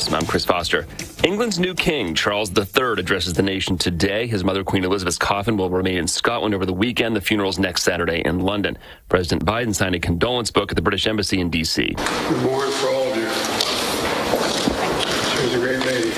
News. I'm Chris Foster. England's new king, Charles III, addresses the nation today. His mother, Queen Elizabeth's coffin will remain in Scotland over the weekend. The funeral's next Saturday in London. President Biden signed a condolence book at the British Embassy in D.C. We mourn for all of you. She was a great lady.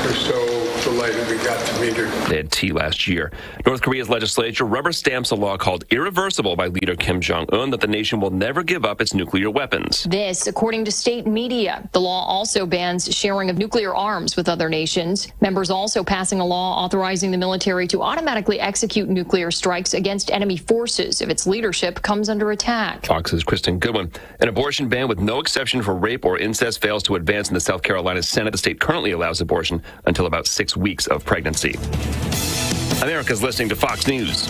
We're so delighted we got to meet her. They had tea last year. North Korea's legislature rubber stamps a law called irreversible by leader Kim Jong-un that the nation will never give up its nuclear weapons. This, according to state media. The law also bans sharing of nuclear arms with other nations. Members also passing a law authorizing the military to automatically execute nuclear strikes against enemy forces if its leadership comes under attack. Fox's Kristen Goodwin. An abortion ban with no exception for rape or incest fails to advance in the South Carolina Senate. The state currently allows abortion until about 6 weeks of pregnancy. America's listening to Fox News.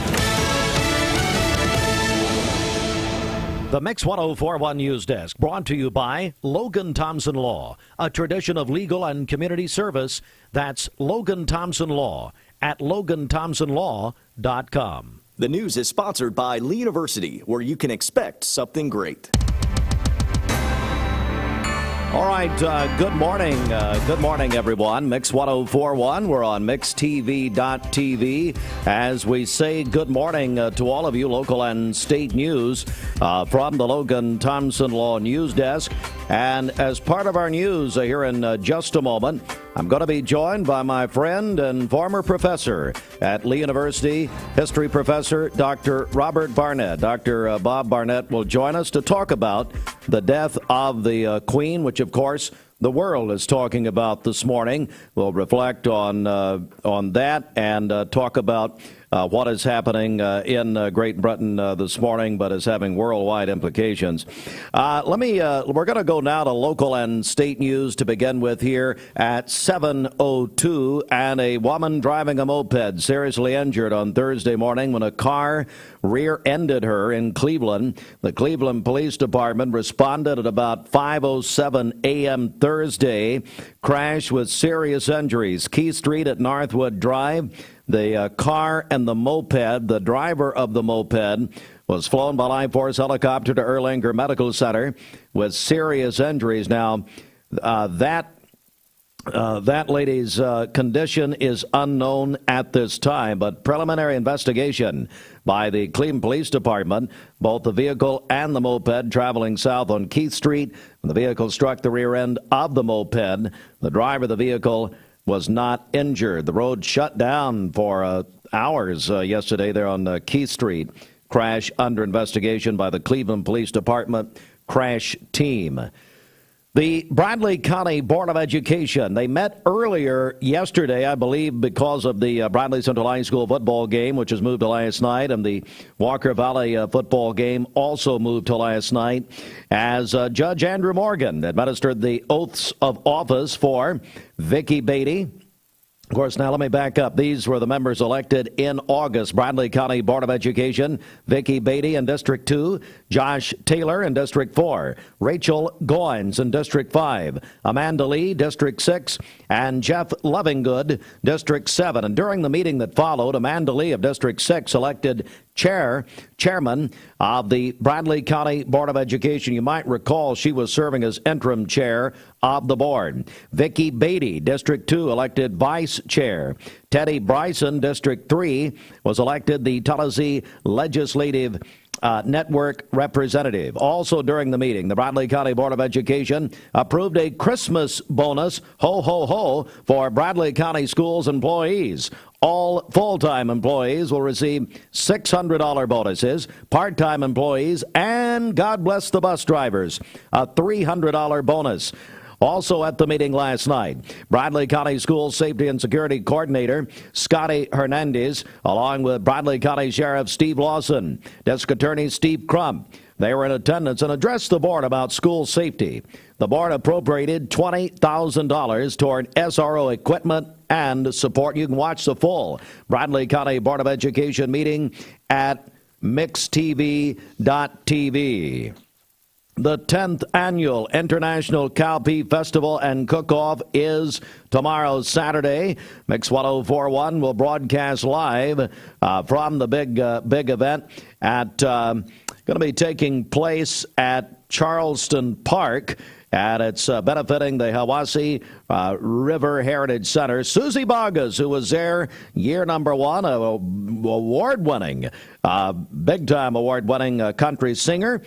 The Mix 1041 News Desk brought to you by Logan Thompson Law, a tradition of legal and community service. That's Logan Thompson Law at LoganThompsonLaw.com. The news is sponsored by Lee University, where you can expect something great. All right, good morning. Good morning, everyone. Mix 1041. We're on MixTV.tv as we say good morning to all of you, local and state news from the Logan Thompson Law News Desk. And as part of our news here in just a moment, I'm going to be joined by my friend and former professor at Lee University, history professor Dr. Robert Barnett. Dr. Bob Barnett will join us to talk about the death of the Queen, which, of course, the world is talking about this morning. We'll reflect on that and talk about what is happening in Great Britain this morning, but is having worldwide implications. We're going to go now to local and state news to begin with here at 7:02. And a woman driving a moped seriously injured on Thursday morning when a car rear-ended her in Cleveland. The Cleveland Police Department responded at about 5:07 a.m. Thursday. Crash with serious injuries. Key Street at Northwood Drive. The car and the moped, the driver of the moped, was flown by Life Force helicopter to Erlanger Medical Center with serious injuries. Now, that lady's condition is unknown at this time, but preliminary investigation by the Cleveland Police Department, both the vehicle and the moped traveling south on Keith Street. When the vehicle struck the rear end of the moped, the driver of the vehicle was not injured. The road shut down for hours yesterday there on Keith Street. Crash under investigation by the Cleveland Police Department crash team. The Bradley County Board of Education, they met earlier yesterday, I believe, because of the Bradley Central High School football game, which was moved to last night, and the Walker Valley football game also moved to last night, as Judge Andrew Morgan administered the oaths of office for Vicki Beatty. Of course, now let me back up. These were the members elected in August. Bradley County Board of Education, Vicki Beatty in District 2, Josh Taylor in District 4, Rachel Goins in District 5, Amanda Lee, District 6, and Jeff Lovingood, District 7. And during the meeting that followed, Amanda Lee of District 6 elected chairman of the Bradley County Board of Education. You might recall she was serving as interim chair of the board. Vicki Beatty, District 2, elected vice chair. Teddy Bryson, District 3, was elected the Tallahassee Legislative Network representative. Also during the meeting, the Bradley County Board of Education approved a Christmas bonus, ho, ho, ho, for Bradley County Schools employees. All full-time employees will receive $600 bonuses, part-time employees, and God bless the bus drivers, a $300 bonus. Also at the meeting last night, Bradley County School Safety and Security Coordinator Scotty Hernandez, along with Bradley County Sheriff Steve Lawson, District Attorney Steve Crump. They were in attendance and addressed the board about school safety. The board appropriated $20,000 toward SRO equipment and support. You can watch the full Bradley County Board of Education meeting at mixtv.tv. The 10th Annual International Cowpea Festival and Cook-Off is tomorrow, Saturday. Mix 1041 will broadcast live from the big event at going to be taking place at Charleston Park. and it's benefiting the Hiwassee River Heritage Center. Susie Boggess, who was there year number one, award-winning, big-time award-winning country singer,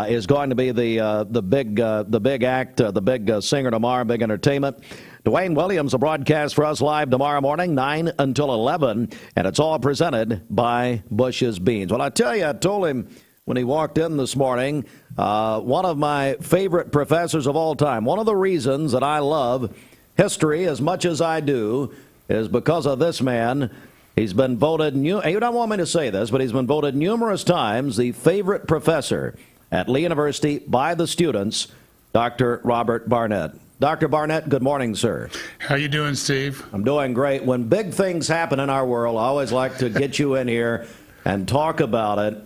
is going to be the big act, the big singer tomorrow, big entertainment. Dwayne Williams will broadcast for us live tomorrow morning, 9 until 11, and it's all presented by Bush's Beans. Well, I tell you, I told him when he walked in this morning, one of my favorite professors of all time. One of the reasons that I love history as much as I do is because of this man. He's been voted, you don't want me to say this, but he's been voted numerous times the favorite professor at Lee University by the students, Dr. Robert Barnett. Dr. Barnett, good morning, sir. How you doing, Steve? I'm doing great. When big things happen in our world, I always like to get you in here and talk about it.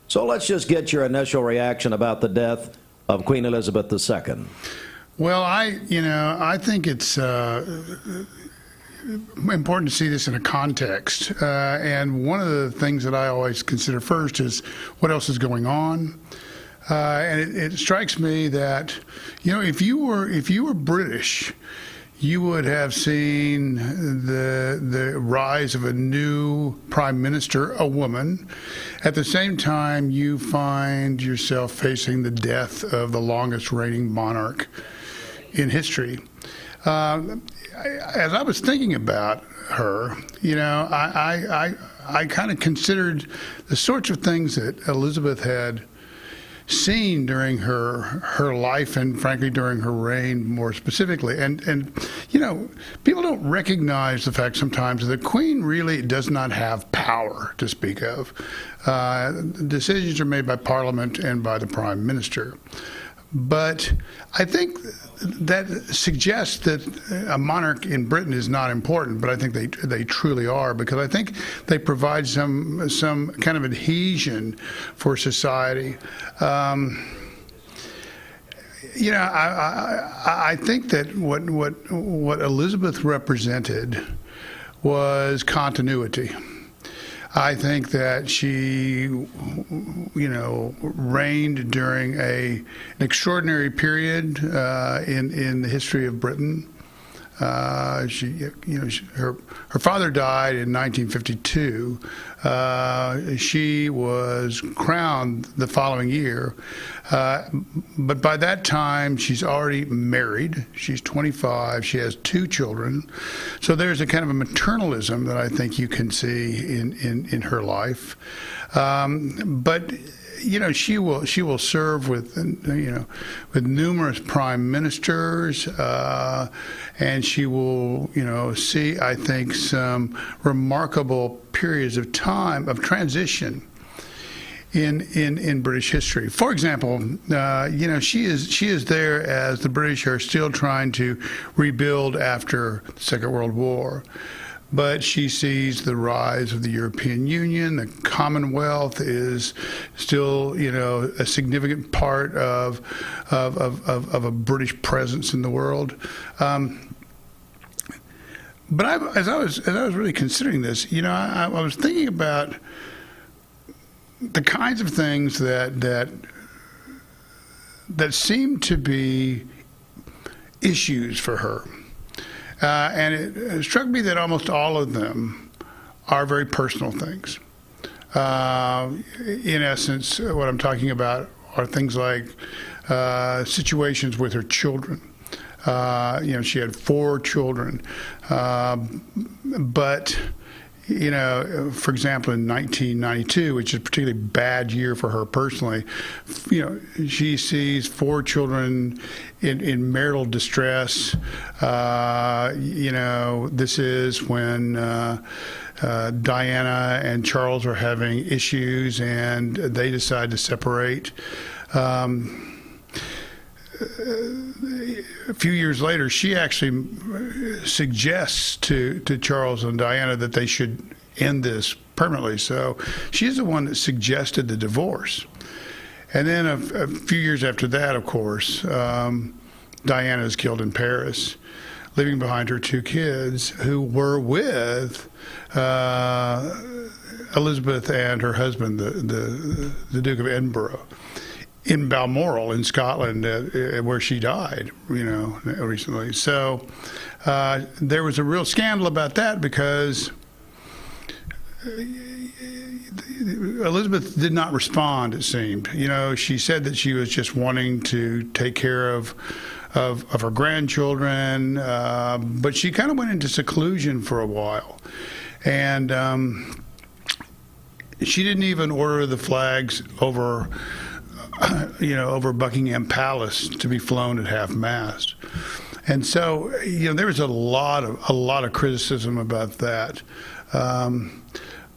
So let's just get your initial reaction about the death of Queen Elizabeth II. Well, I think it's important to see this in a context. And one of the things that I always consider first is what else is going on. And it strikes me that, if you were British, you would have seen the rise of a new prime minister, a woman. At the same time, you find yourself facing the death of the longest reigning monarch in history. As I was thinking about her, I kind of considered the sorts of things that Elizabeth had seen during her life and frankly during her reign more specifically. And people don't recognize the fact sometimes that the Queen really does not have power to speak of. Decisions are made by Parliament and by the Prime Minister. But I think that suggests that a monarch in Britain is not important, but I think they truly are, because I think they provide some kind of adhesion for society. I think that what Elizabeth represented was continuity. I think that she, reigned during an extraordinary period in the history of Britain. Her father died in 1952. She was crowned the following year, but by that time she's already married. She's 25. She has 2 children. So there's a kind of a maternalism that I think you can see in her life. But she will serve with numerous prime ministers, and she will see, I think, some remarkable periods of time of transition in British history. For example, she is there as the British are still trying to rebuild after the Second World War. But she sees the rise of the European Union. The Commonwealth is still, a significant part of a British presence in the world. But as I was really considering this, I was thinking about the kinds of things that seem to be issues for her. And it struck me that almost all of them are very personal things. In essence, what I'm talking about are things like situations with her children. She had 4 children, but for example, in 1992, which is a particularly bad year for her personally, she sees 4 children in marital distress. This is when Diana and Charles are having issues, and they decide to separate. A few years later, she actually suggests to Charles and Diana that they should end this permanently. So she's the one that suggested the divorce. And then a few years after that, of course, Diana is killed in Paris, leaving behind her 2 kids who were with Elizabeth and her husband, the Duke of Edinburgh. in Balmoral in Scotland, where she died, recently. So there was a real scandal about that because Elizabeth did not respond, it seemed. She said that she was just wanting to take care of her grandchildren, but she kind of went into seclusion for a while. And she didn't even order the flags over Buckingham Palace to be flown at half-mast. And so, there was a lot of criticism about that.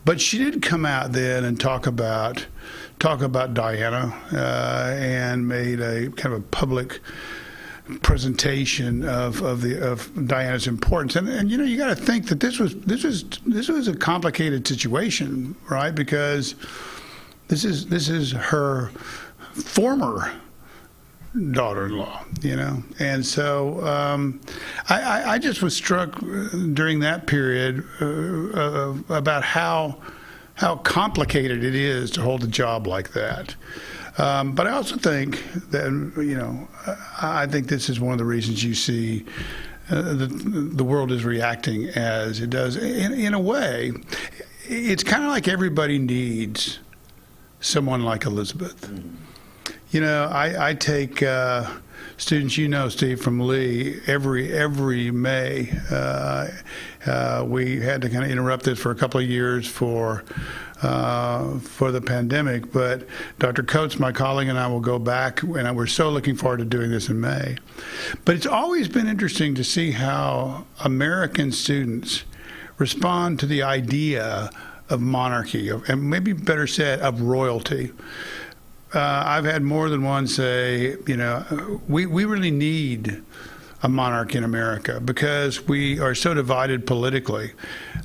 But she did come out then and talk about Diana, and made a kind of a public presentation of Diana's importance. And you got to think that this was a complicated situation, right? Because this is her former daughter-in-law, and so I just was struck during that period about how complicated it is to hold a job like that. But I also think that I think this is one of the reasons you see the world is reacting as it does. In a way, it's kind of like everybody needs someone like Elizabeth. I take students, Steve, from Lee every May. We had to kind of interrupt this for a couple of years for the pandemic, but Dr. Coates, my colleague, and I will go back, and we're so looking forward to doing this in May. But it's always been interesting to see how American students respond to the idea of monarchy, and maybe better said, of royalty. I've had more than one say, we really need a monarch in America because we are so divided politically.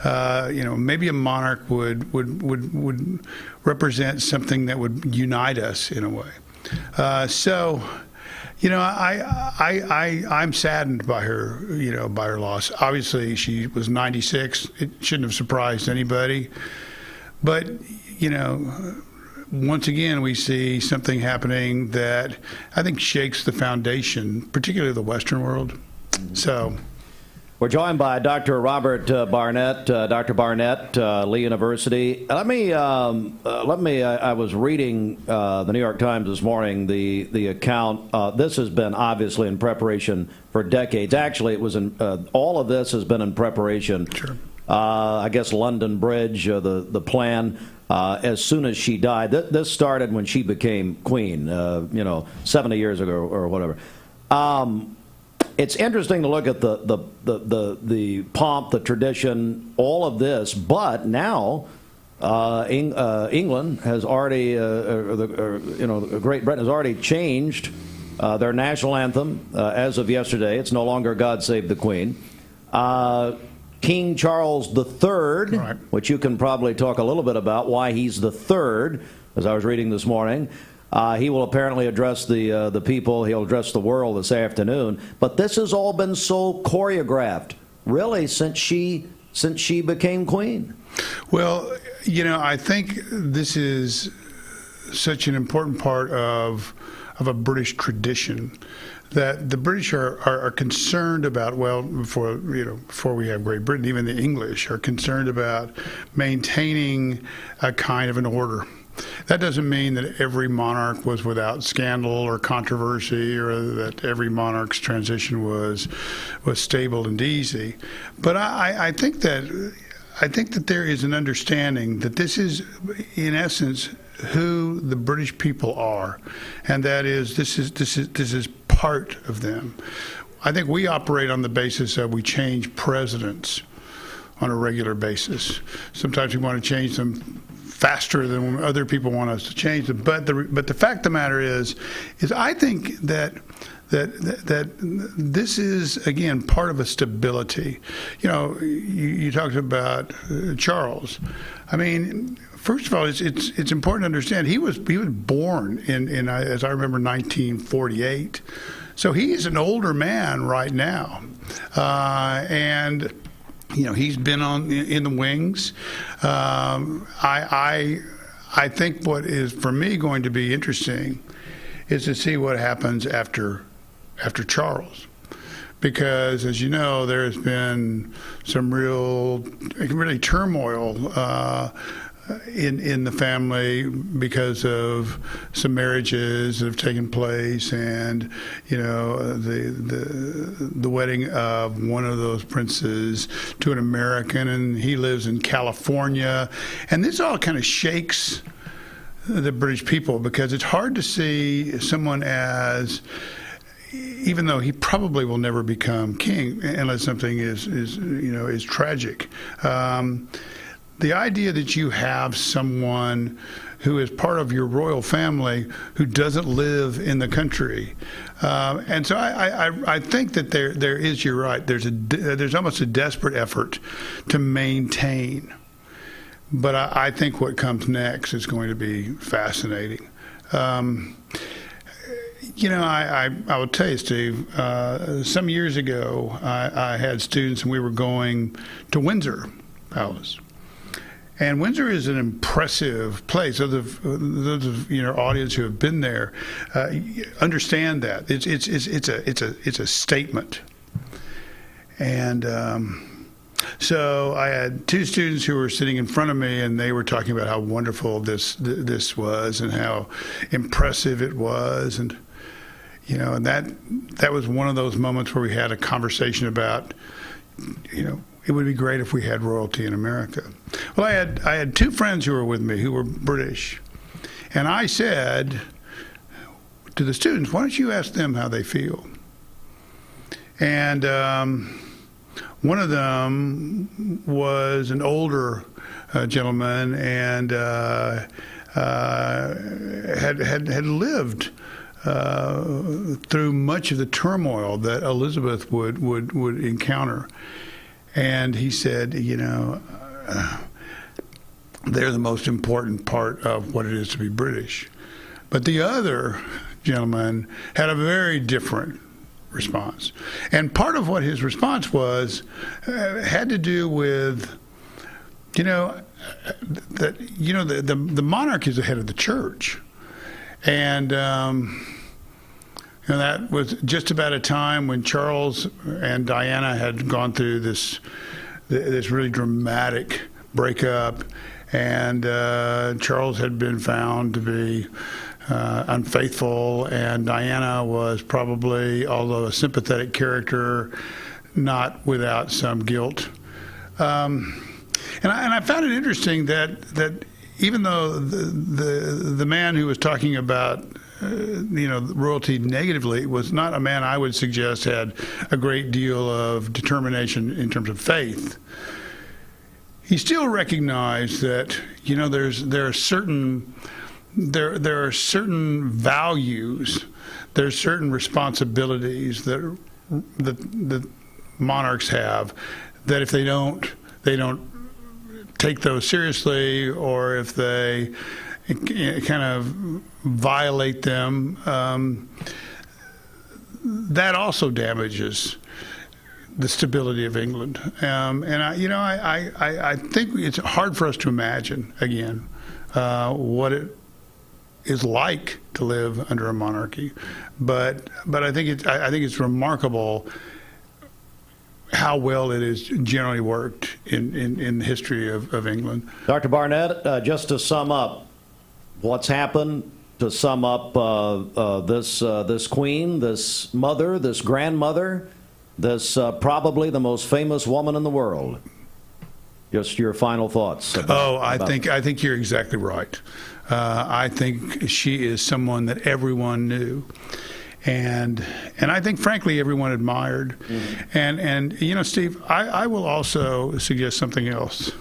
Maybe a monarch would represent something that would unite us in a way. I'm saddened by her, by her loss. Obviously, she was 96. It shouldn't have surprised anybody. But, once again, we see something happening that I think shakes the foundation, particularly the Western world. So, we're joined by Dr. Robert Barnett. Dr. Barnett, Lee University. I was reading the New York Times this morning, the account. This has been obviously in preparation for decades. Actually, it was all of this has been in preparation. Sure. I guess London Bridge, the plan. As soon as she died, this started when she became queen, 70 years ago or whatever. It's interesting to look at the pomp, the tradition, all of this, but now England has already, Great Britain has already changed their national anthem as of yesterday. It's no longer "God Save the Queen." King Charles III, right, which you can probably talk a little bit about why he's the third, as I was reading this morning. He will apparently address the people. He'll address the world this afternoon. But this has all been so choreographed, really, since she became queen. Well, I think this is such an important part of a British tradition that the British are concerned about, well, before we have Great Britain, even the English are concerned about maintaining a kind of an order. That doesn't mean that every monarch was without scandal or controversy, or that every monarch's transition was stable and easy. But I think that there is an understanding that this is, in essence, who the British people are, and that is this is part of them. I think we operate on the basis of we change presidents on a regular basis. Sometimes we want to change them faster than other people want us to change them. But the fact of the matter is I think that this is, again, part of a stability. You talked about Charles. I mean, first of all, it's important to understand he was born in as I remember, 1948. So he is an older man right now, and he's been in the wings. I think what is for me going to be interesting is to see what happens after Charles. Because, as you know, there has been some really turmoil in the family because of some marriages that have taken place, and the wedding of one of those princes to an American, and he lives in California, and this all kind of shakes the British people, because it's hard to see someone as, even though he probably will never become king unless something is tragic. The idea that you have someone who is part of your royal family who doesn't live in the country, and so I think that there is, you're right, there's almost a desperate effort to maintain. But I think what comes next is going to be fascinating. I will tell you, Steve, some years ago, I had students, and we were going to Windsor Palace. And Windsor is an impressive place. Those of our audience who have been there understand that it's a statement. And so I had two students who were sitting in front of me, and they were talking about how wonderful this was and how impressive it was, and and that was one of those moments where we had a conversation about, it would be great if we had royalty in America. Well, I had two friends who were with me who were British, and I said to the students, why don't you ask them how they feel? And one of them was an older gentleman, and had lived through much of the turmoil that Elizabeth would encounter. And he said, they're the most important part of what it is to be British. But the other gentleman had a very different response. And part of what his response was had to do with, the monarch is the head of the church. And that was just about a time when Charles and Diana had gone through this really dramatic breakup, and Charles had been found to be unfaithful, and Diana was probably, although a sympathetic character, not without some guilt. And I found it interesting that even though the man who was talking about royalty negatively was not a man I would suggest had a great deal of determination in terms of faith, he still recognized that there are certain values, there are certain responsibilities that monarchs have, that if they don't take those seriously, or if they kind of violate them, that also damages the stability of England. And I think it's hard for us to imagine again what it is like to live under a monarchy, but I think it's remarkable how well it has generally worked in the history of England. Dr. Barnett, just to sum up what's happened, to sum up this queen, this mother, this grandmother, this probably the most famous woman in the world. Just your final thoughts. I think you're exactly right. I think she is someone that everyone knew. And I think, frankly, everyone admired. Mm-hmm. And Steve, I will also suggest something else.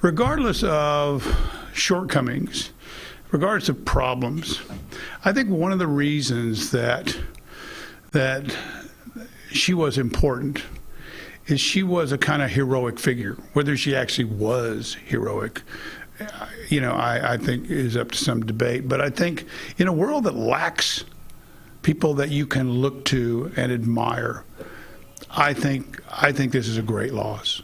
Regardless of shortcomings, regardless of problems, I think one of the reasons that she was important is she was a kind of heroic figure. Whether she actually was heroic, I think is up to some debate. But I think in a world that lacks people that you can look to and admire, I think this is a great loss.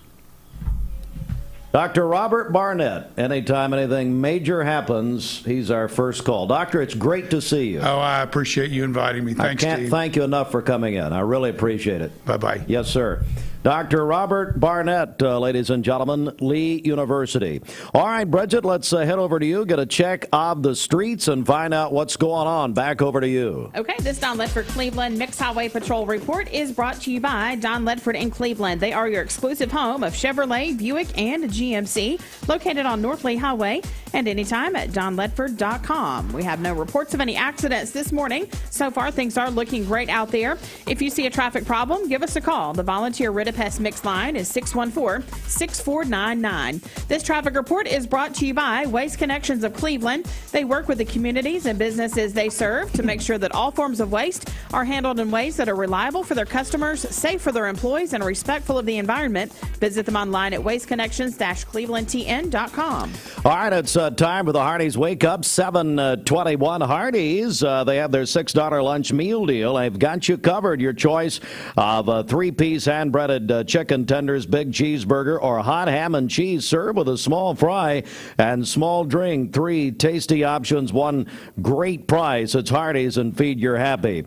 Dr. Robert Barnett. Anytime anything major happens, he's our first call. Doctor, it's great to see you. Oh, I appreciate you inviting me. Thanks, I can't Steve. thank you enough for coming in. I really appreciate it. Bye-bye. Yes, sir. Dr. Robert Barnett, ladies and gentlemen, Lee University. All right, Bridget, let's head over to you, get a check of the streets, and find out what's going on. Back over to you. Okay, this Don Ledford Cleveland Mixed Highway Patrol report is brought to you by Don Ledford in Cleveland. They are your exclusive home of Chevrolet, Buick, and GMC, located on North Lee Highway, and anytime at donledford.com. We have no reports of any accidents this morning. So far, things are looking great out there. If you see a traffic problem, give us a call. The volunteer Ridipest Mix line is 614-6499. This traffic report is brought to you by Waste Connections of Cleveland. They work with the communities and businesses they serve to make sure that all forms of waste are handled in ways that are reliable for their customers, safe for their employees, and respectful of the environment. Visit them online at wasteconnections-clevelandtn.com. All right, it's time for the Hardee's Wake Up. 7:21 Hardee's. They have their $6 lunch meal deal. They've got you covered. Your choice of a 3-piece hand-breaded chicken tenders, big cheeseburger, or hot ham and cheese served with a small fry and small drink. 3 tasty options, 1 great price. It's Hardee's, and feed your happy.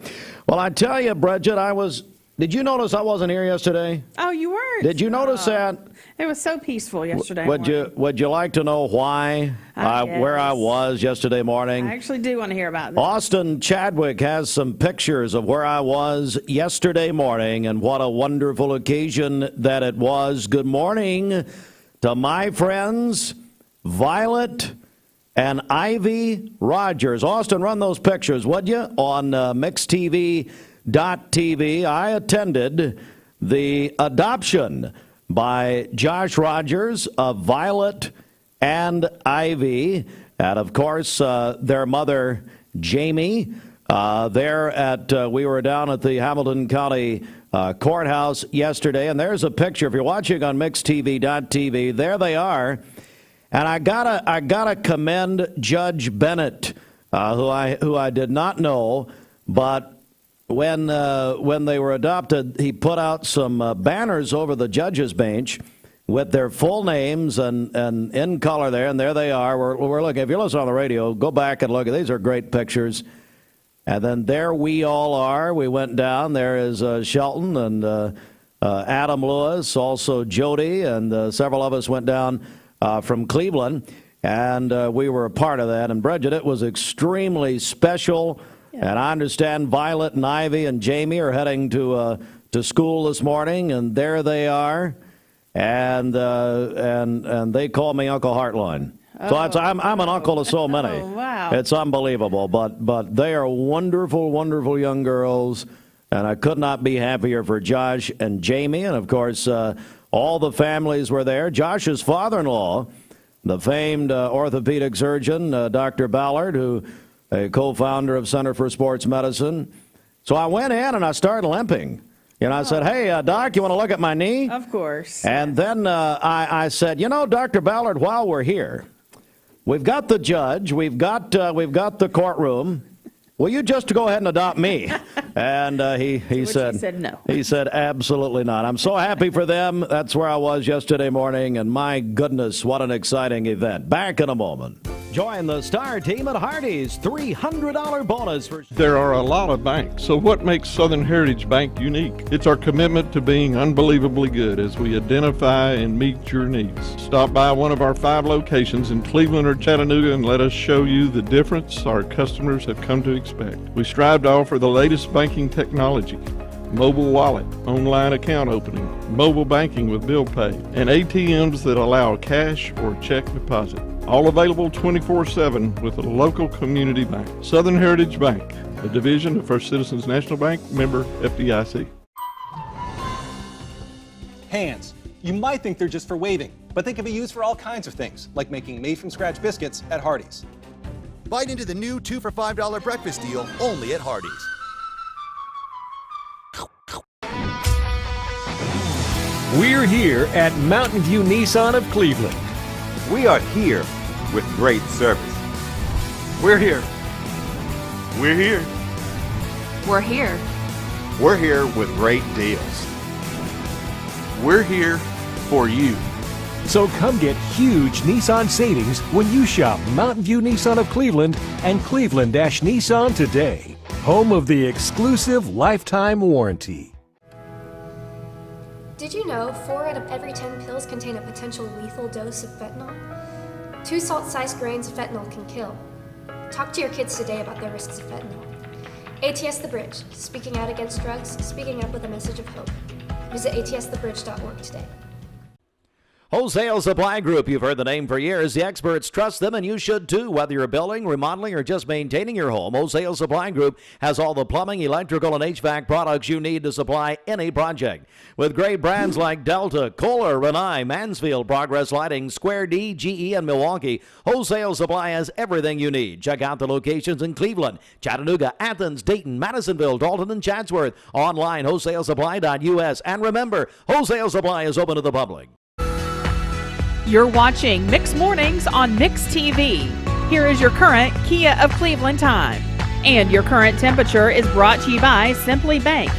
Well, I tell you, Bridget, did you notice I wasn't here yesterday? Oh, you weren't? Did you notice that? It was so peaceful yesterday Would you like to know why? Where I was yesterday morning? I actually do want to hear about this. Austin Chadwick has some pictures of where I was yesterday morning, and what a wonderful occasion that it was. Good morning to my friends, Violet and Ivy Rogers. Austin, run those pictures, would you, on mixtv.tv. I attended the adoption by Josh Rogers of Violet and Ivy, and of course their mother Jamie. We were down at the Hamilton County courthouse yesterday, and there's a picture. If you're watching on mixtv.tv, there they are. And I gotta commend Judge Bennett, who I did not know, but when they were adopted, he put out some banners over the judges' bench with their full names and in color there, and there they are. We're looking. If you're listening on the radio, go back and look. These are great pictures. And then there we all are. We went down. There is Shelton and Adam Lewis, also Jody, and several of us went down from Cleveland, and we were a part of that. And Bridget, it was extremely special. Yeah. And I understand Violet and Ivy and Jamie are heading to school this morning, and there they are, and they call me Uncle Heartline. So I'm an uncle to so many. Oh, wow. It's unbelievable, but they are wonderful, wonderful young girls, and I could not be happier for Josh and Jamie, and of course all the families were there. Josh's father-in-law, the famed orthopedic surgeon, Dr. Ballard, who a co-founder of Center for Sports Medicine. So I went in and I started limping. I said, hey, Doc, you want to look at my knee? Of course. And then I said, Dr. Ballard, while we're here, we've got the judge, we've got the courtroom. Will you just go ahead and adopt me? And he said no. He said absolutely not. I'm so happy for them. That's where I was yesterday morning, and my goodness, what an exciting event. Back in a moment. Join the star team at Hardee's. $300 bonus for... There are a lot of banks, so what makes Southern Heritage Bank unique? It's our commitment to being unbelievably good as we identify and meet your needs. Stop by one of our 5 locations in Cleveland or Chattanooga and let us show you the difference our customers have come to expect. We strive to offer the latest banking technology, mobile wallet, online account opening, mobile banking with bill pay, and ATMs that allow cash or check deposit. All available 24/7 with a local community bank. Southern Heritage Bank, a division of First Citizens National Bank, member FDIC. Hands. You might think they're just for waving, but they can be used for all kinds of things, like making made-from-scratch biscuits at Hardee's. Bite into the new 2 for $5 breakfast deal only at Hardee's. We're here at Mountain View Nissan of Cleveland. We are here with great service. We're here. We're here. We're here. We're here with great deals. We're here for you. So come get huge Nissan savings when you shop Mountain View Nissan of Cleveland and Cleveland-Nissan today. Home of the exclusive lifetime warranty. Did you know 4 out of every 10 pills contain a potential lethal dose of fentanyl? 2 salt-sized grains of fentanyl can kill. Talk to your kids today about the risks of fentanyl. ATS The Bridge, speaking out against drugs, speaking up with a message of hope. Visit atsthebridge.org today. Wholesale Supply Group, you've heard the name for years. The experts trust them, and you should too. Whether you're building, remodeling, or just maintaining your home, Wholesale Supply Group has all the plumbing, electrical, and HVAC products you need to supply any project. With great brands like Delta, Kohler, Rinnai, Mansfield, Progress Lighting, Square D, GE, and Milwaukee, Wholesale Supply has everything you need. Check out the locations in Cleveland, Chattanooga, Athens, Dayton, Madisonville, Dalton, and Chatsworth. Online, wholesalesupply.us. And remember, Wholesale Supply is open to the public. You're watching Mix Mornings on Mix TV. Here is your current Kia of Cleveland time. And your current temperature is brought to you by Simply Bank.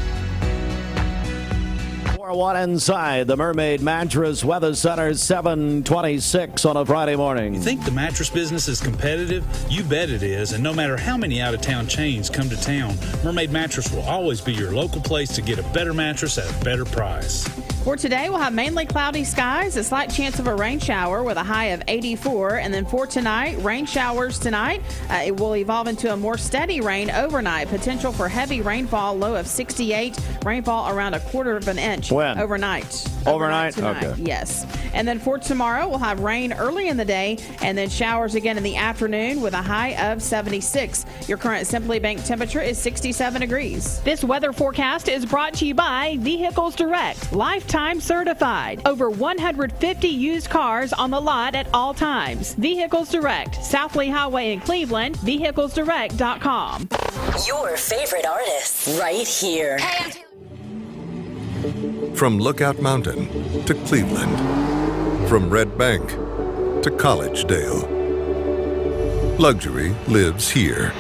4-1 inside the Mermaid Mattress Weather Center, 7:26 on a Friday morning. You think the mattress business is competitive? You bet it is, and no matter how many out-of-town chains come to town, Mermaid Mattress will always be your local place to get a better mattress at a better price. For today, we'll have mainly cloudy skies, a slight chance of a rain shower with a high of 84. And then for tonight, rain showers tonight. It will evolve into a more steady rain overnight. Potential for heavy rainfall, low of 68. Rainfall around 1/4 of an inch. When? Overnight. Overnight? Tonight, okay. Yes. And then for tomorrow, we'll have rain early in the day and then showers again in the afternoon with a high of 76. Your current Simply Bank temperature is 67 degrees. This weather forecast is brought to you by Vehicles Direct, lifetime certified. Over 150 used cars on the lot at all times. Vehicles Direct, South Lee Highway in Cleveland, vehiclesdirect.com. Your favorite artists right here. From Lookout Mountain to Cleveland, from Red Bank to Collegedale, luxury lives here.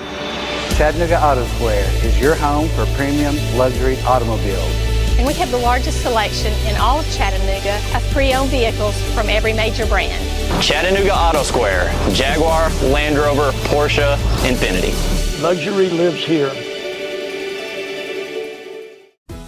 Chattanooga Auto Square is your home for premium luxury automobiles. And we have the largest selection in all of Chattanooga of pre-owned vehicles from every major brand. Chattanooga Auto Square, Jaguar, Land Rover, Porsche, Infiniti. Luxury lives here.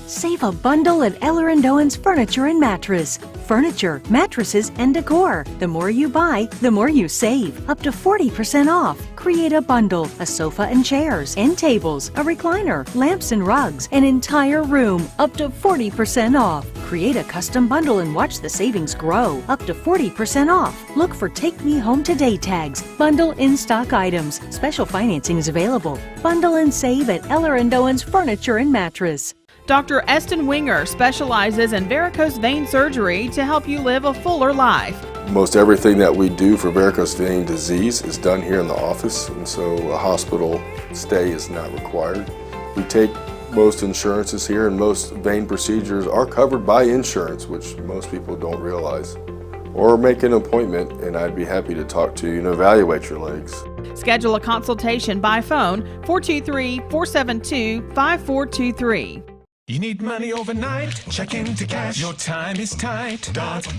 Save a bundle at Eller & Owen's Furniture and Mattress. Furniture, mattresses, and decor. The more you buy, the more you save. Up to 40% off. Create a bundle, a sofa and chairs, end tables, a recliner, lamps and rugs, an entire room. Up to 40% off. Create a custom bundle and watch the savings grow. Up to 40% off. Look for Take Me Home Today tags. Bundle in-stock items. Special financing is available. Bundle and save at Eller & Owen's Furniture and Mattress. Dr. Eston Winger specializes in varicose vein surgery to help you live a fuller life. Most everything that we do for varicose vein disease is done here in the office, and so a hospital stay is not required. We take most insurances here, and most vein procedures are covered by insurance, which most people don't realize. Or make an appointment, and I'd be happy to talk to you and evaluate your legs. Schedule a consultation by phone, 423-472-5423. You need money overnight? Check into cash. Your time is tight.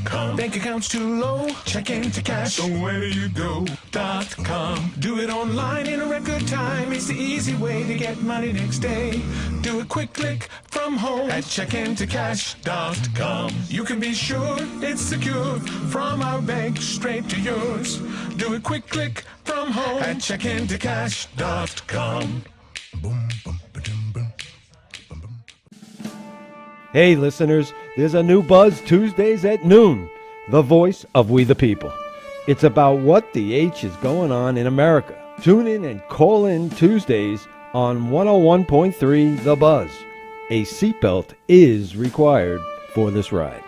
.com. Bank accounts too low? Check into cash. So where do you go? .com. Do it online in a record time. It's the easy way to get money next day. Do a quick click from home at checkintocash.com. You can be sure it's secure from our bank straight to yours. Do a quick click from home at checkintocash.com. Boom, boom, ba-dum, boom. Hey listeners, there's a new buzz Tuesdays at noon, the voice of We the People. It's about what the H is going on in America. Tune in and call in Tuesdays on 101.3 The Buzz. A seatbelt is required for this ride.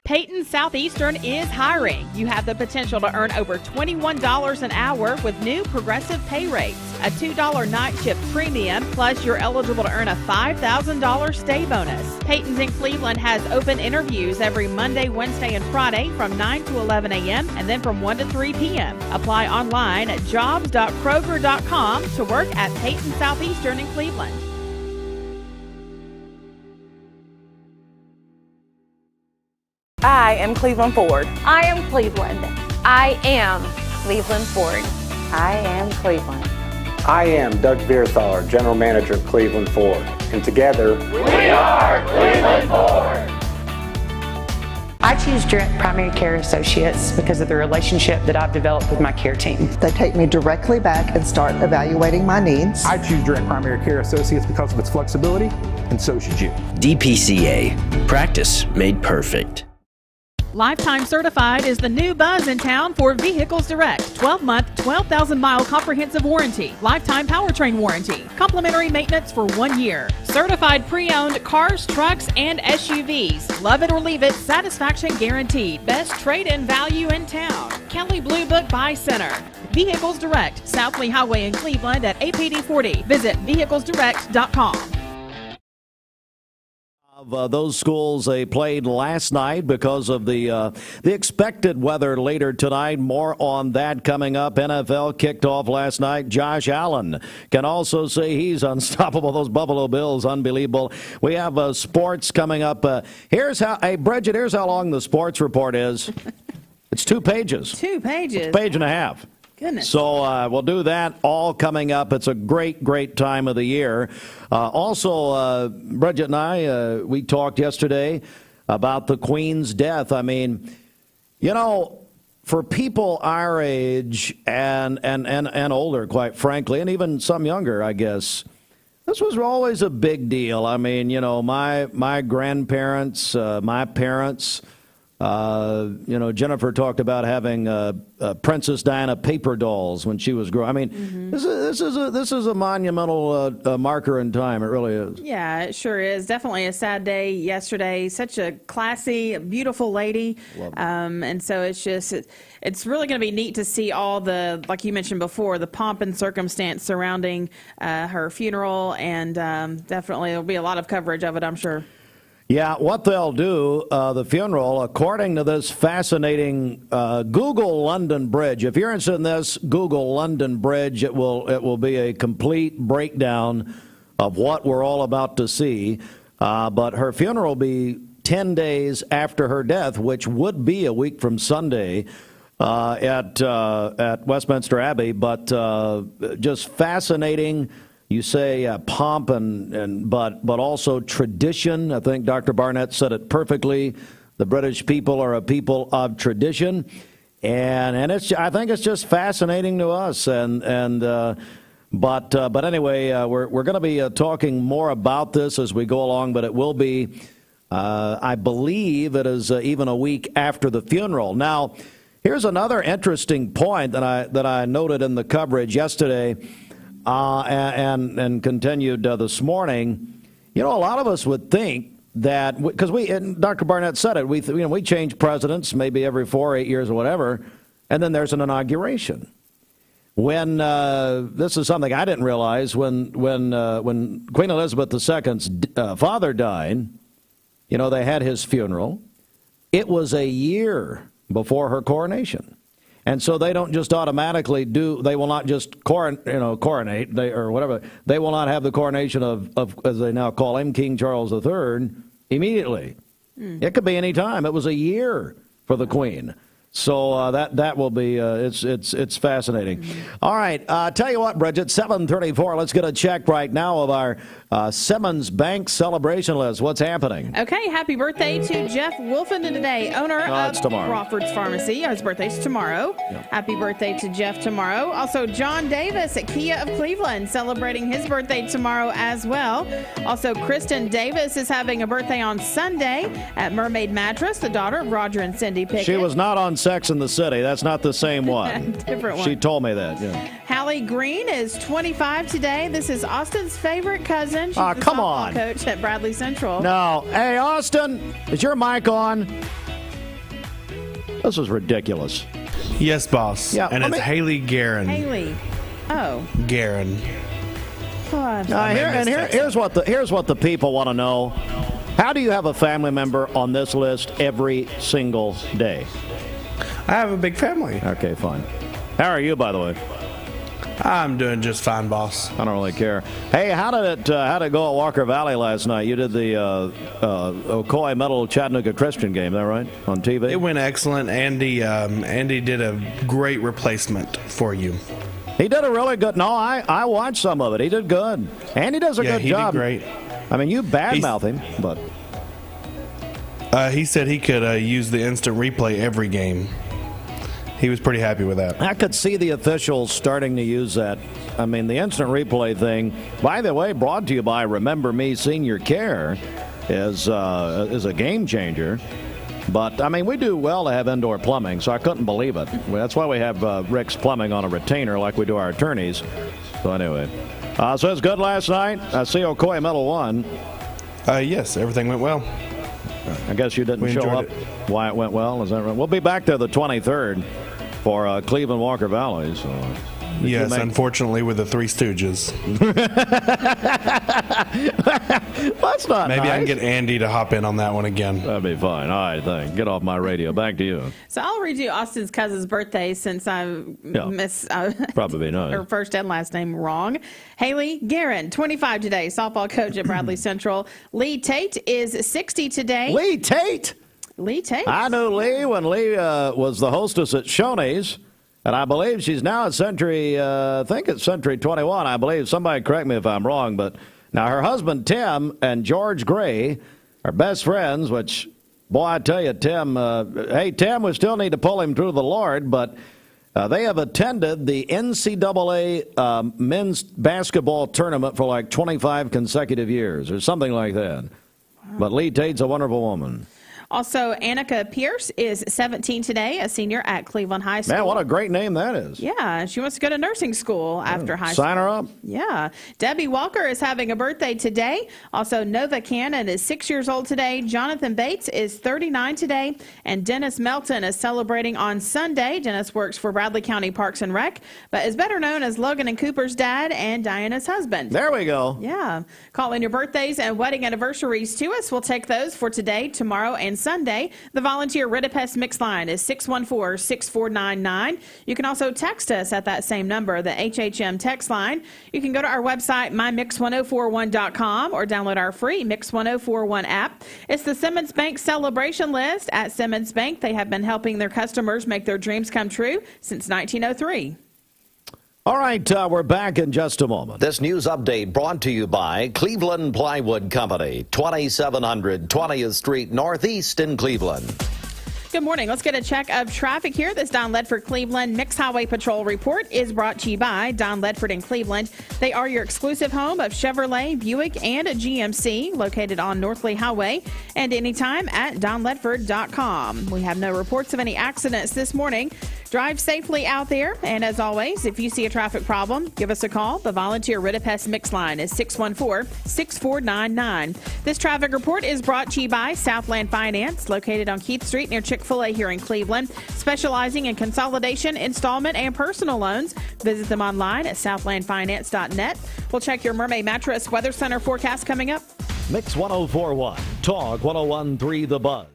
Peyton Southeastern is hiring. You have the potential to earn over $21 an hour with new progressive pay rates. A $2 night shift premium, plus you're eligible to earn a $5,000 stay bonus. Peyton's in Cleveland has open interviews every Monday, Wednesday, and Friday from 9 to 11 a.m. and then from 1 to 3 p.m. Apply online at jobs.kroger.com to work at Peyton Southeastern in Cleveland. I am Cleveland Ford. I am Cleveland. I am Cleveland Ford. I am Cleveland. I am Doug Vierthaler, General Manager of Cleveland Ford. And together, we are Cleveland Ford. I choose Direct Primary Care Associates because of the relationship that I've developed with my care team. They take me directly back and start evaluating my needs. I choose Direct Primary Care Associates because of its flexibility, and so should you. DPCA. Practice made perfect. Lifetime Certified is the new buzz in town for Vehicles Direct. 12-month, 12,000-mile comprehensive warranty. Lifetime powertrain warranty. Complimentary maintenance for 1 year. Certified pre-owned cars, trucks, and SUVs. Love it or leave it, satisfaction guaranteed. Best trade-in value in town. Kelly Blue Book Buy Center. Vehicles Direct, South Lee Highway in Cleveland at APD 40. Visit vehiclesdirect.com. Those schools they played last night because of the expected weather later tonight. More on that coming up. NFL kicked off last night. Josh Allen can also say he's unstoppable. Those Buffalo Bills, unbelievable. We have sports coming up. Bridget, here's how long the sports report is. It's 2 pages. 2 pages. It's a page and a half. Goodness. So we'll do that all coming up. It's a great, great time of the year. Also, Bridget and I, we talked yesterday about the Queen's death. I mean, you know, for people our age and older, quite frankly, and even some younger, I guess, this was always a big deal. I mean, you know, my grandparents, my parents. Jennifer talked about having Princess Diana paper dolls when she was growing. I mean, this is a monumental marker in time. It really is. Yeah, it sure is. Definitely a sad day yesterday. Such a classy, beautiful lady. And so it's really going to be neat to see all the, like you mentioned before, the pomp and circumstance surrounding her funeral. And definitely there'll be a lot of coverage of it, I'm sure. Yeah, what they'll do, the funeral, according to this fascinating Google London Bridge. If you're interested in this, Google London Bridge. It will be a complete breakdown of what we're all about to see. But her funeral will be 10 days after her death, which would be a week from Sunday at Westminster Abbey. But just fascinating. You say pomp but also tradition. I think Dr. Barnett said it perfectly. The British people are a people of tradition, and I think it's just fascinating to us. But anyway, we're going to be talking more about this as we go along. But it will be, I believe, it is even a week after the funeral. Now, here's another interesting point that I noted in the coverage yesterday. And continued this morning. You know, a lot of us would think that because Dr. Barnett said it, we change presidents maybe every 4 or 8 years or whatever, and then there's an inauguration. When this is something I didn't realize when Queen Elizabeth II's father died, you know, they had his funeral. It was a year before her coronation. And so they don't just automatically they will not just coronate, or whatever. They will not have the coronation of, as they now call him, King Charles III, immediately. It could be any time. It was a year for the Queen. So that will be, it's fascinating. All right, tell you what, Bridget, 7:34, let's get a check right now of our Simmons Bank celebration list. What's happening? Okay, happy birthday to Jeff Wolfenden today, owner of Crawford's Pharmacy. His birthday's tomorrow. Yep. Happy birthday to Jeff tomorrow. Also, John Davis at Kia of Cleveland celebrating his birthday tomorrow as well. Also, Kristen Davis is having a birthday on Sunday at Mermaid Mattress, the daughter of Roger and Cindy Pickett. She was not on Sex in the City. That's not the same one. Different one. She told me that. Yeah. Hallie Green is 25 today. This is Austin's favorite cousin. She's the come softball on. coach at Bradley Central. No. Hey, Austin, is your mic on? This is ridiculous. Yes, boss. Yeah, and it's Haley Guerin. Haley. Oh. Guerin. Here's what the people want to know. How do you have a family member on this list every single day? I have a big family. Okay, fine. How are you, by the way? I'm doing just fine, boss. I don't really care. Hey, how did it go at Walker Valley last night? You did the Ocoee Metal Chattanooga Christian game, is that right? On TV? It went excellent. Andy did a great replacement for you. He did a really good. No, I watched some of it. He did good. Andy does a good job. Did great. I mean, you badmouth him, but he said he could use the instant replay every game. He was pretty happy with that. I could see the officials starting to use that. I mean, the instant replay thing, by the way, brought to you by Remember Me Senior Care, is a game changer. But, I mean, we do well to have indoor plumbing, so I couldn't believe it. That's why we have Rick's Plumbing on a retainer like we do our attorneys. So, anyway. So, it was good last night. I see Ocoee Metal won. Yes, everything went well. I guess you didn't show up why it went well. Is that right? We'll be back there the 23rd for Cleveland Walker Valley. So yes, unfortunately, with the Three Stooges. That's not Maybe nice. I can get Andy to hop in on that one again. That'd be fine. All right, thanks. Get off my radio. Back to you. So I'll read you Austin's cousin's birthday since I miss probably not her first and last name wrong. Haley Guerin, 25 today, softball coach at Bradley Central. Lee Tate is 60 today. Lee Tate? Lee Tate. I knew Lee when Lee was the hostess at Shoney's. And I believe she's now at Century, I think it's Century 21, I believe. Somebody correct me if I'm wrong. But now her husband, Tim, and George Gray are best friends, which, boy, I tell you, Tim, hey, Tim, we still need to pull him through the Lord. But they have attended the NCAA men's basketball tournament for like 25 consecutive years or something like that. Wow. But Lee Tate's a wonderful woman. Also, Annika Pierce is 17 today, a senior at Cleveland High School. Man, what a great name that is. Yeah, she wants to go to nursing school after high school. Sign her up. Yeah. Debbie Walker is having a birthday today. Also, Nova Cannon is 6 years old today. Jonathan Bates is 39 today. And Dennis Melton is celebrating on Sunday. Dennis works for Bradley County Parks and Rec, but is better known as Logan and Cooper's dad and Diana's husband. There we go. Yeah. Call in your birthdays and wedding anniversaries to us. We'll take those for today, tomorrow, and Sunday. The volunteer Ritipest mix line is 614-6499. You can also text us at that same number, the HHM text line. You can go to our website, mymix1041.com, or download our free Mix 1041 app. It's the Simmons Bank celebration list. At Simmons Bank, they have been helping their customers make their dreams come true since 1903. All right, we're back in just a moment. This news update brought to you by Cleveland Plywood Company, 2700 20th Street Northeast in Cleveland. Good morning. Let's get a check of traffic here. This Don Ledford Cleveland Mixed Highway Patrol report is brought to you by Don Ledford in Cleveland. They are your exclusive home of Chevrolet, Buick, and a GMC, located on Northley Highway, and anytime at donledford.com. We have no reports of any accidents this morning. Drive safely out there, and as always, if you see a traffic problem, give us a call. The volunteer Ritipest mix line is 614-6499. This traffic report is brought to you by Southland Finance, located on Keith Street near Chick-fil-A here in Cleveland, specializing in consolidation, installment, and personal loans. Visit them online at southlandfinance.net. We'll check your Mermaid Mattress Weather Center forecast coming up. Mix 1041, Talk 1013 The Buzz.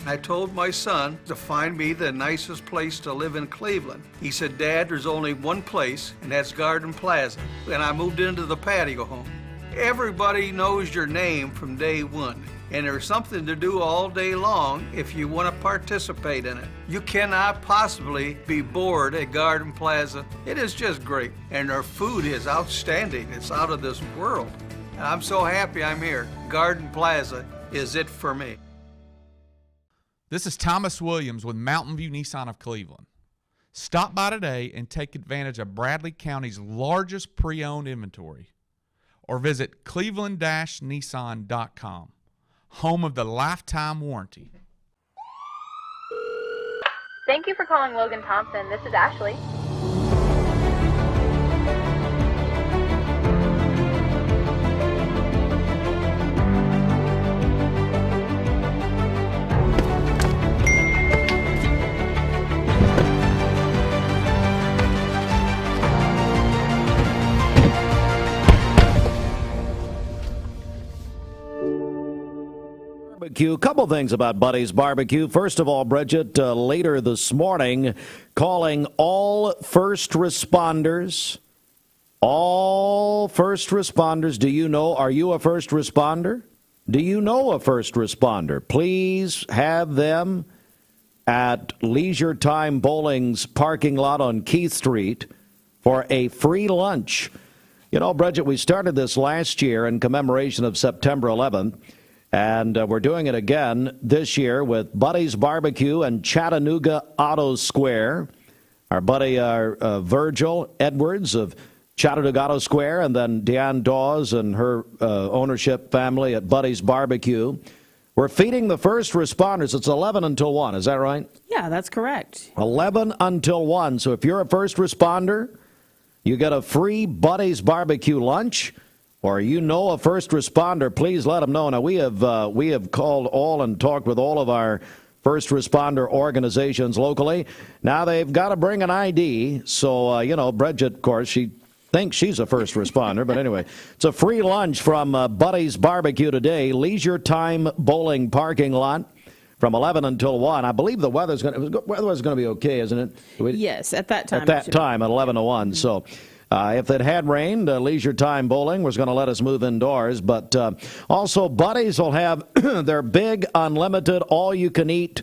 I told my son to find me the nicest place to live in Cleveland. He said, Dad, there's only one place, and that's Garden Plaza. And I moved into the patio home. Everybody knows your name from day one. and there's something to do all day long if you want to participate in it. You cannot possibly be bored at Garden Plaza. It is just great, and their food is outstanding. It's out of this world. And I'm so happy I'm here. Garden Plaza is it for me. This is Thomas Williams with Mountain View Nissan of Cleveland. Stop by today and take advantage of Bradley County's largest pre-owned inventory, or visit cleveland-nissan.com, home of the lifetime warranty. Thank you for calling Logan Thompson. This is Ashley. Barbecue. Couple things about Buddy's Barbecue. First of all, Bridget, later this morning, calling all first responders. All first responders. Do you know, are you a first responder? Do you know a first responder? Please have them at Leisure Time Bowling's parking lot on Keith Street for a free lunch. You know, Bridget, we started this last year in commemoration of September 11th. And we're doing it again this year with Buddy's Barbecue and Chattanooga Auto Square. Our buddy Virgil Edwards of Chattanooga Auto Square, and then Deanne Dawes and her ownership family at Buddy's Barbecue. We're feeding the first responders. It's 11 until 1. Is that right? Yeah, that's correct. 11 until 1. So if you're a first responder, you get a free Buddy's Barbecue lunch. Or you know a first responder, please let them know. Now, we have called all and talked with all of our first responder organizations locally. Now, they've got to bring an ID. So, Bridget, of course, she thinks she's a first responder. But anyway, it's a free lunch from Buddy's Barbecue today, Leisure Time Bowling parking lot from 11 until 1. I believe the weather's going to be okay, isn't it? Yes, at that time. At that time, at 11 to 1. So. If it had rained, Leisure Time Bowling was going to let us move indoors. But also, Buddy's will have their big, unlimited, all-you-can-eat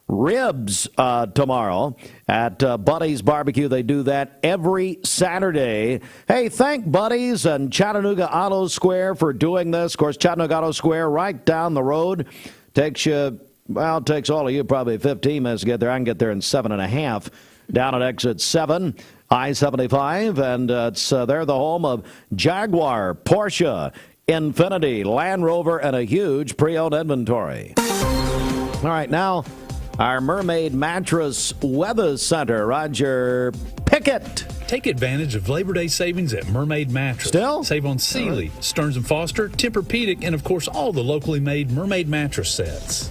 ribs tomorrow at Buddy's Barbecue. They do that every Saturday. Hey, thank Buddy's and Chattanooga Auto Square for doing this. Of course, Chattanooga Auto Square right down the road. Takes all of you probably 15 minutes to get there. I can get there in 7.5 down at exit 7. I-75, and they're the home of Jaguar, Porsche, Infiniti, Land Rover, and a huge pre-owned inventory. All right, now our Mermaid Mattress Weather Center, Roger Pickett. Take advantage of Labor Day savings at Mermaid Mattress. Still? Save on Sealy, Stearns & Foster, Tempur-Pedic, and, of course, all the locally made Mermaid mattress sets.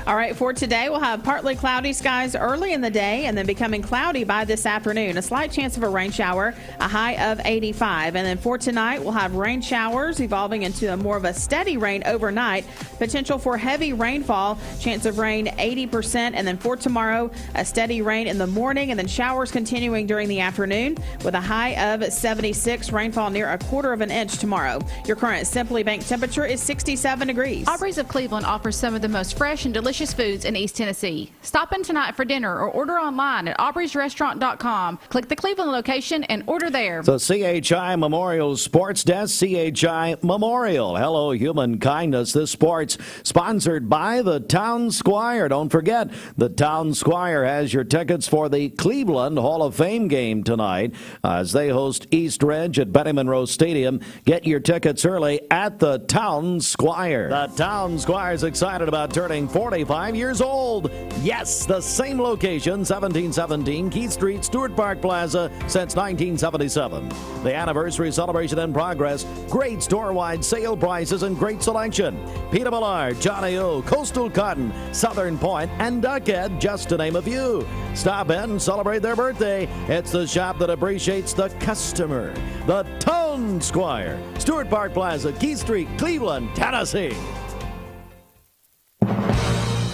All right, for today, we'll have partly cloudy skies early in the day and then becoming cloudy by this afternoon. A slight chance of a rain shower, a high of 85. And then for tonight, we'll have rain showers evolving into more of a steady rain overnight. Potential for heavy rainfall, chance of rain 80%. And then for tomorrow, a steady rain in the morning and then showers continuing during the afternoon with a high of 76. Rainfall near 1/4 inch tomorrow. Your current Simply Bank temperature is 67 degrees. Aubrey's of Cleveland offers some of the most fresh and delicious foods in East Tennessee. Stop in tonight for dinner or order online at aubreysrestaurant.com. Click the Cleveland location and order there. So CHI Memorial Sports Desk, CHI Memorial. Hello, human kindness. This sport's sponsored by the Town Squire. Don't forget, the Town Squire has your tickets for the Cleveland Hall of Fame game tonight as they host East Ridge at Benny Monroe Stadium. Get your tickets early at the Town Squire. The Town Squire is excited about turning 45 years old. Yes, the same location, 1717 Keith Street, Stewart Park Plaza, since 1977. The anniversary celebration in progress. Great store-wide sale prices and great selection. Peter Millard, Johnny O, Coastal Cotton, Southern Point, and Duckhead, just to name a few. Stop in and celebrate their birthday. It's the shop that appreciates the customer. The Town Squire, Stewart Park Plaza, Keith Street, Cleveland, Tennessee.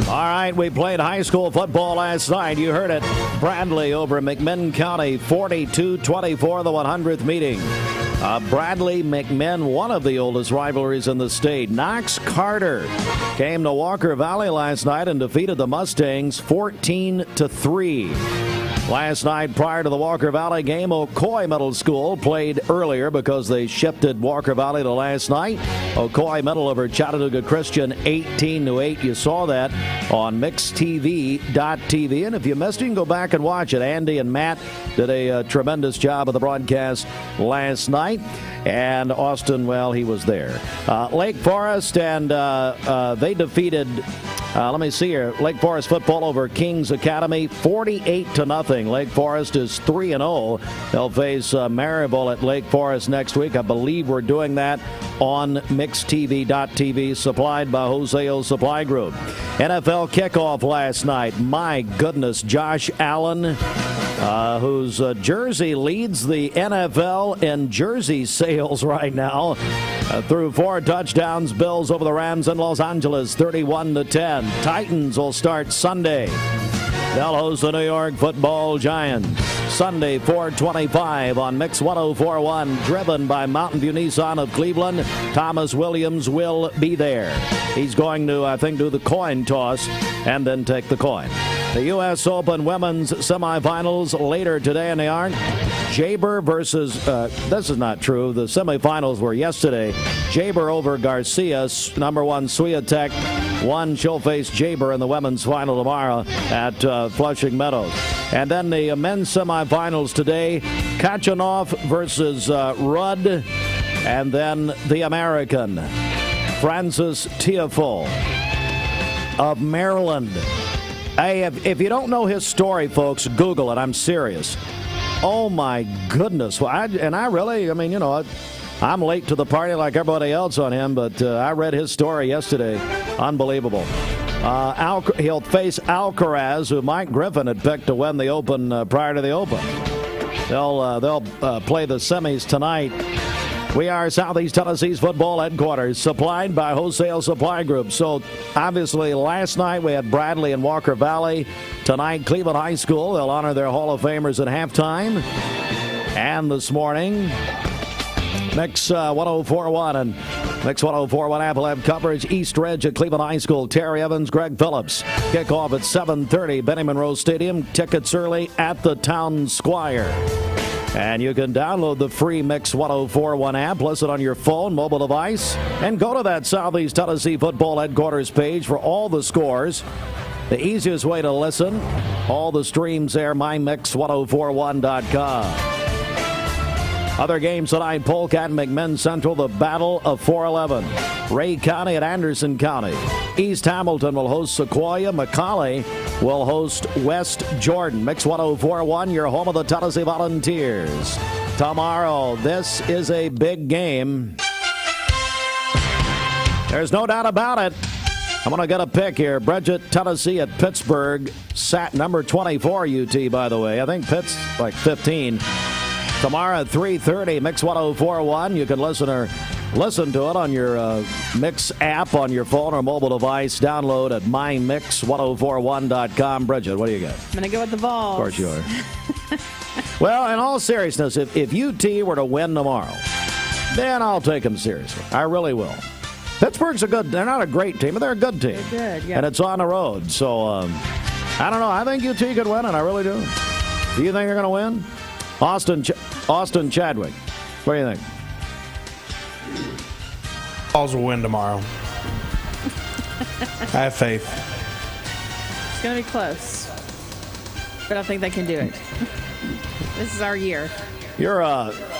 All right, we played high school football last night. You heard it. Bradley over McMinn County, 42-24, the 100th meeting Bradley McMinn, one of the oldest rivalries in the state. Knox Carter came to Walker Valley last night and defeated the Mustangs 14-3. Last night, prior to the Walker Valley game, Ocoee Middle School played earlier because they shifted Walker Valley to last night. Ocoee Middle over Chattanooga Christian 18-8. You saw that on mixtv.tv. And if you missed it, you can go back and watch it. Andy and Matt did a tremendous job of the broadcast last night. And Austin, well, he was there. Lake Forest, and they defeated, let me see here, Lake Forest football over Kings Academy, 48-0. Lake Forest is 3-0. They'll face Maryville at Lake Forest next week. I believe we're doing that on mixtv.tv, supplied by Hoseo Supply Group. NFL kickoff last night. My goodness, Josh Allen, whose jersey leads the NFL in jersey sales right now, threw 4 touchdowns. Bills over the Rams in Los Angeles, 31-10. Titans will start Sunday. They'll host the New York Football Giants. Sunday, 4:25 on Mix 104.1, driven by Mountain View Nissan of Cleveland. Thomas Williams will be there. He's going to, I think, do the coin toss and then take the coin. The U.S. Open women's semifinals later today, and they aren't. Jaber versus, this is not true. The semifinals were yesterday. Jaber over Garcia, number 1 Swiatek. She'll face Jaber in the women's final tomorrow at Flushing Meadows. And then the men's semifinals today, Kachanov versus Rudd. And then the American, Francis Tiafoe of Maryland. Hey, if you don't know his story, folks, Google it. I'm serious. Oh, my goodness. Well, I'm late to the party like everybody else on him, but I read his story yesterday. Unbelievable. He'll face Alcaraz, who Mike Griffin had picked to win the Open prior to the Open. They'll play the semis tonight. We are Southeast Tennessee's football headquarters, supplied by Wholesale Supply Group. So, obviously, last night we had Bradley and Walker Valley. Tonight, Cleveland High School. They'll honor their Hall of Famers at halftime. And this morning, Mix 104.1 and Mix 104.1 Apple have coverage. East Ridge at Cleveland High School. Terry Evans, Greg Phillips. Kickoff at 7:30, Benny Monroe Stadium. Tickets early at the Town Squire. And you can download the free Mix 104.1 app, listen on your phone, mobile device, and go to that Southeast Tennessee football headquarters page for all the scores. The easiest way to listen, all the streams there, mymix1041.com. Other games tonight, Polecat and McMinn Central, the Battle of 411. Ray County at Anderson County. East Hamilton will host Sequoia. McCallie will host West Jordan. Mix 104.1, your home of the Tennessee Volunteers. Tomorrow, this is a big game. There's no doubt about it. I'm going to get a pick here. Bridget, Tennessee at Pittsburgh. Number 24 UT, by the way. I think Pitt's like 15. Tomorrow at 3:30, Mix 104.1. You can listen to it on your Mix app on your phone or mobile device. Download at mymix1041.com. Bridget, what do you got? I'm going to go with the Vols. Of course you are. Well, in all seriousness, if UT were to win tomorrow, then I'll take them seriously. I really will. Pittsburgh's they're not a great team, but they're a good team. They're good, yeah. And it's on the road. So, I don't know. I think UT could win, and I really do. Do you think they're going to win? Austin Chadwick, what do you think? Vols will win tomorrow. I have faith. It's going to be close, but I think they can do it. This is our year. You're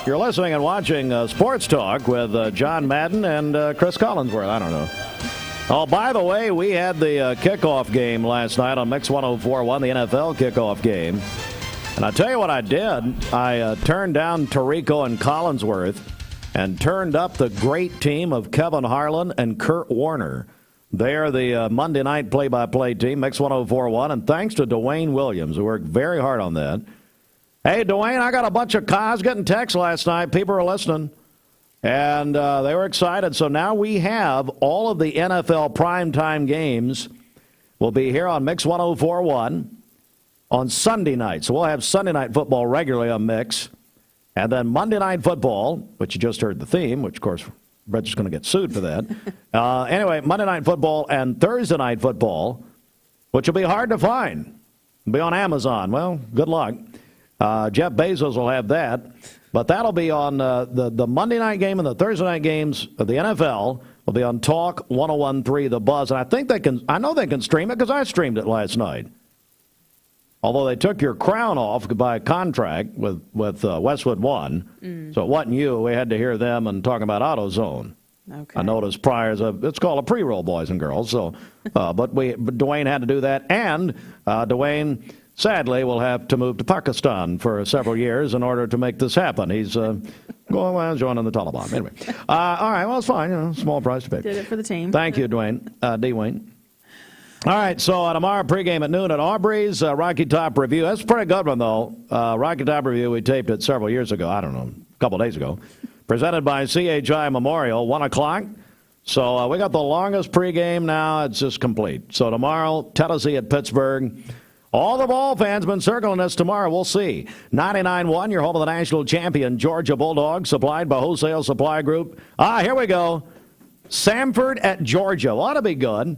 listening and watching Sports Talk with John Madden and Chris Collinsworth. I don't know. Oh, by the way, we had the kickoff game last night on Mix 104.1, the NFL kickoff game. And I'll tell you what I did. I turned down Tarico and Collinsworth and turned up the great team of Kevin Harlan and Kurt Warner. They are the Monday night play-by-play team, Mix 104.1. And thanks to Dwayne Williams, who worked very hard on that. Hey, Dwayne, I got a bunch of calls getting texts last night. People were listening. And they were excited. So now we have all of the NFL primetime games will be here on Mix 104.1. On Sunday night. So we'll have Sunday night football regularly on Mix. And then Monday Night Football, which you just heard the theme, which, of course, Brett's going to get sued for that. Anyway, Monday Night Football and Thursday Night Football, which will be hard to find. It'll be on Amazon. Well, good luck. Jeff Bezos will have that. But that'll be on the Monday night game and the Thursday night games of the NFL will be on Talk 101.3 The Buzz. And I know they can stream it because I streamed it last night. Although they took your crown off by contract with Westwood One. So it wasn't you. We had to hear them and talking about AutoZone. Okay. I noticed Pryor's it's called a pre-roll, boys and girls. So, but Dwayne had to do that. And Dwayne, sadly, will have to move to Pakistan for several years in order to make this happen. He's joining the Taliban. Anyway, all right, well, it's fine. Small price to pay. Did it for the team. Thank you, Dwayne. Dwayne. All right, so tomorrow pregame at noon at Aubrey's Rocky Top Review. That's a pretty good one, though. Rocky Top Review, we taped it several years ago. I don't know, a couple of days ago. Presented by CHI Memorial, 1 o'clock. So we got the longest pregame now. It's just complete. So tomorrow, Tennessee at Pittsburgh. All the ball fans been circling us tomorrow. We'll see. 99.1, your home of the national champion, Georgia Bulldogs, supplied by Wholesale Supply Group. Here we go. Samford at Georgia. Ought to be good.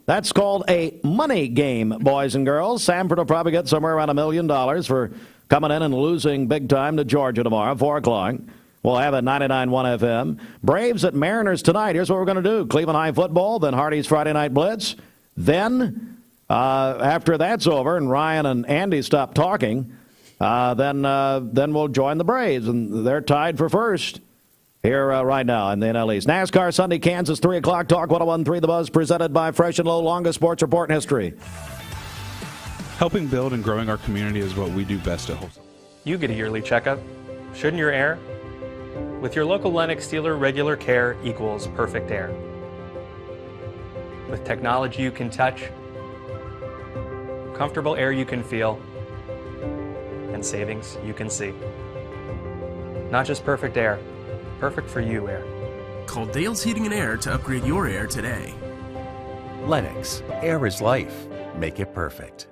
That's called a money game, boys and girls. Samford will probably get somewhere around $1 million for coming in and losing big time to Georgia tomorrow, 4 o'clock. We'll have it 99.1 FM. Braves at Mariners tonight. Here's what we're going to do. Cleveland High football, then Hardy's Friday Night Blitz. Then, after that's over and Ryan and Andy stop talking, then we'll join the Braves. And they're tied for first here right now in the NL East. NASCAR Sunday, Kansas, 3 o'clock. Talk 101.3 The Buzz, presented by Fresh and Low, longest sports report in history. Helping build and growing our community is what we do best at Wholesale. You get a yearly checkup. Shouldn't your air? With your local Lennox dealer, regular care equals perfect air. With technology you can touch, comfortable air you can feel, and savings you can see. Not just perfect air, perfect for you air. Call Dale's Heating and Air to upgrade your air today. Lennox, air is life. Make it perfect.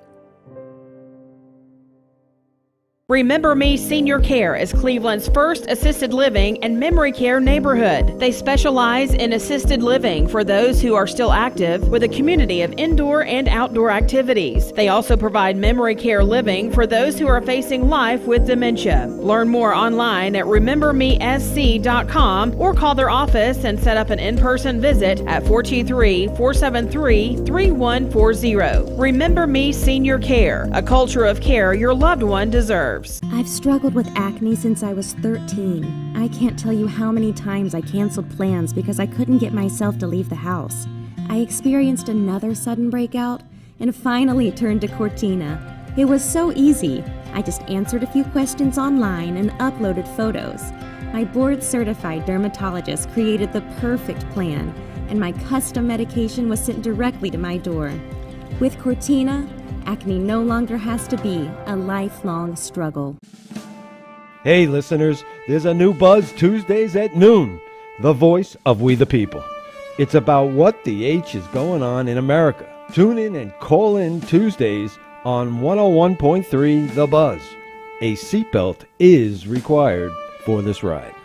Remember Me Senior Care is Cleveland's first assisted living and memory care neighborhood. They specialize in assisted living for those who are still active with a community of indoor and outdoor activities. They also provide memory care living for those who are facing life with dementia. Learn more online at remembermesc.com or call their office and set up an in-person visit at 423-473-3140. Remember Me Senior Care, a culture of care your loved one deserves. I've struggled with acne since I was 13. I can't tell you how many times I canceled plans because I couldn't get myself to leave the house. I experienced another sudden breakout and finally turned to Cortina. It was so easy. I just answered a few questions online and uploaded photos. My board-certified dermatologist created the perfect plan, and my custom medication was sent directly to my door. With Cortina, acne no longer has to be a lifelong struggle. Hey, listeners, there's a new Buzz Tuesdays at noon, the voice of We the People. It's about what the H is going on in America. Tune in and call in Tuesdays on 101.3 The Buzz. A seatbelt is required for this ride.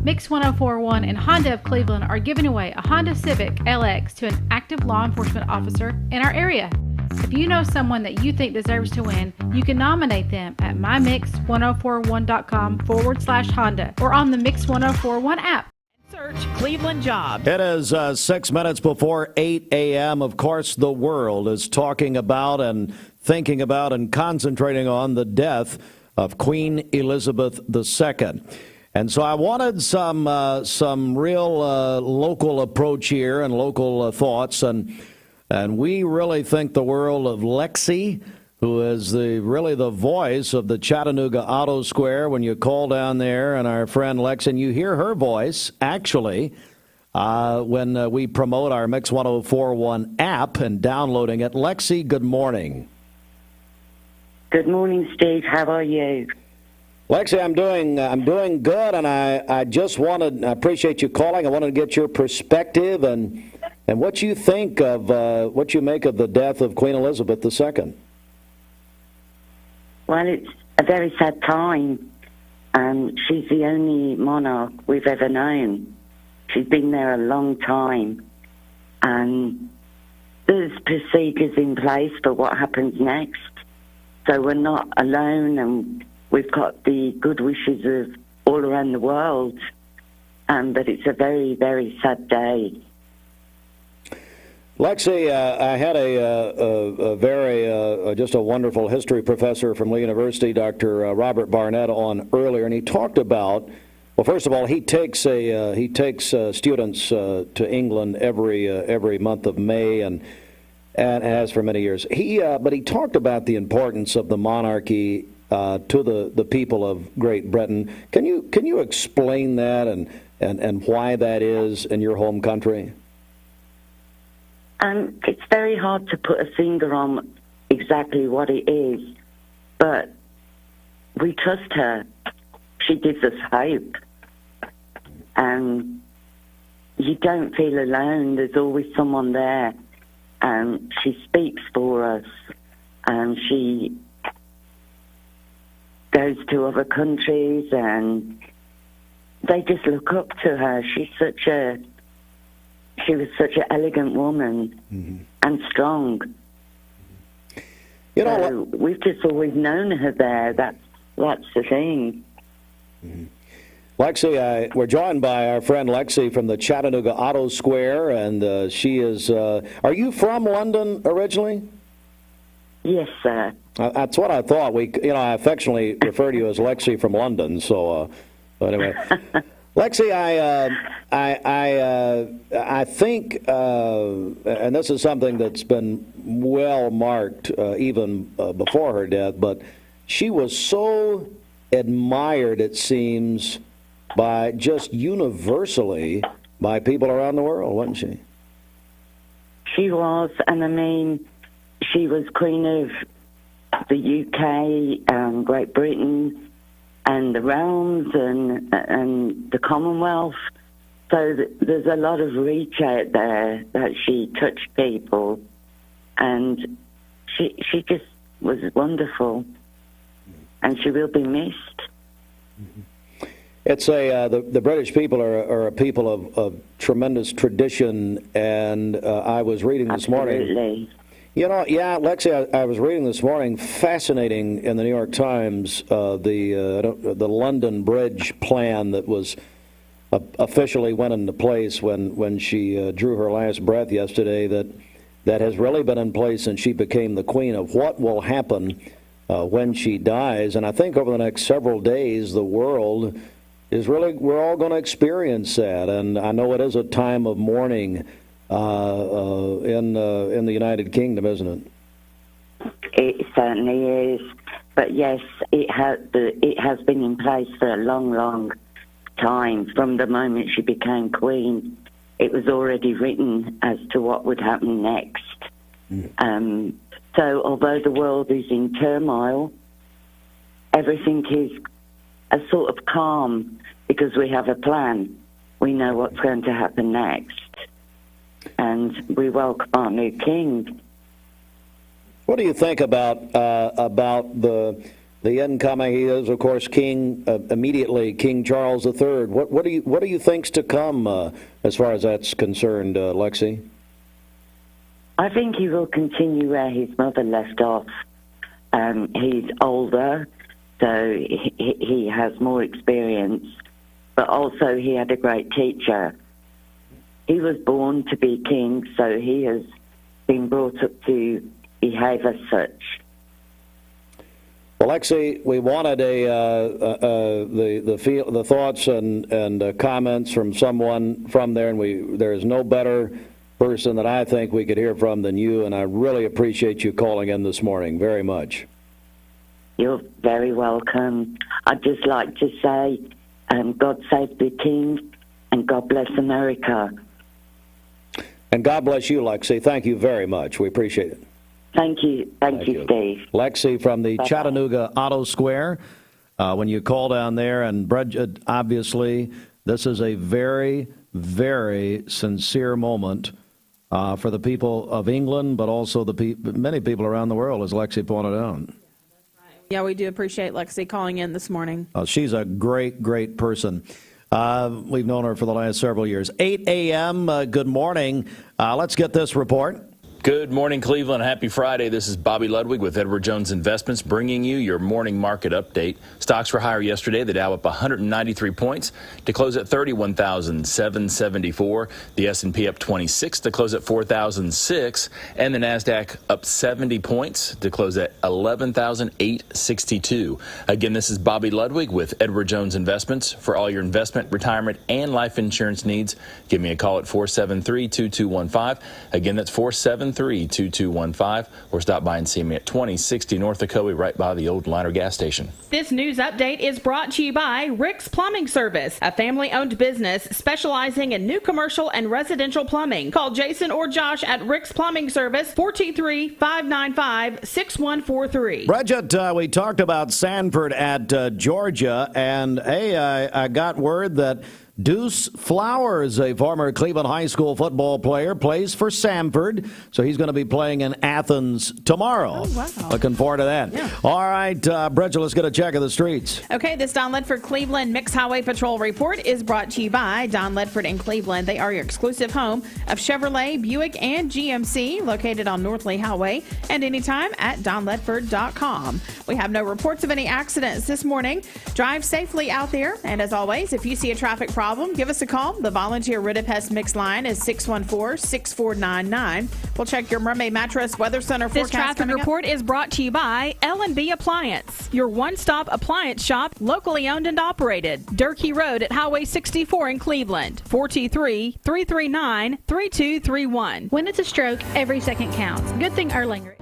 Mix 1041 and Honda of Cleveland are giving away a Honda Civic LX to an active law enforcement officer in our area. If you know someone that you think deserves to win, you can nominate them at mymix1041.com/Honda or on the Mix 1041 app. Search Cleveland Jobs. It is 6 minutes before 8 a.m. Of course, the world is talking about and thinking about and concentrating on the death of Queen Elizabeth II. And so I wanted some real local approach here and local thoughts, and we really think the world of Lexi who is really the voice of the Chattanooga Auto Square when you call down there, and our friend Lex, and you hear her voice, actually, when we promote our Mix 1041 app and downloading it. Lexi, good morning. Good morning, Steve. How are you? Lexi, I'm doing good, and I appreciate you calling. I wanted to get your perspective and what you think of what you make of the death of Queen Elizabeth II. Well, it's a very sad time. She's the only monarch we've ever known. She's been there a long time, and there's procedures in place for what happens next. So we're not alone, and we've got the good wishes of all around the world. But it's a very, very sad day. Lexi, I had just a wonderful history professor from Lee University, Dr. Robert Barnett, on earlier, and he talked about, well, first of all, he takes students to England every month of May, and has for many years. But he talked about the importance of the monarchy to the people of Great Britain. Can you explain that and why that is in your home country? It's very hard to put a finger on exactly what it is, but we trust her. She gives us hope. And you don't feel alone. There's always someone there. She speaks for us. She goes to other countries, and they just look up to her. She was such an elegant woman, and strong. We've just always known her there. That's the thing. Lexi, we're joined by our friend Lexi from the Chattanooga Auto Square, and she is. Are you from London originally? Yes, sir. That's what I thought. I affectionately refer to you as Lexi from London. So, anyway. Lexi, I think, and this is something that's been well marked even before her death, but she was so admired, it seems, by just universally by people around the world, wasn't she? She was, and I mean, she was Queen of the UK, Great Britain, and the realms and the Commonwealth. So there's a lot of reach out there that she touched people, and she just was wonderful, and she will be missed. It's the British people are a people of tremendous tradition, and I was reading this morning. Absolutely. Lexi, I was reading this morning, fascinating in the New York Times, the London Bridge plan that was officially went into place when she drew her last breath yesterday, that has really been in place since she became the Queen, of what will happen when she dies. And I think over the next several days, the world is we're all going to experience that. And I know it is a time of mourning in the United Kingdom, isn't it? It certainly is. But yes, it has been in place for a long, long time. From the moment she became Queen, it was already written as to what would happen next. So although the world is in turmoil, everything is a sort of calm because we have a plan. We know what's going to happen next. And we welcome our new king. What do you think about the incoming? He is, of course, King immediately, King Charles III. What do you think's to come as far as that's concerned, Lexi? I think he will continue where his mother left off. He's older, so he has more experience, but also he had a great teacher. He was born to be king, so he has been brought up to behave as such. Well, Lexi, we wanted the thoughts and comments from someone from there, and there is no better person that I think we could hear from than you, and I really appreciate you calling in this morning very much. You're very welcome. I'd just like to say, God save the king, and God bless America. And God bless you, Lexi. Thank you very much. We appreciate it. Thank you. Thank you, Steve. Lexi from the Bye-bye. Chattanooga Auto Square. When you call down there, and Bridget, obviously, this is a very, very sincere moment for the people of England, but also many people around the world, as Lexi pointed out. Yeah, we do appreciate Lexi calling in this morning. She's a great, great person. We've known her for the last several years. 8 a.m., good morning. Let's get this report. Good morning, Cleveland. Happy Friday. This is Bobby Ludwig with Edward Jones Investments bringing you your morning market update. Stocks were higher yesterday. The Dow up 193 points to close at 31,774. The S&P up 26 to close at 4,006. And the NASDAQ up 70 points to close at 11,862. Again, this is Bobby Ludwig with Edward Jones Investments. For all your investment, retirement, and life insurance needs, give me a call at 473-2215. Again, that's 473-2215, or stop by and see me at 2060 North Ocoee, right by the old Liner gas station. This news update is brought to you by Rick's Plumbing Service, a family-owned business specializing in new commercial and residential plumbing. Call Jason or Josh at Rick's Plumbing Service, 423-595-6143. Bridget, we talked about Sanford at Georgia, and hey, I got word that Deuce Flowers, a former Cleveland High School football player, plays for Sanford, so he's going to be playing in Athens tomorrow. Oh, wow. Looking forward to that. Yeah. All right, Bridget, let's get a check of the streets. Okay, this Don Ledford Cleveland Mixed Highway Patrol report is brought to you by Don Ledford in Cleveland. They are your exclusive home of Chevrolet, Buick, and GMC, located on North Lee Highway, and anytime at donledford.com. We have no reports of any accidents this morning. Drive safely out there, and as always, if you see a traffic problem, give us a call. The volunteer Ridipest mix line is 614-6499. We'll check your Mermaid Mattress Weather Center forecast. This traffic report is brought to you by L&B Appliance, your one-stop appliance shop, locally owned and operated. Durkee Road at Highway 64 in Cleveland, 423-339-3231. When it's a stroke, every second counts. Good thing Erlanger.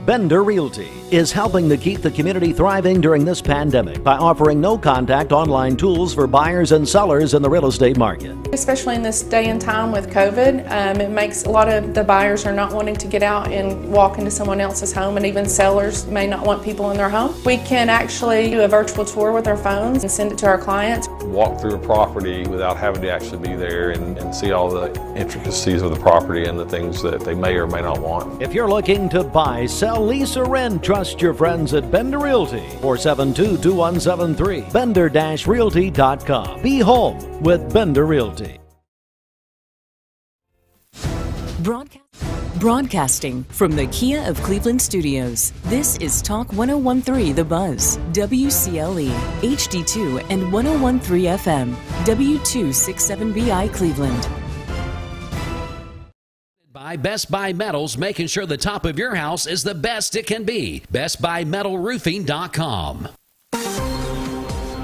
Bender Realty is helping to keep the community thriving during this pandemic by offering no-contact online tools for buyers and sellers in the real estate market. Especially in this day and time with COVID, it makes a lot of the buyers are not wanting to get out and walk into someone else's home, and even sellers may not want people in their home. We can actually do a virtual tour with our phones and send it to our clients. Walk through a property without having to actually be there and see all the intricacies of the property and the things that they may or may not want. If you're looking to buy, sell, lease, or rent, trust your friends at Bender Realty. 472-2173. Bender-realty.com. Be home with Bender Realty. Broadcasting from the Kia of Cleveland studios, this is Talk 101.3 The Buzz, WCLE, HD2 and 101.3 FM, W267BI Cleveland. By Best Buy Metals, making sure the top of your house is the best it can be. BestBuyMetalRoofing.com.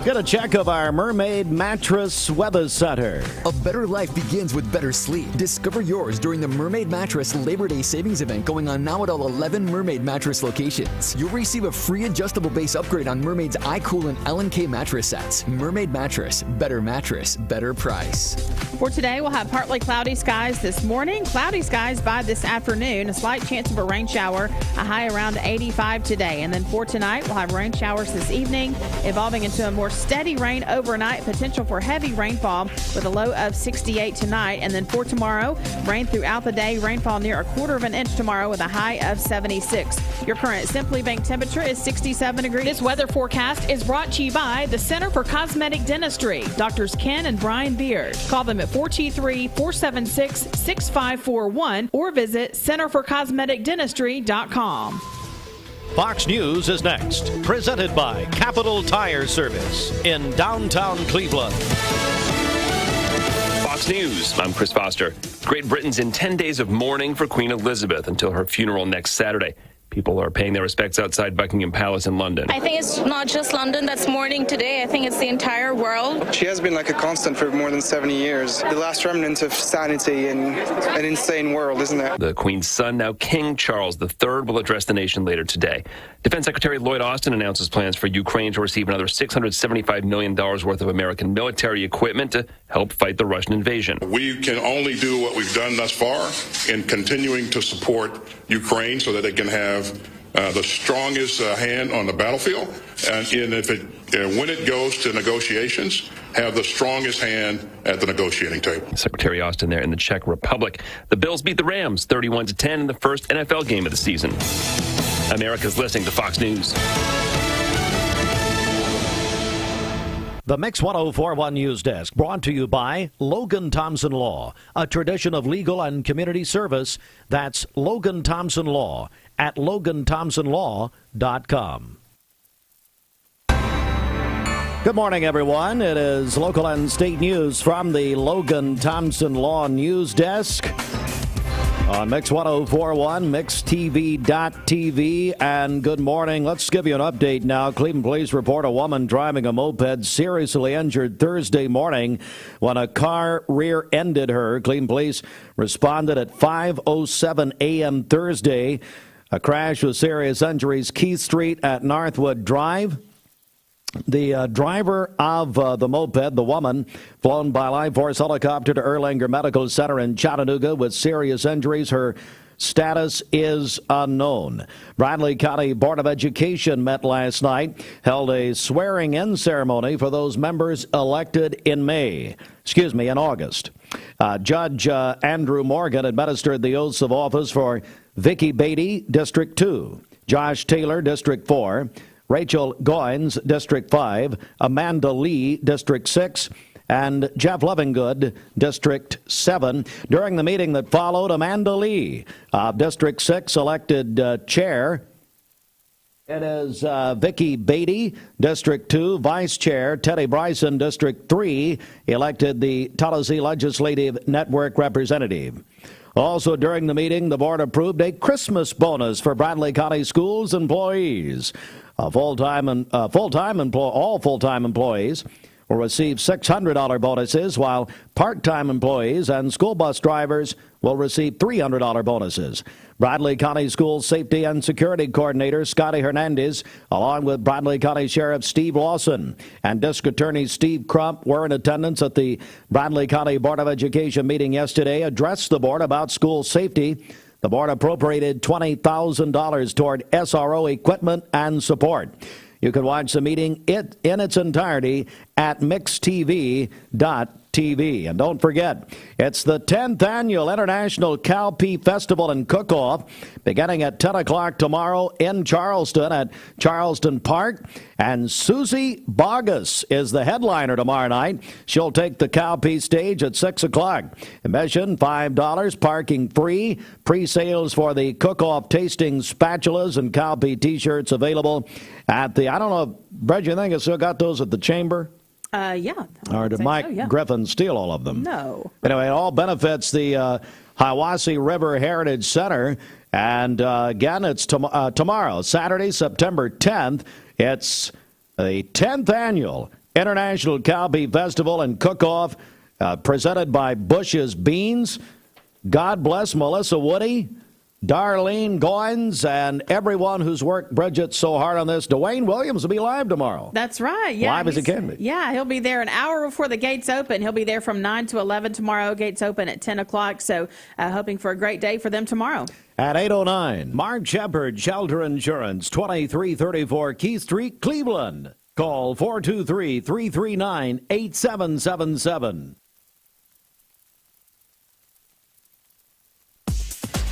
Get a check of our Mermaid Mattress Weather Center. A better life begins with better sleep. Discover yours during the Mermaid Mattress Labor Day Savings Event going on now at all 11 Mermaid Mattress locations. You'll receive a free adjustable base upgrade on Mermaid's iCool and L&K mattress sets. Mermaid Mattress. Better mattress. Better price. For today, we'll have partly cloudy skies this morning, cloudy skies by this afternoon, a slight chance of a rain shower, a high around 85 today. And then for tonight, we'll have rain showers this evening, evolving into a more steady rain overnight, potential for heavy rainfall with a low of 68 tonight. And then for tomorrow, rain throughout the day, rainfall near a quarter of an inch tomorrow with a high of 76. Your current Simply Bank temperature is 67 degrees. This weather forecast is brought to you by the Center for Cosmetic Dentistry, Drs. Ken and Brian Beard. Call them at 423-476-6541 or visit centerforcosmeticdentistry.com. Fox News is next, presented by Capital Tire Service in downtown Cleveland. Fox News, I'm Chris Foster. Great Britain's in 10 days of mourning for Queen Elizabeth until her funeral next Saturday. People are paying their respects outside Buckingham Palace in London. I think it's not just London that's mourning today. I think it's the entire world. She has been like a constant for more than 70 years. The last remnant of sanity in an insane world, isn't it? The Queen's son, now King Charles III, will address the nation later today. Defense Secretary Lloyd Austin announces plans for Ukraine to receive another $675 million worth of American military equipment to help fight the Russian invasion. We can only do what we've done thus far in continuing to support Ukraine so that they can have the strongest hand on the battlefield, and when it goes to negotiations, have the strongest hand at the negotiating table. Secretary Austin there in the Czech Republic. The Bills beat the Rams 31-10 in the first NFL game of the season. America's listening to Fox News. The Mix 1041 News Desk brought to you by Logan Thompson Law, a tradition of legal and community service. That's Logan Thompson Law at LoganThompsonLaw.com. Good morning, everyone. It is local and state news from the Logan Thompson Law News Desk on Mix 1041, MixTV.tv, and good morning. Let's give you an update now. Cleveland police report a woman driving a moped seriously injured Thursday morning when a car rear-ended her. Cleveland police responded at 5:07 a.m. Thursday. A crash with serious injuries, Keith Street at Northwood Drive. The driver of the moped, the woman, flown by Life Force helicopter to Erlanger Medical Center in Chattanooga with serious injuries. Her status is unknown. Bradley County Board of Education met last night, held a swearing-in ceremony for those members elected in August. Judge Andrew Morgan administered the oaths of office for Vicky Beatty, District 2, Josh Taylor, District 4, Rachel Goins, District 5, Amanda Lee, District 6, and Jeff Levingood, District 7. During the meeting that followed, Amanda Lee, District 6, elected chair. It is Vicky Beatty, District 2, Vice Chair. Teddy Bryson, District 3, elected the Tallahassee Legislative Network representative. Also during the meeting, the board approved a Christmas bonus for Bradley County Schools employees. All full-time employees will receive $600 bonuses, while part-time employees and school bus drivers will receive $300 bonuses. Bradley County School Safety and Security Coordinator Scotty Hernandez, along with Bradley County Sheriff Steve Lawson and District Attorney Steve Crump, were in attendance at the Bradley County Board of Education meeting yesterday, addressed the board about school safety. The board appropriated $20,000 toward SRO equipment and support. You can watch the meeting in its entirety at MixTV.tv. And don't forget, it's the 10th Annual International Cowpea Festival and Cook-Off, beginning at 10 o'clock tomorrow in Charleston at Charleston Park. And Susie Bogus is the headliner tomorrow night. She'll take the cowpea stage at 6 o'clock. Admission, $5, parking free. Pre-sales for the cook-off tasting spatulas and cowpea T-shirts available at the, I don't know, Brett, you think I still got those at the Chamber? Yeah. Or did Mike Griffin steal all of them? No. Anyway, it all benefits the Hiwassee River Heritage Center. And again, it's tomorrow, Saturday, September 10th. It's the 10th Annual International Cowpea Festival and Cook-Off presented by Bush's Beans. God bless Melissa Woody, Darlene Goins, and everyone who's worked, Bridget, so hard on this. Dwayne Williams will be live tomorrow. That's right. Yeah, live as he can be. Yeah, he'll be there an hour before the gates open. He'll be there from 9 to 11 tomorrow. Gates open at 10 o'clock. So hoping for a great day for them tomorrow. At 8:09, Mark Shepard, Shelter Insurance, 2334 Keith Street, Cleveland. Call 423-339-8777.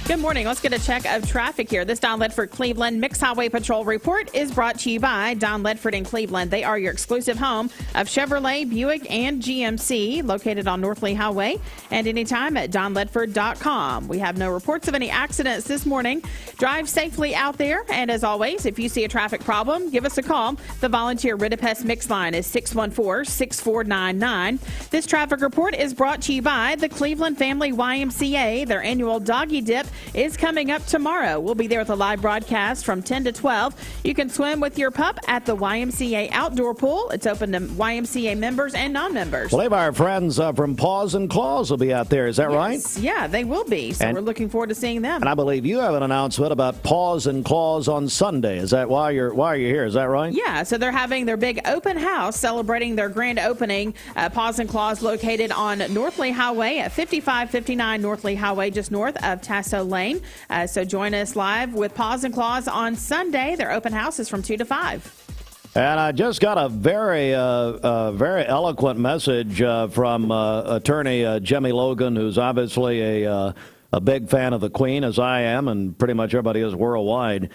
Good morning. Let's get a check of traffic here. This Don Ledford Cleveland Mixed Highway Patrol report is brought to you by Don Ledford in Cleveland. They are your exclusive home of Chevrolet, Buick, and GMC, located on North Lee Highway, and anytime at donledford.com. We have no reports of any accidents this morning. Drive safely out there, and as always, if you see a traffic problem, give us a call. The volunteer Ridipest Mix line is 614-6499. This traffic report is brought to you by the Cleveland Family YMCA. Their annual Doggy Dip is coming up tomorrow. We'll be there with a live broadcast from 10 to 12. You can swim with your pup at the YMCA outdoor pool. It's open to YMCA members and non-members. I believe our friends from Paws and Claws will be out there. Is that right? Yeah, they will be. So we're looking forward to seeing them. And I believe you have an announcement about Paws and Claws on Sunday. Is that why you're here? Is that right? Yeah, so they're having their big open house celebrating their grand opening. Paws and Claws located on North Lee Highway at 5559 North Lee Highway, just north of Tasso Lane. So join us live with Paws and Claws on Sunday. Their open house is from 2 to 5. And I just got a very eloquent message from attorney Jimmy Logan, who's obviously a big fan of the Queen, as I am, and pretty much everybody is worldwide.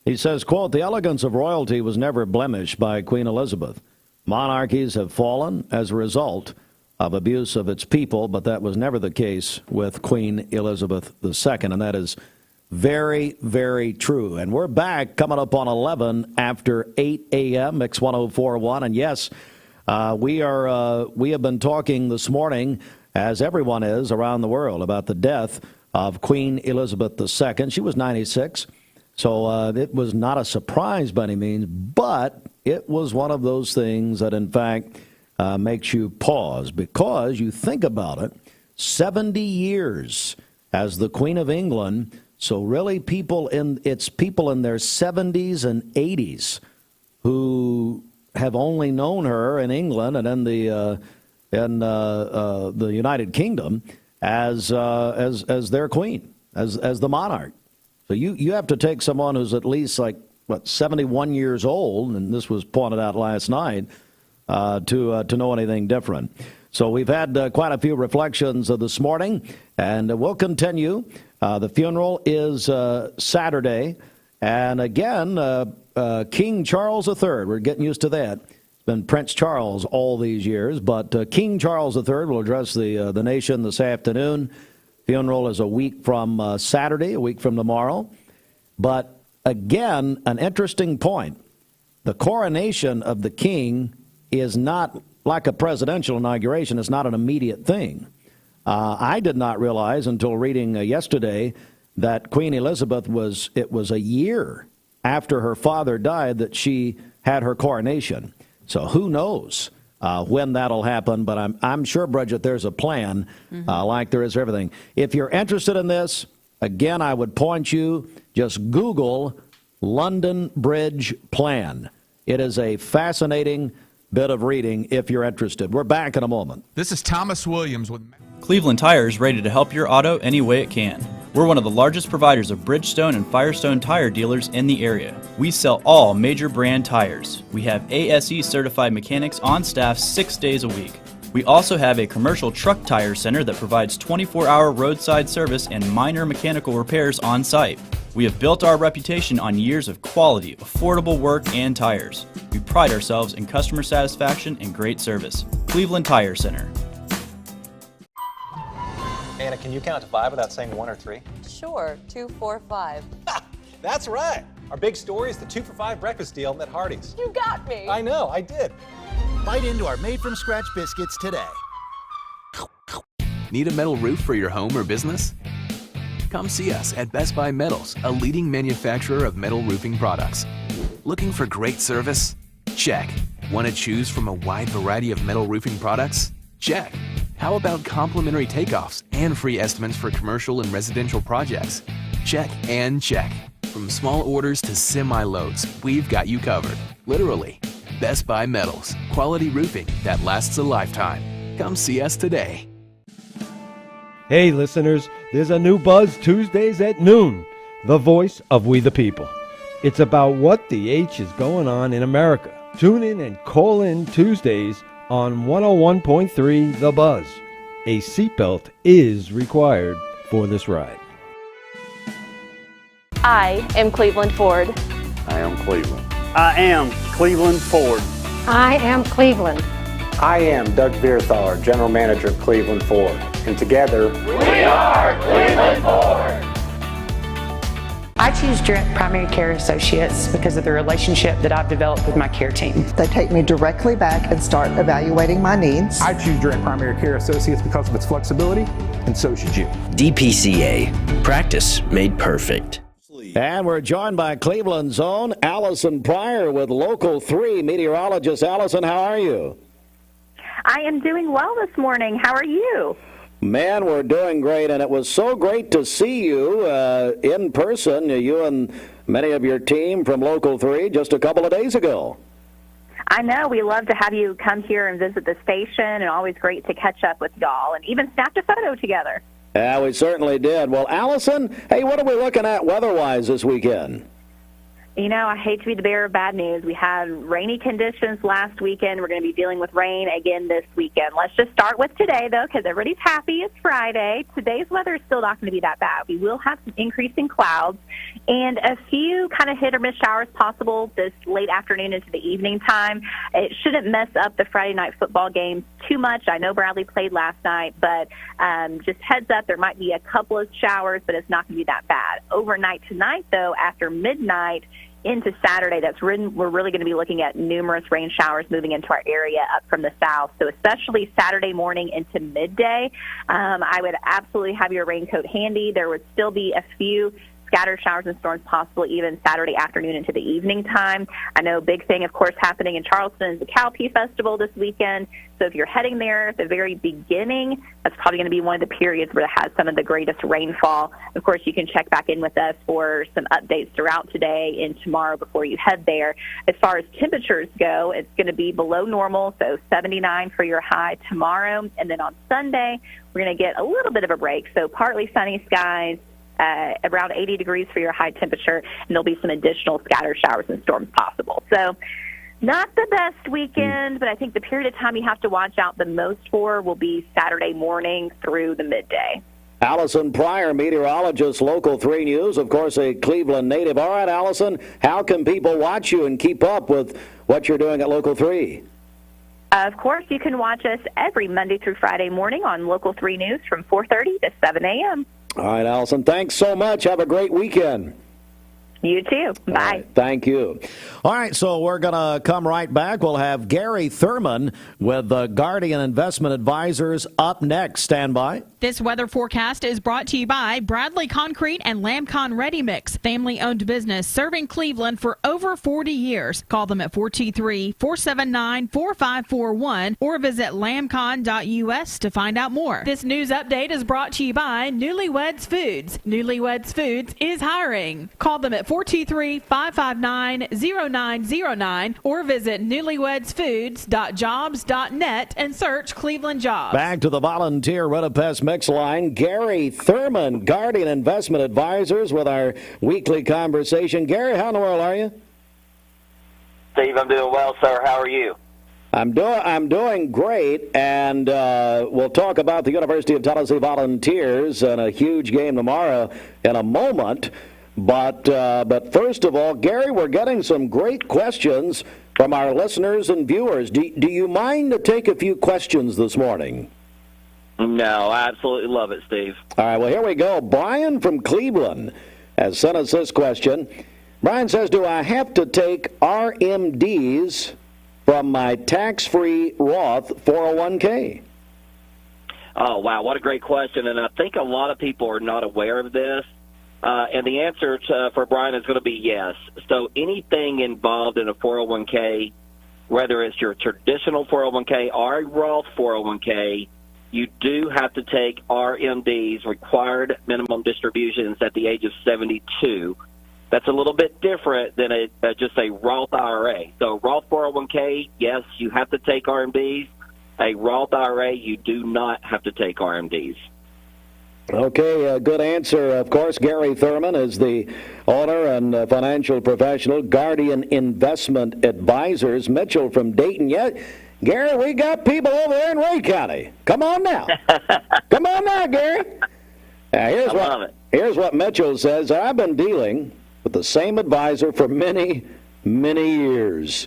He says, quote, "The elegance of royalty was never blemished by Queen Elizabeth. Monarchies have fallen as a result of abuse of its people, but that was never the case with Queen Elizabeth II," and that is very, very true. And we're back coming up on 11 after 8 a.m., Mix 1041. And yes, we have been talking this morning, as everyone is around the world, about the death of Queen Elizabeth II. She was 96. So it was not a surprise by any means, but it was one of those things that, in fact, makes you pause because you think about it. 70 years as the Queen of England, so really it's people in their 70s and 80s who have only known her in England and in the United Kingdom as their queen, as the monarch. So you have to take someone who's at least 71 years old, and this was pointed out last night, to know anything different. So we've had quite a few reflections this morning, and we'll continue. The funeral is Saturday, and again, King Charles III. We're getting used to that. It's been Prince Charles all these years, but King Charles III will address the nation this afternoon. Funeral is a week from Saturday, a week from tomorrow. But again, an interesting point. The coronation of the king is not like a presidential inauguration. It's not an immediate thing. I did not realize until reading yesterday that Queen Elizabeth was a year after her father died that she had her coronation. So who knows when that'll happen, but I'm sure, Bridget, there's a plan like there is for everything. If you're interested in this, again, I would point you, just Google London Bridge Plan. It is a fascinating bit of reading if you're interested. We're back in a moment. This is Thomas Williams with Cleveland Tire is ready to help your auto any way it can. We're one of the largest providers of Bridgestone and Firestone tire dealers in the area. We sell all major brand tires. We have ASE certified mechanics on staff 6 days a week. We also have a commercial truck tire center that provides 24-hour roadside service and minor mechanical repairs on site. We have built our reputation on years of quality, affordable work and tires. We pride ourselves in customer satisfaction and great service. Cleveland Tire Center. Anna, can you count to 5 without saying 1 or 3? Sure, 2, 4, 5. That's right. Our big story is the 2 for $5 breakfast deal at Hardee's. You got me. I know, I did. Bite into our made-from-scratch biscuits today. Need a metal roof for your home or business? Come see us at Best Buy Metals, a leading manufacturer of metal roofing products. Looking for great service? Check. Want to choose from a wide variety of metal roofing products? Check. How about complimentary takeoffs and free estimates for commercial and residential projects? Check and check. From small orders to semi-loads, we've got you covered. Literally. Best Buy Metals. Quality roofing that lasts a lifetime. Come see us today. Hey, listeners, there's a new Buzz Tuesdays at noon. The voice of We the People. It's about what the H is going on in America. Tune in and call in Tuesdays on 101.3 The Buzz. A seatbelt is required for this ride. I am Cleveland Ford. I am Cleveland. I am Cleveland Ford. I am Cleveland. I am Doug Vierthar, General Manager of Cleveland Ford. And together, we are Cleveland Ford. I choose choose Direct Primary Care Associates because of the relationship that I've developed with my care team. They take me directly back and start evaluating my needs. I choose Direct Primary Care Associates because of its flexibility, and so should you. DPCA. Practice made perfect. And we're joined by Cleveland's own Alison Pryor with Local 3 meteorologist. Alison, how are you? I am doing well this morning. How are you? Man, we're doing great, and it was so great to see you in person, you and many of your team from Local 3 just a couple of days ago. I know. We love to have you come here and visit the station, and always great to catch up with y'all, and even snapped a photo together. Yeah, we certainly did. Well, Alison, hey, what are we looking at weather-wise this weekend? You know, I hate to be the bearer of bad news. We had rainy conditions last weekend. We're going to be dealing with rain again this weekend. Let's just start with today, though, because everybody's happy. It's Friday. Today's weather is still not going to be that bad. We will have some increasing clouds and a few kind of hit-or-miss showers possible this late afternoon into the evening time. It shouldn't mess up the Friday night football game too much. I know Bradley played last night, but just heads up, there might be a couple of showers, but it's not going to be that bad. Overnight tonight, though, after midnight, into Saturday, we're really going to be looking at numerous rain showers moving into our area up from the south. So especially Saturday morning into midday, I would absolutely have your raincoat handy. There would still be a few scattered showers and storms possible even Saturday afternoon into the evening time. I know a big thing, of course, happening in Charleston is the Cowpea Festival this weekend. So if you're heading there at the very beginning, that's probably going to be one of the periods where it has some of the greatest rainfall. Of course, you can check back in with us for some updates throughout today and tomorrow before you head there. As far as temperatures go, it's going to be below normal, so 79 for your high tomorrow. And then on Sunday, we're going to get a little bit of a break. So partly sunny skies, around 80 degrees for your high temperature, and there'll be some additional scattered showers and storms possible. So not the best weekend, but I think the period of time you have to watch out the most for will be Saturday morning through the midday. Alison Pryor, meteorologist, Local 3 News, of course, a Cleveland native. All right, Alison, how can people watch you and keep up with what you're doing at Local 3? Of course, you can watch us every Monday through Friday morning on Local 3 News from 4:30 to 7 a.m. All right, Alison, thanks so much. Have a great weekend. You too. Bye. Right, thank you. All right, so we're going to come right back. We'll have Garry Thurman with the Guardian Investment Advisors up next. Stand by. This weather forecast is brought to you by Bradley Concrete and Lamcon Ready Mix, family-owned business serving Cleveland for over 40 years. Call them at 423-479-4541 or visit lamcon.us to find out more. This news update is brought to you by Newlyweds Foods. Newlyweds Foods is hiring. Call them at 423-559-0909 or visit newlywedsfoods.jobs.net and search Cleveland Jobs. Back to the volunteer Rent-A-Pest mix line. Garry Thurman, Guardian Investment Advisors, with our weekly conversation. Garry, how in the world are you? Steve, I'm doing well, sir. How are you? I'm doing great, and we'll talk about the University of Tennessee Volunteers and a huge game tomorrow in a moment. But first of all, Garry, we're getting some great questions from our listeners and viewers. Do you mind to take a few questions this morning? No, I absolutely love it, Steve. All right, well, here we go. Brian from Cleveland has sent us this question. Brian says, do I have to take RMDs from my tax-free Roth 401k? Oh, wow, what a great question. And I think a lot of people are not aware of this. And the answer for Brian is going to be yes. So anything involved in a 401k, whether it's your traditional 401k or a Roth 401k, you do have to take RMDs, required minimum distributions, at the age of 72. That's a little bit different than just a Roth IRA. So Roth 401k, yes, you have to take RMDs. A Roth IRA, you do not have to take RMDs. Okay, good answer. Of course, Garry Thurman is the owner and financial professional, Guardian Investment Advisors. Mitchell from Dayton. Yeah, Garry, we got people over there in Ray County. Come on now. Come on now, Garry. Here's what Mitchell says. I've been dealing with the same advisor for many, many years.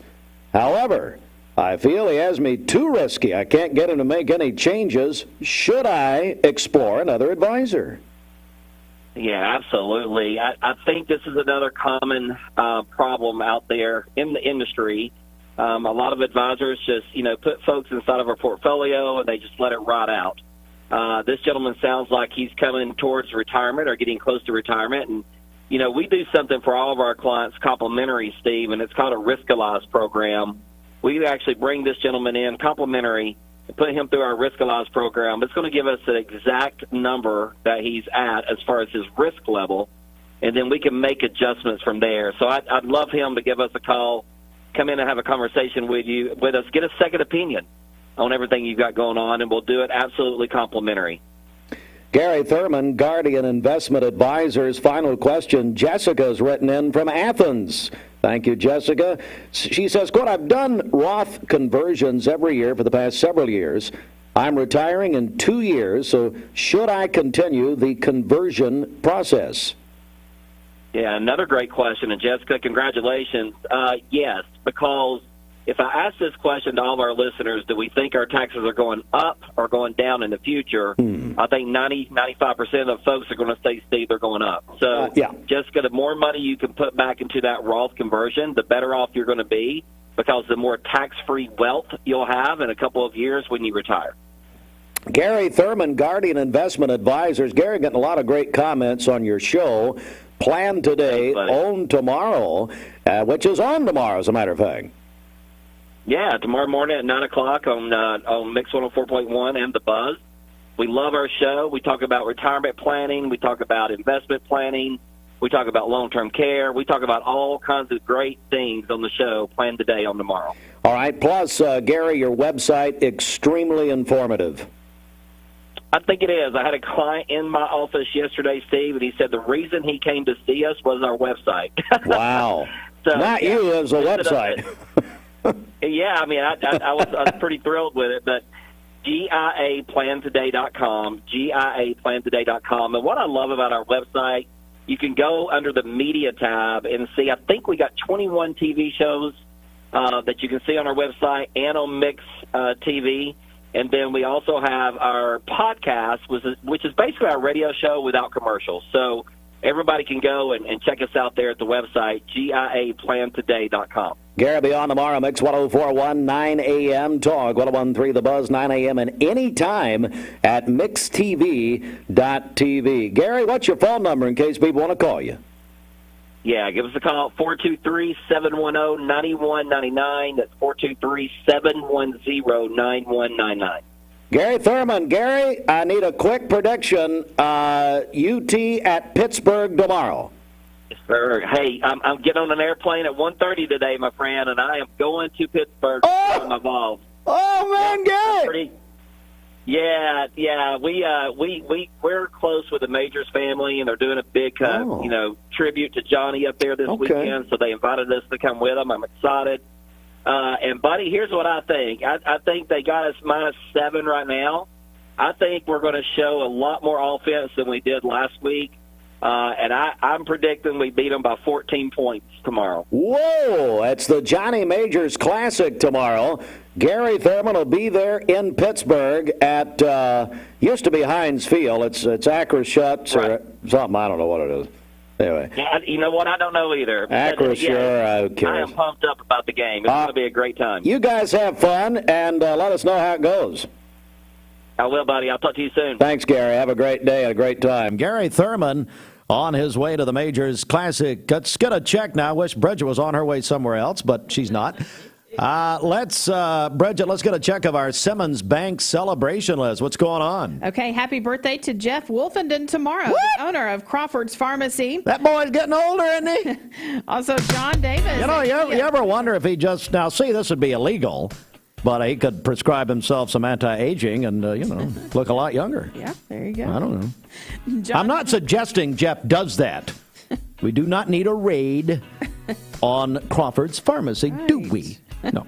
However, I feel he has me too risky. I can't get him to make any changes. Should I explore another advisor? Yeah, absolutely. I think this is another common problem out there in the industry. A lot of advisors just, put folks inside of our portfolio and they just let it rot out. This gentleman sounds like he's coming towards retirement or getting close to retirement. And, we do something for all of our clients complimentary, Steve, and it's called a Riskalyze program. We actually bring this gentleman in complimentary and put him through our Riskalyze program. It's going to give us the exact number that he's at as far as his risk level, and then we can make adjustments from there. So I'd love him to give us a call, come in and have a conversation with us, get a second opinion on everything you've got going on, and we'll do it absolutely complimentary. Garry Thurman, Guardian Investment Advisors. Final question. Jessica's written in from Athens. Thank you, Jessica. She says, quote, I've done Roth conversions every year for the past several years. I'm retiring in 2 years, so should I continue the conversion process? Yeah, another great question. And Jessica, congratulations. Yes, because if I ask this question to all of our listeners, do we think our taxes are going up or going down in the future? I think 95% of folks are going to say, Steve, they're going up. So, Jessica, the more money you can put back into that Roth conversion, the better off you're going to be, because the more tax-free wealth you'll have in a couple of years when you retire. Garry Thurman, Guardian Investment Advisors. Garry, getting a lot of great comments on your show. Plan today, own tomorrow, which is on tomorrow, as a matter of fact. Yeah, tomorrow morning at 9 o'clock on Mix 104.1 and The Buzz. We love our show. We talk about retirement planning. We talk about investment planning. We talk about long-term care. We talk about all kinds of great things on the show. Plan today on tomorrow. All right. Plus, Garry, your website, extremely informative. I think it is. I had a client in my office yesterday, Steve, and he said the reason he came to see us was our website. Wow. Not you as a website. Yeah, I mean, I was pretty thrilled with it, but GIAplantoday.com, GIAplantoday.com. And what I love about our website, you can go under the media tab and see, I think we got 21 TV shows that you can see on our website and on Mix TV. And then we also have our podcast, which is basically our radio show without commercials. So everybody can go and check us out there at the website, GIAplantoday.com. Garry, be on tomorrow, Mix 104.1, 9 a.m. Talk, 101.3 The Buzz, 9 a.m. and anytime at mixtv.tv. Garry, what's your phone number in case people want to call you? Yeah, give us a call, 423-710-9199. That's 423-710-9199. Garry Thurman. Garry, I need a quick prediction. UT at Pittsburgh tomorrow. Yes, sir. Hey, I'm getting on an airplane at 1:30 today, my friend, and I am going to Pittsburgh to my Vols. Oh, man, Garry! Yeah. We're close with the Majors family, and they're doing a big, tribute to Johnny up there this weekend. So they invited us to come with them. I'm excited. And buddy, here's what I think. I think they got us -7 right now. I think we're going to show a lot more offense than we did last week. And I'm predicting we beat them by 14 points tomorrow. Whoa! It's the Johnny Majors Classic tomorrow. Garry Thurman will be there in Pittsburgh at used to be Heinz Field. It's Acrisure or something. I don't know what it is. Anyway. Yeah, you know what? I don't know either. Acrisure, who cares? I am pumped up about the game. It's going to be a great time. You guys have fun, and let us know how it goes. I will, buddy. I'll talk to you soon. Thanks, Garry. Have a great day and a great time. Garry Thurman on his way to the Majors Classic. Let's get a check now. I wish Bridget was on her way somewhere else, but she's not. Bridget, let's get a check of our Simmons Bank celebration list. What's going on? Okay, happy birthday to Jeff Wolfenden tomorrow, the owner of Crawford's Pharmacy. That boy's getting older, isn't he? Also, John Davis. You ever wonder if he just, now see, this would be illegal, but he could prescribe himself some anti-aging and, look a lot younger. Yeah, there you go. I don't know. I'm not suggesting Jeff does that. We do not need a raid on Crawford's Pharmacy, do we? No.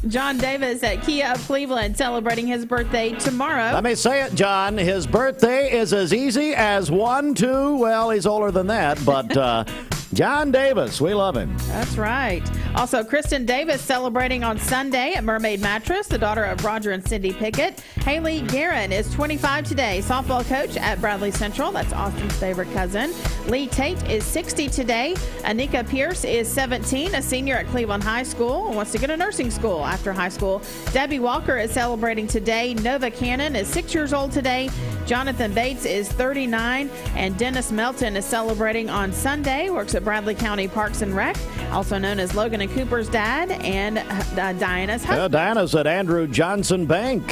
John Davis at Kia of Cleveland celebrating his birthday tomorrow. Let me say it, John. His birthday is as easy as 1, 2. Well, he's older than that, but John Davis, we love him. That's right. Also, Kristen Davis celebrating on Sunday at Mermaid Mattress, the daughter of Roger and Cindy Pickett. Haley Guerin is 25 today, softball coach at Bradley Central. That's Austin's favorite cousin. Lee Tate is 60 today. Anika Pierce is 17, a senior at Cleveland High School, and wants to go to nursing school after high school. Debbie Walker is celebrating today. Nova Cannon is 6 years old today. Jonathan Bates is 39, and Dennis Melton is celebrating on Sunday, works at Bradley County Parks and Rec, also known as Logan and Cooper's dad, and Diana's husband. Diana's at Andrew Johnson Bank.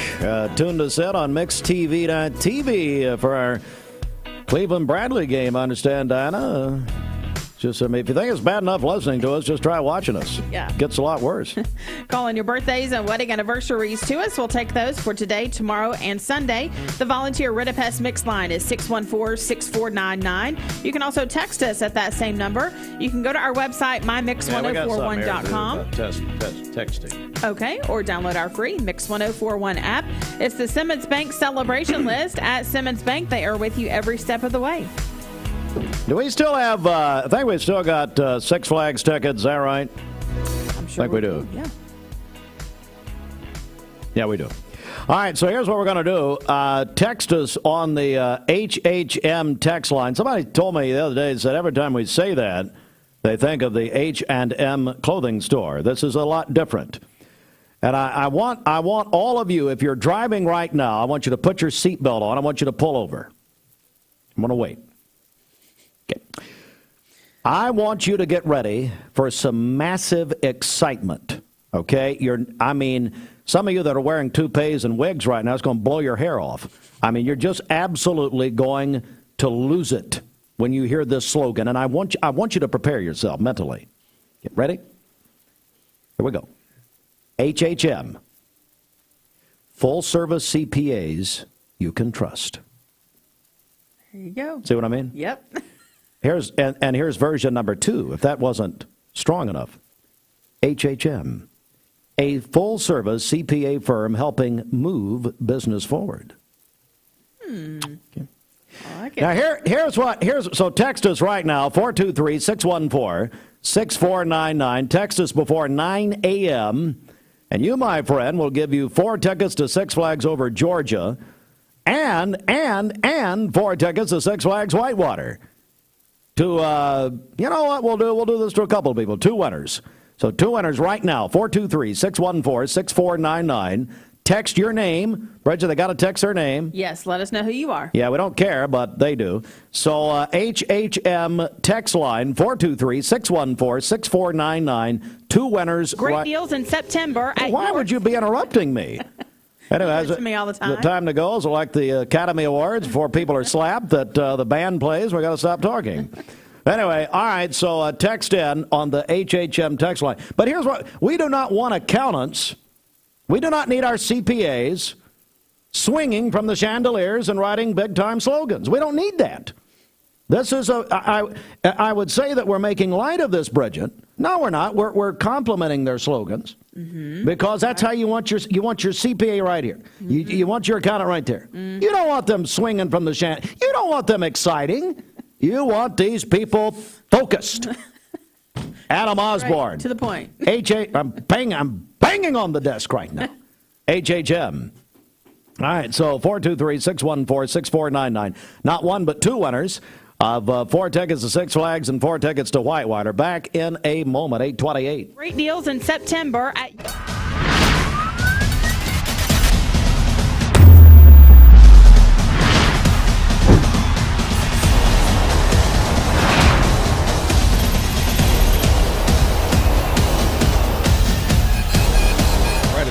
Tuned us in on MixedTV.tv for our Cleveland Bradley game. I understand, Diana. Just, if you think it's bad enough listening to us, just try watching us. Yeah. Gets a lot worse. Call in your birthdays and wedding anniversaries to us. We'll take those for today, tomorrow, and Sunday. The volunteer Ritapest mix line is 614-6499. You can also text us at that same number. You can go to our website, mymix1041.com. Texting. Okay, or download our free Mix 1041 app. It's the Simmons Bank celebration list at Simmons Bank. They are with you every step of the way. Do we still have, I think we've still got Six Flags tickets, is that right? I'm sure we do. Yeah. Yeah, we do. All right, so here's what we're going to do. Text us on the HHM text line. Somebody told me the other day that every time we say that, they think of the H&M clothing store. This is a lot different. And I want all of you, if you're driving right now, I want you to put your seatbelt on. I want you to pull over. I'm going to wait. Okay. I want you to get ready for some massive excitement, okay? Some of you that are wearing toupees and wigs right now, it's going to blow your hair off. You're just absolutely going to lose it when you hear this slogan, and I want you to prepare yourself mentally. Get ready? Here we go. HHM, full-service CPAs you can trust. There you go. See what I mean? Yep. Here's version number 2, if that wasn't strong enough. HHM, a full-service CPA firm helping move business forward. Okay. I like it. Now, so text us right now, 423-614-6499. Text us before 9 a.m., and you, my friend, will give you 4 tickets to Six Flags over Georgia and 4 tickets to Six Flags Whitewater. You know what we'll do? We'll do this to a couple of people. 2 winners. So 2 winners right now, 423-614-6499. Text your name. Bridget, they got to text their name. Yes, let us know who you are. Yeah, we don't care, but they do. So HHM text line, 423-614-6499. 2 winners. Great deals in September. Why would you be interrupting me? Anyway, to me all the time. The time to go. So like the Academy Awards, before people are slapped that the band plays, we got to stop talking. Anyway, all right, so text in on the HHM text line. But here's what, we do not want accountants. We do not need our CPAs swinging from the chandeliers and writing big-time slogans. We don't need that. This is I would say that we're making light of this, Bridget. No, we're not. We're complimenting their slogans because that's how you want your CPA right here. You want your accountant right there. You don't want them swinging from the chandelier. You don't want them exciting. You want these people focused. Adam Osborne. Right, to the point. I'm banging on the desk right now. HHM. All right, so 423-614-6499. Not 1, but 2 winners of 4 tickets to Six Flags and 4 tickets to Whitewater. Back in a moment, 8:28. Great deals in September at...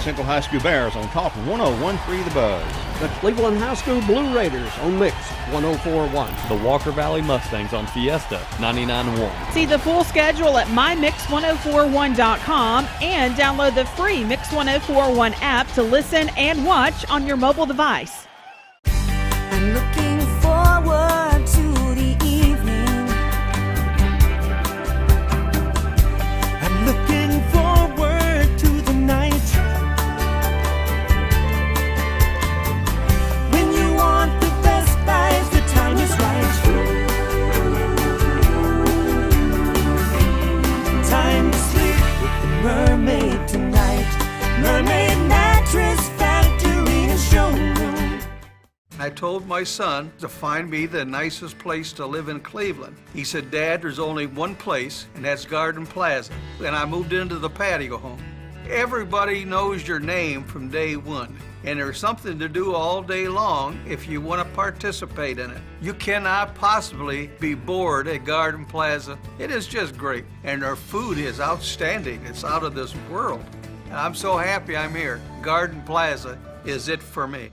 Central High School Bears on top of 101.3 The Buzz. The Cleveland High School Blue Raiders on Mix 104.1. The Walker Valley Mustangs on Fiesta 99.1. See the full schedule at mymix1041.com and download the free Mix 1041 app to listen and watch on your mobile device. I'm looking forward to the evening. I'm looking forward to the night. told my son to find me the nicest place to live in Cleveland. He said, Dad, there's only one place, and that's Garden Plaza. And I moved into the patio home. Everybody knows your name from day one, and there's something to do all day long if you want to participate in it. You cannot possibly be bored at Garden Plaza. It is just great, and their food is outstanding. It's out of this world. And I'm so happy I'm here. Garden Plaza is it for me.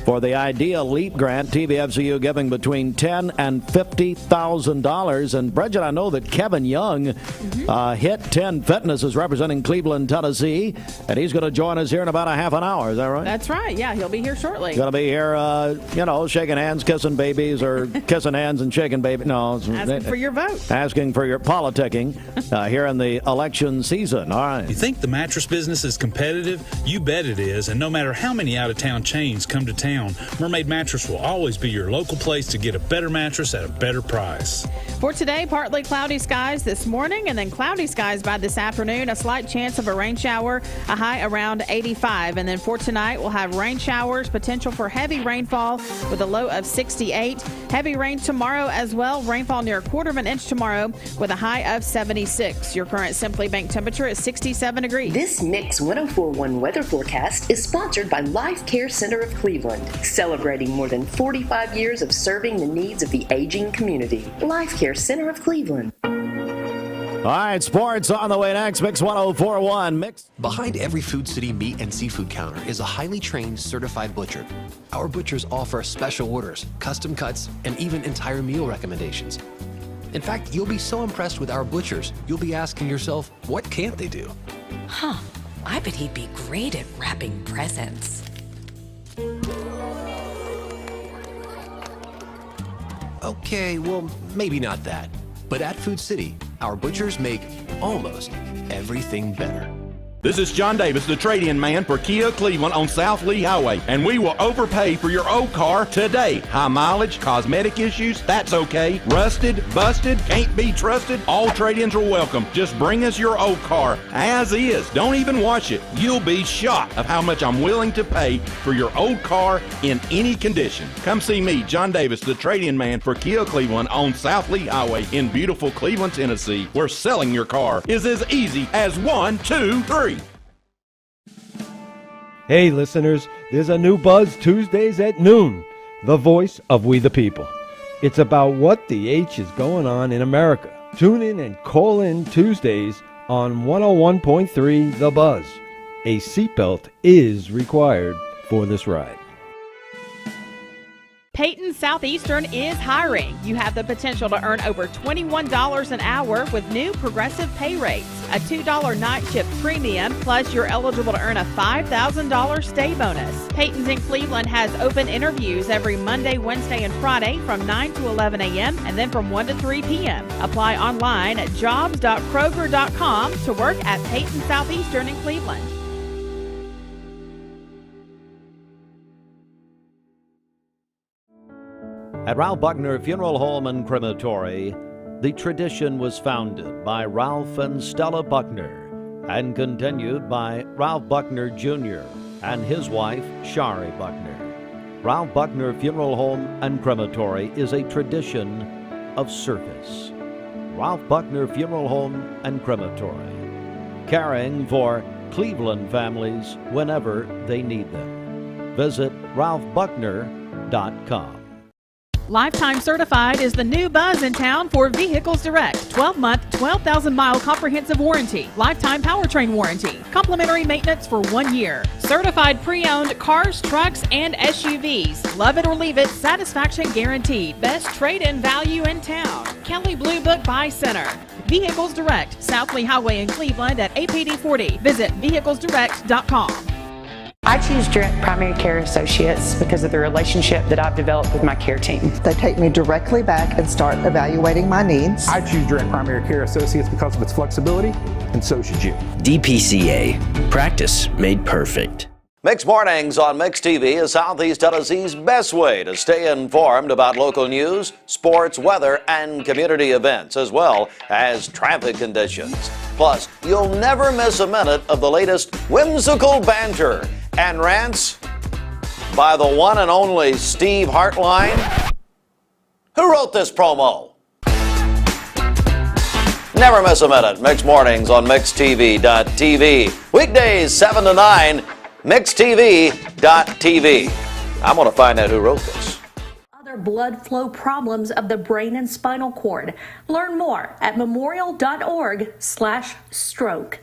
For the Idea Leap Grant, TVFCU giving between $10,000 and $50,000. And Bridget, I know that Kevin Young, Hit 10 Fitness, is representing Cleveland, Tennessee, and he's going to join us here in about a half an hour. Is that right? That's right. Yeah, he'll be here shortly. Going to be here, shaking hands, kissing babies, or kissing hands and shaking babies. No, asking for your vote. Asking for your politicking here in the election season. All right. You think the mattress business is competitive? You bet it is. And no matter how many out-of-town chains come to town, Mermaid Mattress will always be your local place to get a better mattress at a better price. For today, partly cloudy skies this morning and then cloudy skies by this afternoon. A slight chance of a rain shower, a high around 85. And then for tonight, we'll have rain showers, potential for heavy rainfall with a low of 68. Heavy rain tomorrow as well. Rainfall near a quarter of an inch tomorrow with a high of 76. Your current Simply Bank temperature is 67 degrees. This Mix 1041 weather forecast is sponsored by Life Care Center of Cleveland, celebrating more than 45 years of serving the needs of the aging community. Life Care Center of Cleveland. All right, sports on the way next. Mix 1041. Behind every Food City meat and seafood counter is a highly trained, certified butcher. Our butchers offer special orders, custom cuts, and even entire meal recommendations. In fact, you'll be so impressed with our butchers, you'll be asking yourself, what can't they do? Huh, I bet he'd be great at wrapping presents. Okay, well, maybe not that. But at Food City, our butchers make almost everything better. This is John Davis, the trade-in man for Kia Cleveland on South Lee Highway, and we will overpay for your old car today. High mileage, cosmetic issues, that's okay. Rusted, busted, can't be trusted, all trade-ins are welcome. Just bring us your old car as is. Don't even wash it. You'll be shocked of how much I'm willing to pay for your old car in any condition. Come see me, John Davis, the trade-in man for Kia Cleveland on South Lee Highway in beautiful Cleveland, Tennessee, where selling your car is as easy as 1, 2, 3. Hey, listeners, there's a new Buzz Tuesdays at noon, the voice of We the People. It's about what the H is going on in America. Tune in and call in Tuesdays on 101.3 The Buzz. A seatbelt is required for this ride. Peyton Southeastern is hiring. You have the potential to earn over $21 an hour with new progressive pay rates, a $2 night shift premium, plus you're eligible to earn a $5,000 stay bonus. Peyton's in Cleveland has open interviews every Monday, Wednesday, and Friday from 9 to 11 a.m. and then from 1 to 3 p.m. Apply online at jobs.kroger.com to work at Peyton Southeastern in Cleveland. At Ralph Buckner Funeral Home and Crematory, the tradition was founded by Ralph and Stella Buckner and continued by Ralph Buckner Jr. and his wife, Shari Buckner. Ralph Buckner Funeral Home and Crematory is a tradition of service. Ralph Buckner Funeral Home and Crematory, caring for Cleveland families whenever they need them. Visit ralphbuckner.com. Lifetime Certified is the new buzz in town for Vehicles Direct. 12-month, 12,000-mile comprehensive warranty. Lifetime powertrain warranty. Complimentary maintenance for 1 year. Certified pre-owned cars, trucks, and SUVs. Love it or leave it, satisfaction guaranteed. Best trade-in value in town. Kelly Blue Book Buy Center. Vehicles Direct, South Lee Highway in Cleveland at APD 40. Visit vehiclesdirect.com. I choose Direct Primary Care Associates because of the relationship that I've developed with my care team. They take me directly back and start evaluating my needs. I choose Direct Primary Care Associates because of its flexibility, and so should you. DPCA. Practice made perfect. Mix Mornings on Mix TV is Southeast Tennessee's best way to stay informed about local news, sports, weather, and community events, as well as traffic conditions. Plus, you'll never miss a minute of the latest whimsical banter and rants by the one and only Steve Hartline. Who wrote this promo? Never miss a minute. Mixed Mornings on MixedTV.tv. Weekdays 7 to 9, MixedTV.tv. I'm going to find out who wrote this. Other blood flow problems of the brain and spinal cord. Learn more at memorial.org/stroke.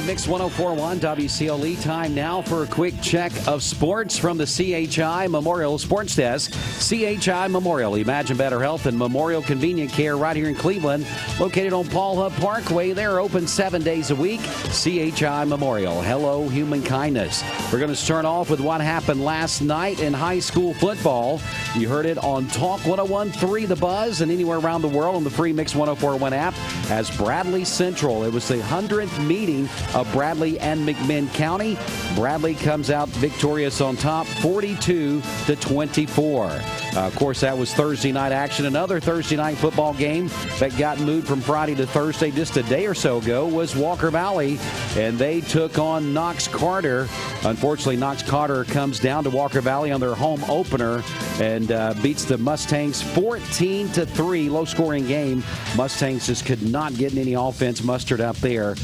Mix 104.1 WCLE. Time now for a quick check of sports from the CHI Memorial Sports Desk. CHI Memorial. Imagine better health and Memorial Convenient Care right here in Cleveland. Located on Paul Hub Parkway. They're open 7 days a week. CHI Memorial. Hello, human kindness. We're going to start off with what happened last night in high school football. You heard it on Talk 101.3 The Buzz and anywhere around the world on the free Mix 104.1 app as Bradley Central. It was the 100th meeting of Bradley and McMinn County. Bradley comes out victorious on top, 42-24. Of course, that was Thursday night action. Another Thursday night football game that got moved from Friday to Thursday just a day or so ago was Walker Valley, and they took on Knox Carter. Unfortunately, Knox Carter comes down to Walker Valley on their home opener and beats the Mustangs 14-3. Low-scoring game. Mustangs just could not get any offense mustered up there.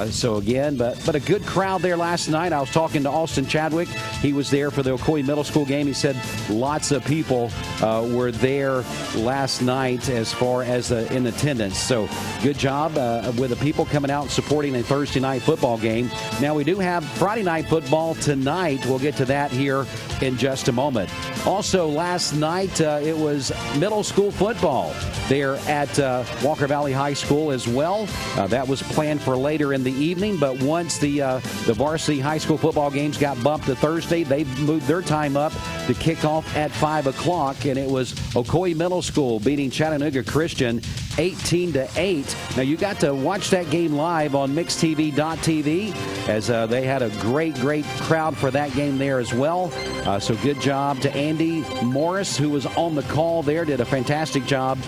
So again, but a good crowd there last night. I was talking to Austin Chadwick. He was there for the Ocoee Middle School game. He said lots of people were there last night as far as in attendance. So good job with the people coming out and supporting a Thursday night football game. Now we do have Friday night football tonight. We'll get to that here in just a moment. Also last night it was middle school football there at Walker Valley High School as well. That was planned for later in the evening, but once the varsity high school football games got bumped to Thursday, they moved their time up to kick off at 5 o'clock, and it was Ocoee Middle School beating Chattanooga Christian 18-8. Now, you got to watch that game live on MixedTV.tv as they had a great crowd for that game there as well. So good job to Andy Morris, who was on the call there, did a fantastic job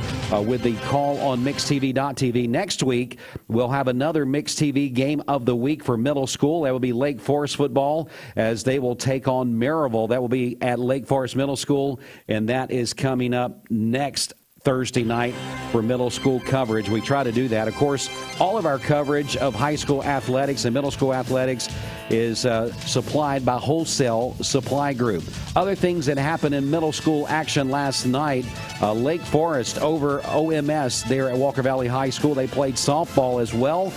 with the call on MixedTV.tv. Next week, we'll have another Mixed TV game of the week for middle school. That will be Lake Forest football as they will take on Maryville. That will be at Lake Forest Middle School, and that is coming up next Thursday night for middle school coverage. We try to do that. Of course, all of our coverage of high school athletics and middle school athletics is supplied by Wholesale Supply Group. Other things that happened in middle school action last night, Lake Forest over OMS there at Walker Valley High School. They played softball as well.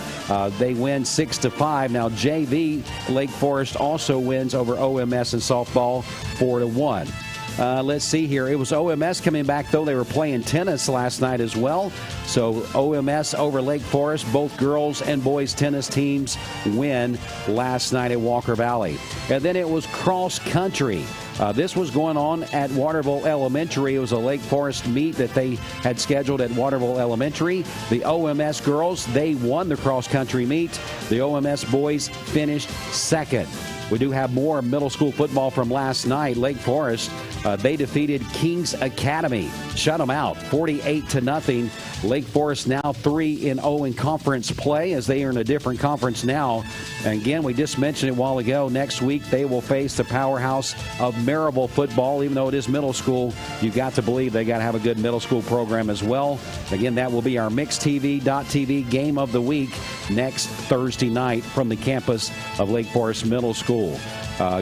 They win 6-5. Now JV Lake Forest also wins over OMS in softball 4-1. Let's see here. It was OMS coming back, though. They were playing tennis last night as well. So OMS over Lake Forest. Both girls and boys tennis teams win last night at Walker Valley. And then it was cross country. This was going on at Waterville Elementary. It was a Lake Forest meet that they had scheduled at Waterville Elementary. The OMS girls, they won the cross country meet. The OMS boys finished second. We do have more middle school football from last night. Lake Forest, they defeated Kings Academy. Shut them out, 48-0. Lake Forest now 3-0 in conference play as they are in a different conference now. And again, we just mentioned it a while ago. Next week, they will face the powerhouse of Maryville football. Even though it is middle school, you've got to believe they got to have a good middle school program as well. Again, that will be our MixedTV.tv game of the week next Thursday night from the campus of Lake Forest Middle School.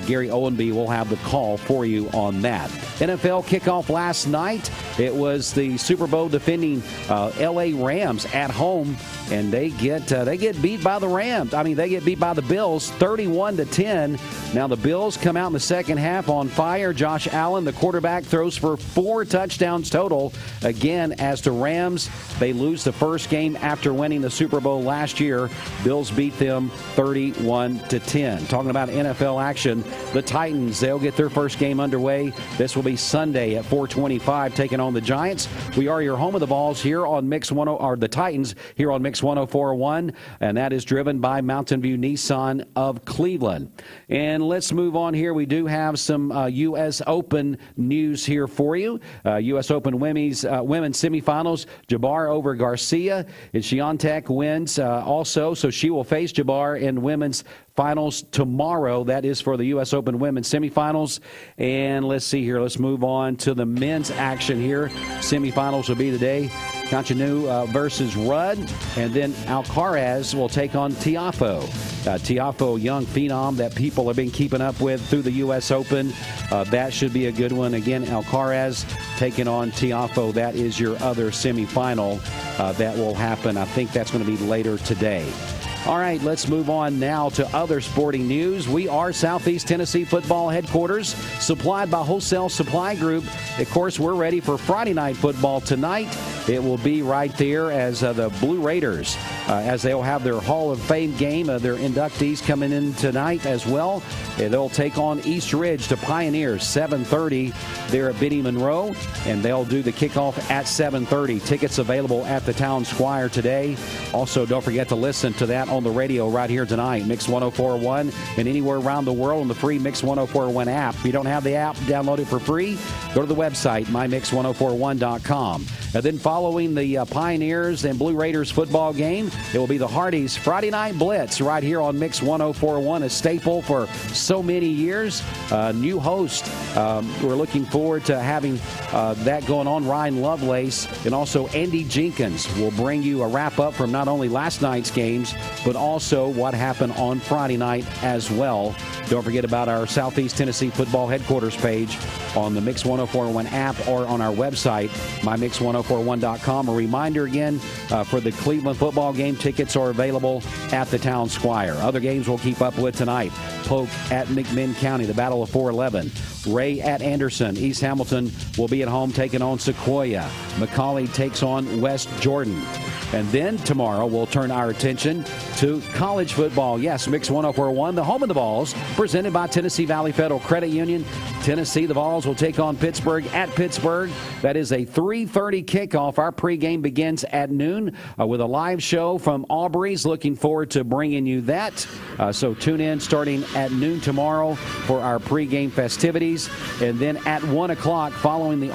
Garry Owenby will have the call for you on that. NFL kickoff last night. It was the Super Bowl defending L.A. Rams at home, and they get beat by the Rams. I mean, they get beat by the Bills 31-10. Now the Bills come out in the second half on fire. Josh Allen, the quarterback, throws for 4 touchdowns total. Again, as the Rams, they lose the first game after winning the Super Bowl last year. Bills beat them 31-10. Talking about NFL action action. The Titans, they'll get their first game underway. This will be Sunday at 4:25, taking on the Giants. We are your home of the Vols here on Mix 10, or the Titans here on Mix 104.1, and that is driven by Mountain View Nissan of Cleveland. And let's move on here. We do have some U.S. Open news here for you. U.S. Open women's semifinals. Jabbar over Garcia. And Swiatek wins also, so she will face Jabbar in women's finals tomorrow. That is for the U.S. Open women's semifinals. And let's see here. Let's move on to the men's action here. Semifinals will be today. Conchanu versus Rudd. And then Alcaraz will take on Tiafoe. Tiafoe, young phenom that people have been keeping up with through the U.S. Open. That should be a good one. Again, Alcaraz taking on Tiafoe. That is your other semifinal that will happen. I think that's going to be later today. All right, let's move on now to other sporting news. We are Southeast Tennessee football headquarters, supplied by Wholesale Supply Group. Of course, we're ready for Friday night football tonight. It will be right there as the Blue Raiders, as they'll have their Hall of Fame game. Their inductees coming in tonight as well. They'll take on East Ridge to Pioneers, 7:30 there at Benny Monroe, and they'll do the kickoff at 7:30. Tickets available at the Town Squire today. Also, don't forget to listen to that on the radio right here tonight, Mix 104.1, and anywhere around the world on the free Mix 104.1 app. If you don't have the app, download it for free. Go to the website, mymix1041.com. And then following the Pioneers and Blue Raiders football game, it will be the Hardys Friday Night Blitz right here on Mix 104.1, a staple for so many years. New host. We're looking forward to having that going on. Ryan Lovelace and also Andy Jenkins will bring you a wrap-up from not only last night's games, but also what happened on Friday night as well. Don't forget about our Southeast Tennessee football headquarters page on the Mix 104.1 app or on our website, mymix1041.com. A reminder again, for the Cleveland football game, tickets are available at the Town Squire. Other games we'll keep up with tonight. Polk at McMinn County, the Battle of 411. Ray at Anderson. East Hamilton will be at home taking on Sequoia. McCauley takes on West Jordan. And then tomorrow we'll turn our attention to college football. Yes, Mix 104.1, the home of the Vols, presented by Tennessee Valley Federal Credit Union. Tennessee, the Vols will take on Pittsburgh at Pittsburgh. That is a 3:30 kickoff. Our pregame begins at noon with a live show from Aubrey's. Looking forward to bringing you that. So tune in starting at noon tomorrow for our pregame festivities. And then at 1 o'clock, following the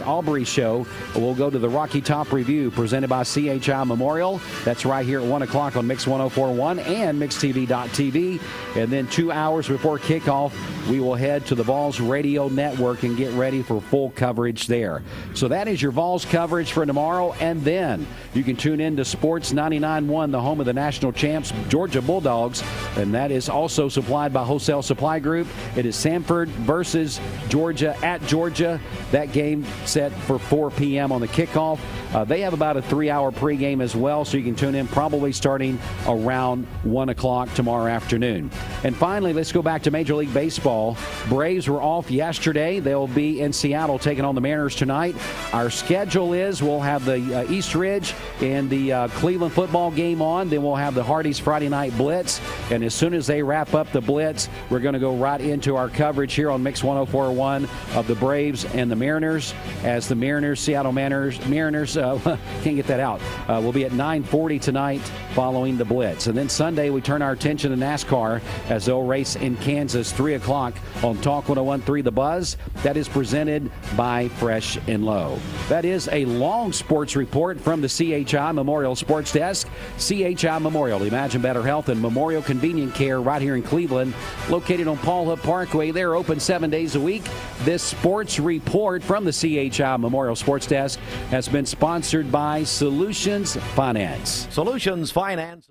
Aubrey show, we'll go to the Rocky Top Review presented by CHI Memorial. That's right here at 1 o'clock on Mix 104.1 and MixTV.tv. And then 2 hours before kickoff, we will head to the Vols Radio Network and get ready for full coverage there. So that is your Vols coverage for tomorrow. And then you can tune in to Sports 99.1, the home of the national champs, Georgia Bulldogs. And that is also supplied by Wholesale Supply Group. It is Samford versus Georgia at Georgia. That game set for 4 p.m. on the kickoff. They have about a 3-hour pregame as well, so you can tune in probably starting around 1 o'clock tomorrow afternoon. And finally, let's go back to Major League Baseball. Braves were off yesterday. They'll be in Seattle taking on the Mariners tonight. Our schedule is we'll have the East Ridge and the Cleveland football game on. Then we'll have the Hardys Friday Night Blitz. And as soon as they wrap up the Blitz, we're going to go right into our coverage here on Mix 104.1 of the Braves and the Mariners, as the Mariners, Seattle Mariners, can't get that out, will be at 9:40 tonight following the Blitz. And then Sunday, we turn our attention to NASCAR as they'll race in Kansas, 3 o'clock on Talk 101.3 The Buzz. That is presented by Fresh and Low. That is a long sports report from the CHI Memorial Sports Desk. CHI Memorial, Imagine Better Health and Memorial Convenient Care right here in Cleveland, located on Paul Hood Parkway. They're open 7 days a week. This sports report from the CHI Memorial Sports Desk has been sponsored by Solutions Finance. Solutions Finance.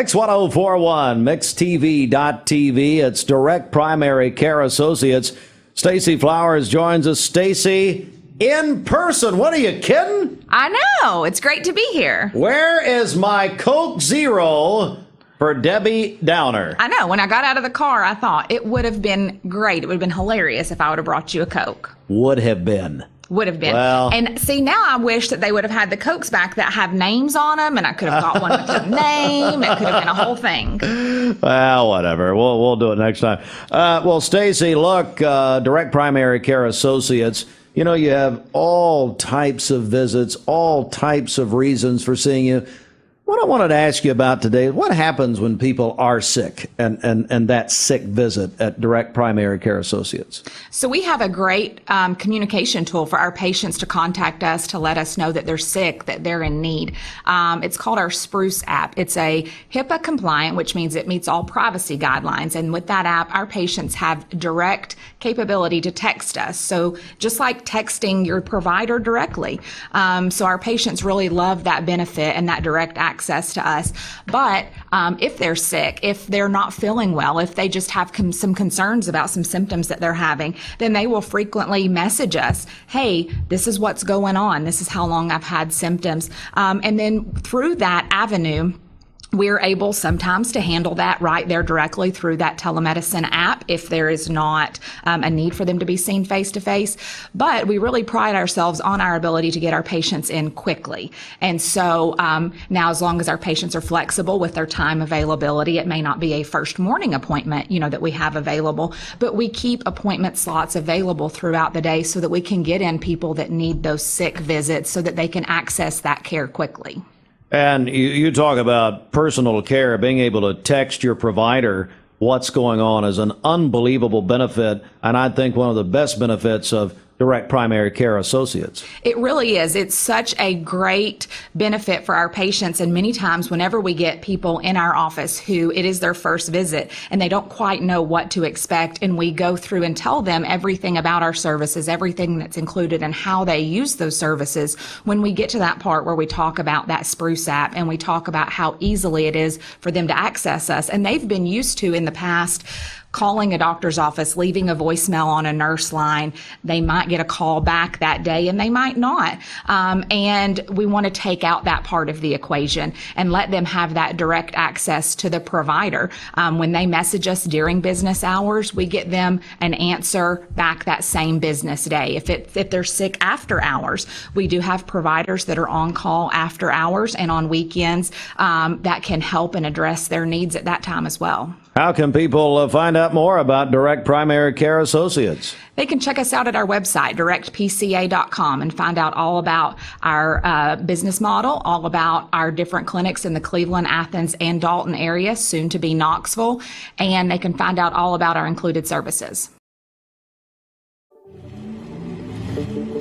Mix 1041, mixtv.tv. It's Direct Primary Care Associates. Stacy Flowers joins us. Stacy, in person. What are you kidding? I know. It's great to be here. Where is my Coke Zero for Debbie Downer? I know. When I got out of the car, I thought it would have been great. It would have been hilarious if I would have brought you a Coke. Would have been. Would have been. Well, and see, now I wish that they would have had the Cokes back that have names on them, and I could have got one with a name. It could have been a whole thing. Well, whatever. We'll do it next time. Well, Stacy, look, Direct Primary Care Associates, you know, you have all types of visits, all types of reasons for seeing you. What I wanted to ask you about today, what happens when people are sick and that sick visit at Direct Primary Care Associates? So we have a great communication tool for our patients to contact us to let us know that they're sick, that they're in need. It's called our Spruce app. It's a HIPAA compliant, which means it meets all privacy guidelines. And with that app, our patients have direct capability to text us. So just like texting your provider directly. So our patients really love that benefit and that direct access to us. But if they're sick, if they're not feeling well, if they just have some concerns about some symptoms that they're having, then they will frequently message us, hey, this is what's going on. This is how long I've had symptoms. And then through that avenue, we're able sometimes to handle that right there directly through that telemedicine app if there is not a need for them to be seen face to face. But we really pride ourselves on our ability to get our patients in quickly. And so now, as long as our patients are flexible with their time availability, it may not be a first morning appointment, that we have available, but we keep appointment slots available throughout the day so that we can get in people that need those sick visits so that they can access that care quickly. And you talk about personal care, being able to text your provider what's going on is an unbelievable benefit, and I think one of the best benefits of Direct Primary Care Associates. It really is. It's such a great benefit for our patients, and many times whenever we get people in our office who it is their first visit and they don't quite know what to expect, and we go through and tell them everything about our services, everything that's included and how they use those services, when we get to that part where we talk about that Spruce app and we talk about how easily it is for them to access us, and they've been used to in the past calling a doctor's office, leaving a voicemail on a nurse line. They might get a call back that day and they might not. And we want to take out that part of the equation and let them have that direct access to the provider. When they message us during business hours, we get them an answer back that same business day. If they're sick after hours, we do have providers that are on call after hours and on weekends that can help and address their needs at that time as well. How can people find out more about Direct Primary Care Associates? They can check us out at our website, directpca.com, and find out all about our business model, all about our different clinics in the Cleveland, Athens, and Dalton area, soon to be Knoxville, and they can find out all about our included services.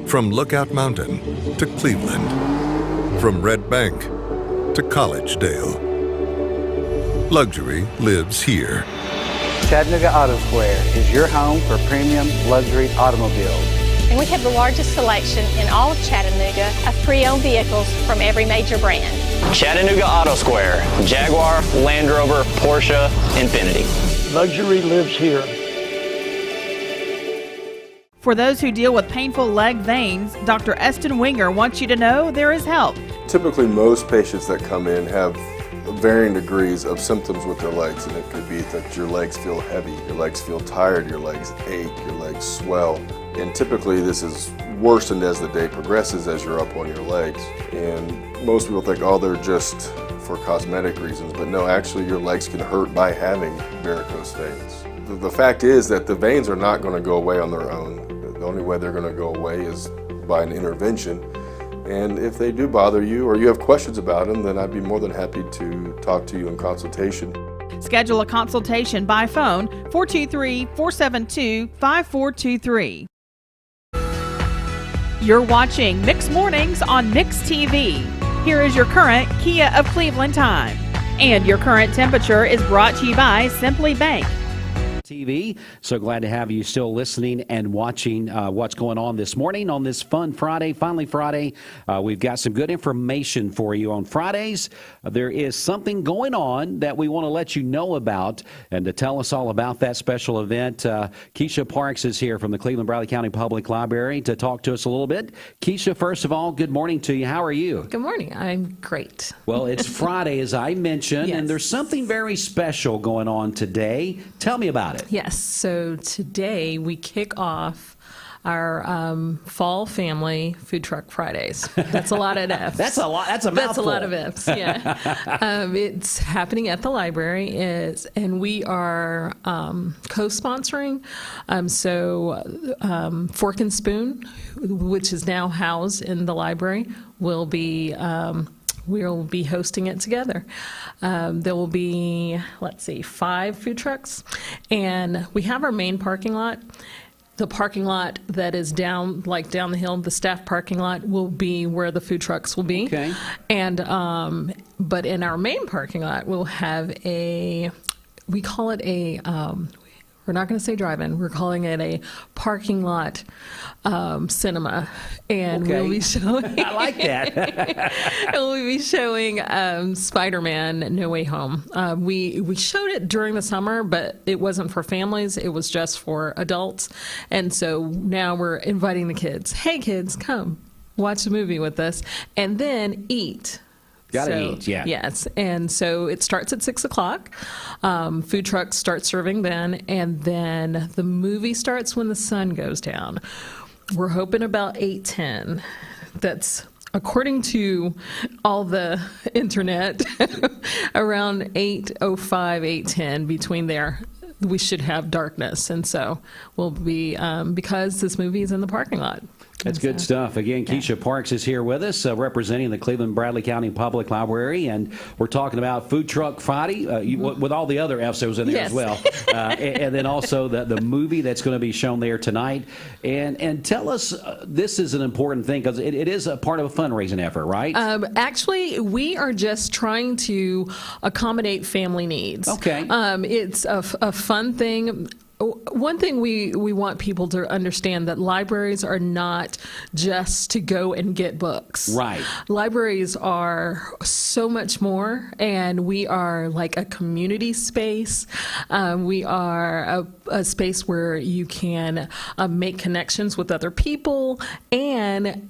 From Lookout Mountain to Cleveland, from Red Bank to Collegedale, luxury lives here. Chattanooga Auto Square is your home for premium luxury automobiles. And we have the largest selection in all of Chattanooga of pre-owned vehicles from every major brand. Chattanooga Auto Square, Jaguar, Land Rover, Porsche, Infiniti. Luxury lives here. For those who deal with painful leg veins, Dr. Eston Winger wants you to know there is help. Typically, most patients that come in have varying degrees of symptoms with their legs, and it could be that your legs feel heavy, your legs feel tired, your legs ache, your legs swell, and typically this is worsened as the day progresses as you're up on your legs. And most people think, oh, they're just for cosmetic reasons, but no, actually your legs can hurt by having varicose veins. The fact is that the veins are not going to go away on their own. The only way they're going to go away is by an intervention. And if they do bother you or you have questions about them, then I'd be more than happy to talk to you in consultation. Schedule a consultation by phone, 423-472-5423. You're watching Mix Mornings on Mix TV. Here is your current Kia of Cleveland time. And your current temperature is brought to you by Simply Bank. TV. So glad to have you still listening and watching what's going on this morning on this fun Friday. Finally Friday. We've got some good information for you on Fridays. There is something going on that we want to let you know about. And to tell us all about that special event, Keisha Parks is here from the Cleveland Bradley County Public Library to talk to us a little bit. Keisha, first of all, good morning to you. How are you? Good morning. I'm great. Well, it's Friday, as I mentioned, and there's something very special going on today. Tell me about it. Yes. So today we kick off our Fall Family Food Truck Fridays. That's a lot of F's. That's a lot. That's a mouthful. That's a lot of F's. Yeah. It's happening at the library, and we are co-sponsoring. Fork and Spoon, which is now housed in the library, will be. We'll be hosting it together. There will be, 5 food trucks, and we have our main parking lot. The parking lot that is down the hill, the staff parking lot, will be where the food trucks will be. Okay. And but in our main parking lot, we'll have we call it a. We're not going to say drive-in. We're calling it a parking lot cinema, and we'll be showing. I like that. We'll be showing Spider-Man: No Way Home. We showed it during the summer, but it wasn't for families. It was just for adults, and so now we're inviting the kids. Hey, kids, come watch the movie with us, and then eat. Gotta eat, yeah. Yes, and so it starts at 6 o'clock. Food trucks start serving then, and then the movie starts when the sun goes down. We're hoping about 8:10. That's according to all the internet, around 8:05, 8:10, between there. We should have darkness, and so we'll be because this movie is in the parking lot. That's good stuff. Again, Keisha Parks is here with us, representing the Cleveland Bradley County Public Library, and we're talking about Food Truck Friday with all the other episodes in there as well, and then also the movie that's going to be shown there tonight. And tell us, this is an important thing because it is a part of a fundraising effort, right? Actually, we are just trying to accommodate family needs. Okay. It's a fun thing. One thing we want people to understand, that libraries are not just to go and get books. Right. Libraries are so much more, and we are like a community space. We are a space where you can make connections with other people, and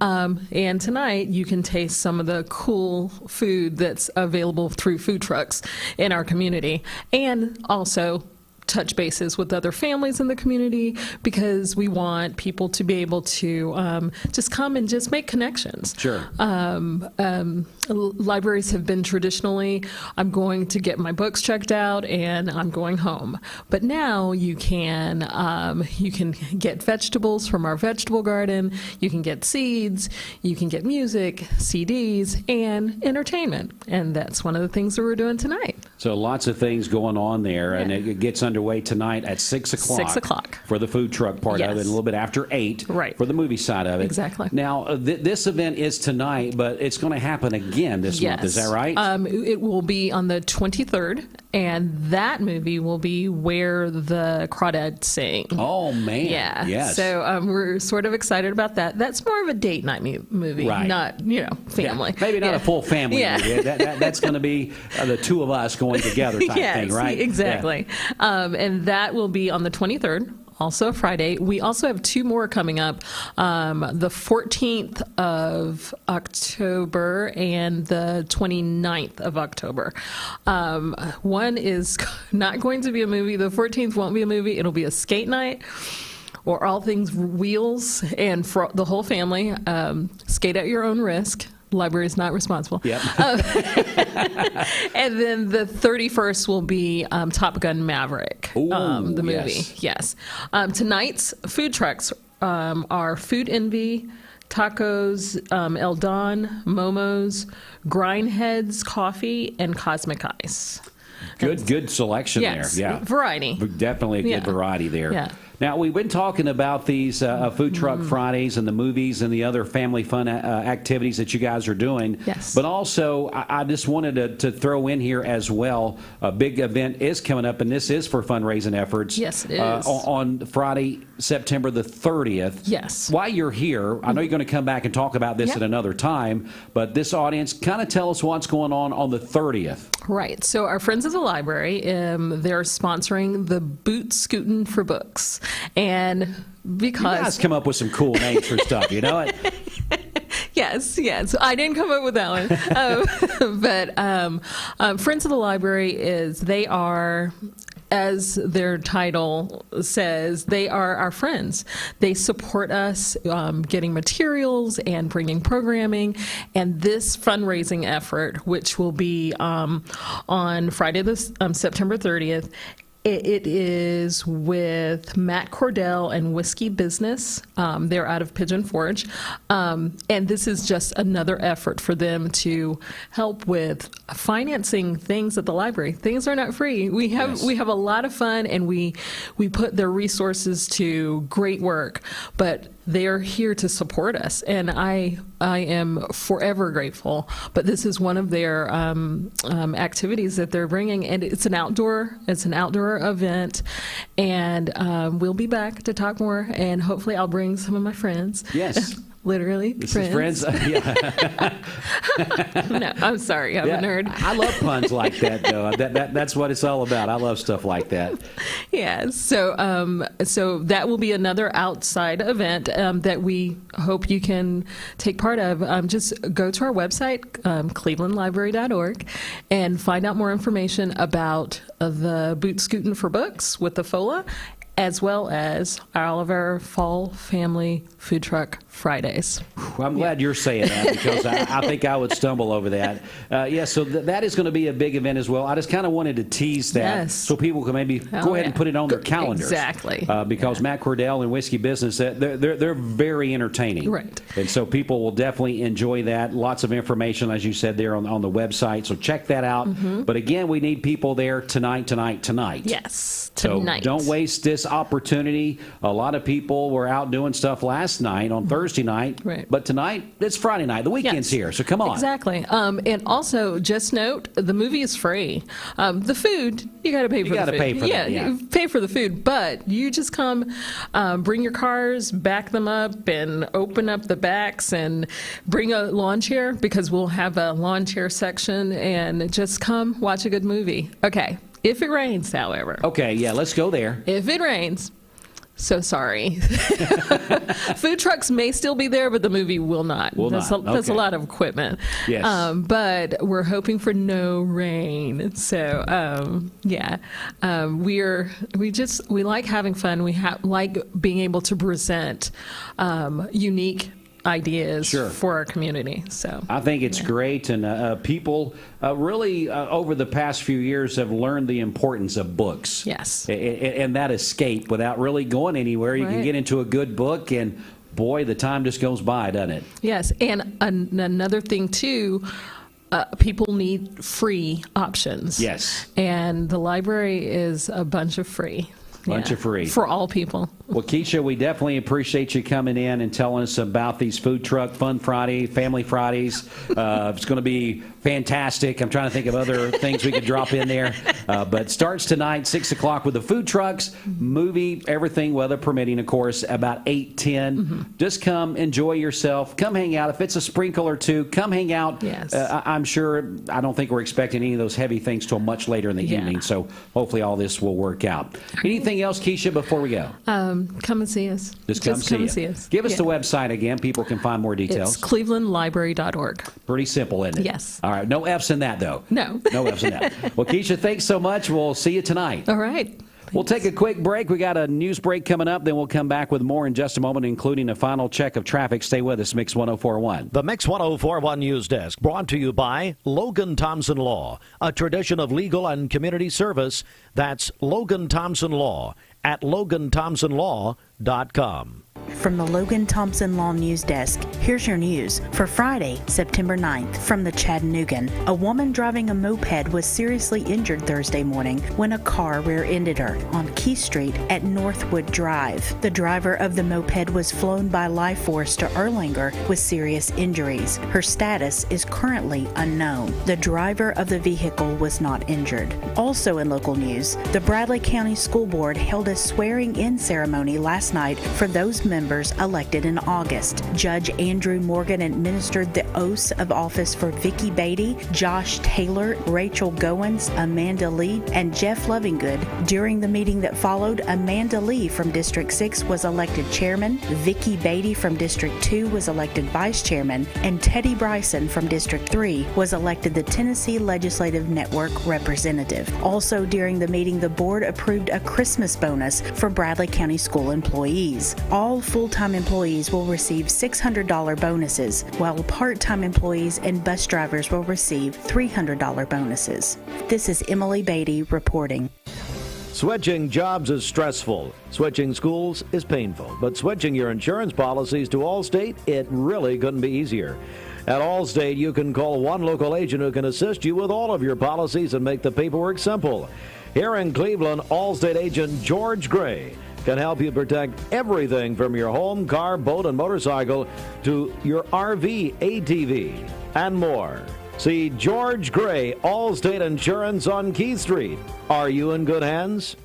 tonight you can taste some of the cool food that's available through food trucks in our community, and also touch bases with other families in the community, because we want people to be able to just come and just make connections. Sure. Libraries have been traditionally, I'm going to get my books checked out and I'm going home. But now you can get vegetables from our vegetable garden. You can get seeds. You can get music, CDs, and entertainment. And that's one of the things that we're doing tonight. So lots of things going on there, and it gets underway tonight at 6 o'clock. 6 o'clock. For the food truck part of it, and a little bit after 8 for the movie side of it. Exactly. Now, this event is tonight, but it's going to happen again this month. Is that right? It will be on the 23rd, and that movie will be Where the Crawdads Sing. Oh, man. Yeah. Yes. So we're sort of excited about that. That's more of a date night movie, not, family. Yeah. Maybe not a full family movie. That's going to be the two of us going together type thing, right? Exactly. Yeah. And that will be on the 23rd. Also Friday. We also have 2 more coming up, the 14th of October and the 29th of October. One is not going to be a movie. The 14th won't be a movie. It'll be a skate night, or all things wheels, and for the whole family. Skate at your own risk. Library is not responsible. Yep. And then the 31st will be Top Gun Maverick, the movie. Yes. Tonight's food trucks are Food Envy, Tacos, El Don, Momo's, Grindheads Coffee, and Cosmic Ice. Good selection there. Yeah. Variety. Definitely a good variety there. Yeah. Now, we've been talking about these Food Truck Fridays and the movies and the other family fun activities that you guys are doing. Yes. But also, I just wanted to throw in here as well, a big event is coming up, and this is for fundraising efforts. Yes, it is. On Friday, September the 30th. Yes. While you're here, I know you're going to come back and talk about this at another time, but this audience, kind of tell us what's going on the 30th. Right. So our friends of the library, they're sponsoring the Boot Scootin' for Books. And because... You guys come up with some cool names for stuff, you know it? Yes. I didn't come up with that one. But Friends of the Library they are, as their title says, they are our friends. They support us getting materials and bringing programming. And this fundraising effort, which will be on Friday, September 30th, it is with Matt Cordell and Whiskey Business. They're out of Pigeon Forge. And this is just another effort for them to help with financing things at the library. Things are not free. We have a lot of fun, and we put their resources to great work, but they're here to support us, and I am forever grateful. But this is one of their activities that they're bringing, and it's an outdoor event, and we'll be back to talk more, and hopefully I'll bring some of my friends. Yes. Literally, this friends. Is friends. Yeah. No, I'm sorry, I'm a nerd. I love puns like that, though. That's what it's all about. I love stuff like that. Yeah. So that will be another outside event that we hope you can take part of. Just go to our website, clevelandlibrary.org, and find out more information about the Boot Scootin' for Books with the FOLA, as well as all of our fall family food truck Fridays. I'm glad you're saying that, because I think I would stumble over that. So that is going to be a big event as well. I just kind of wanted to tease that so people can maybe go ahead and put it on their calendars. Exactly. Because Matt Cordell and Whiskey Business, they're very entertaining. Right. And so people will definitely enjoy that. Lots of information, as you said, there on the website. So check that out. Mm-hmm. But again, we need people there tonight. Yes, So tonight. don't waste this opportunity. A lot of people were out doing stuff last night on Thursday night, but tonight it's Friday night. The weekend's here, so come on. Exactly. And also, just note, the movie is free. The food, you got to pay for the food. You got to pay for that, yeah. You pay for the food, but you just come, bring your cars, back them up, and open up the backs, and bring a lawn chair, because we'll have a lawn chair section, and just come watch a good movie. Okay. If it rains, however. Okay, yeah, let's go there. If it rains, so sorry. Food trucks may still be there, but the movie will not. That's a lot of equipment. Yes. But we're hoping for no rain. So, we like having fun. We like being able to present unique ideas for our community. So I think it's great, and people really over the past few years have learned the importance of books. Yes, and that escape without really going anywhere. You can get into a good book, and boy, the time just goes by, doesn't it? Yes, and another thing too. People need free options. Yes, and the library is a bunch of free. Bunch of free. For all people. Well, Keisha, we definitely appreciate you coming in and telling us about these Food Truck Fun Friday, Family Fridays. It's going to be fantastic. I'm trying to think of other things we could drop in there. But starts tonight, 6 o'clock with the food trucks, movie, everything, weather permitting, of course, about 8:10. Mm-hmm. Just come, enjoy yourself. Come hang out. If it's a sprinkle or two, come hang out. Yes. I'm sure, I don't think we're expecting any of those heavy things till much later in the evening. So hopefully all this will work out. Anything else, Keisha, before we go? Come and see us. Just come see us. Give us the website again. People can find more details. It's clevelandlibrary.org. Pretty simple, isn't it? Yes. All right. No F's in that, though. No. No F's in that. Well, Keisha, thanks so much. We'll see you tonight. All right. We'll take a quick break. We got a news break coming up. Then we'll come back with more in just a moment, including a final check of traffic. Stay with us, Mix 104.1. The Mix 104.1 News Desk, brought to you by Logan Thompson Law, a tradition of legal and community service. That's Logan Thompson Law at LoganThompsonLaw.com. From the Logan Thompson Law News Desk, here's your news for Friday, September 9th. From the Chattanoogan, a woman driving a moped was seriously injured Thursday morning when a car rear-ended her on Key Street at Northwood Drive. The driver of the moped was flown by Life Force to Erlanger with serious injuries. Her status is currently unknown. The driver of the vehicle was not injured. Also in local news, the Bradley County School Board held a swearing-in ceremony last night for those members elected in August. Judge Andrew Morgan administered the oaths of office for Vicki Beatty, Josh Taylor, Rachel Goins, Amanda Lee, and Jeff Lovingood. During the meeting that followed, Amanda Lee from District 6 was elected chairman, Vicki Beatty from District 2 was elected vice chairman, and Teddy Bryson from District 3 was elected the Tennessee Legislative Network representative. Also during the meeting, the board approved a Christmas bonus for Bradley County School employees. All full-time employees will receive $600 bonuses, while part-time employees and bus drivers will receive $300 bonuses. This is Emily Beatty reporting. Switching jobs is stressful. Switching schools is painful. But switching your insurance policies to Allstate, it really couldn't be easier. At Allstate, you can call one local agent who can assist you with all of your policies and make the paperwork simple. Here in Cleveland, Allstate agent George Gray can help you protect everything from your home, car, boat, and motorcycle to your RV, ATV, and more. See George Gray, Allstate Insurance on Key Street. Are you in good hands?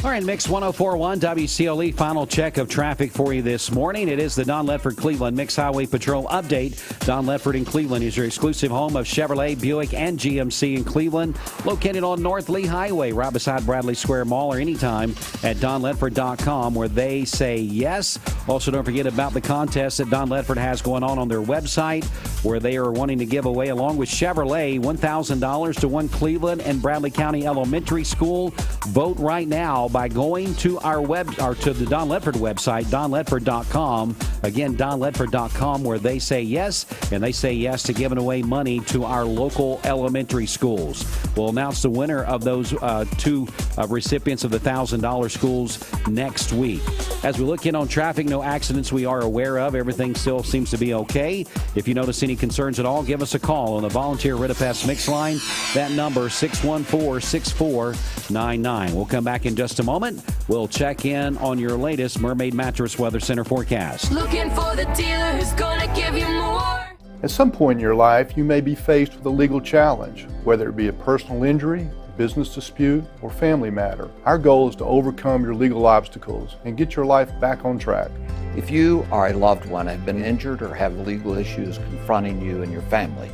All right, Mix 104.1 WCLE, final check of traffic for you this morning. It is the Don Ledford Cleveland Mix Highway Patrol update. Don Ledford in Cleveland is your exclusive home of Chevrolet, Buick, and GMC in Cleveland. Located on North Lee Highway, right beside Bradley Square Mall, or anytime at donledford.com, where they say yes. Also, don't forget about the contest that Don Ledford has going on their website, where they are wanting to give away, along with Chevrolet, $1,000 to one Cleveland and Bradley County Elementary School. Vote right now by going to our to the Don Ledford website, donledford.com. Again, donledford.com, where they say yes, and they say yes to giving away money to our local elementary schools. We'll announce the winner of those two recipients of the $1,000 schools next week. As we look in on traffic, no accidents we are aware of. Everything still seems to be okay. If you notice any concerns at all, give us a call on the Volunteer Ridipest Mix line. That number, 614-6499. We'll come back in just a moment. We'll check in on your latest Mermaid Mattress Weather Center forecast. Looking for the dealer who's gonna give you more. At some point in your life, you may be faced with a legal challenge, whether it be a personal injury, business dispute, or family matter. Our goal is to overcome your legal obstacles and get your life back on track. If you or a loved one have been injured or have legal issues confronting you and your family,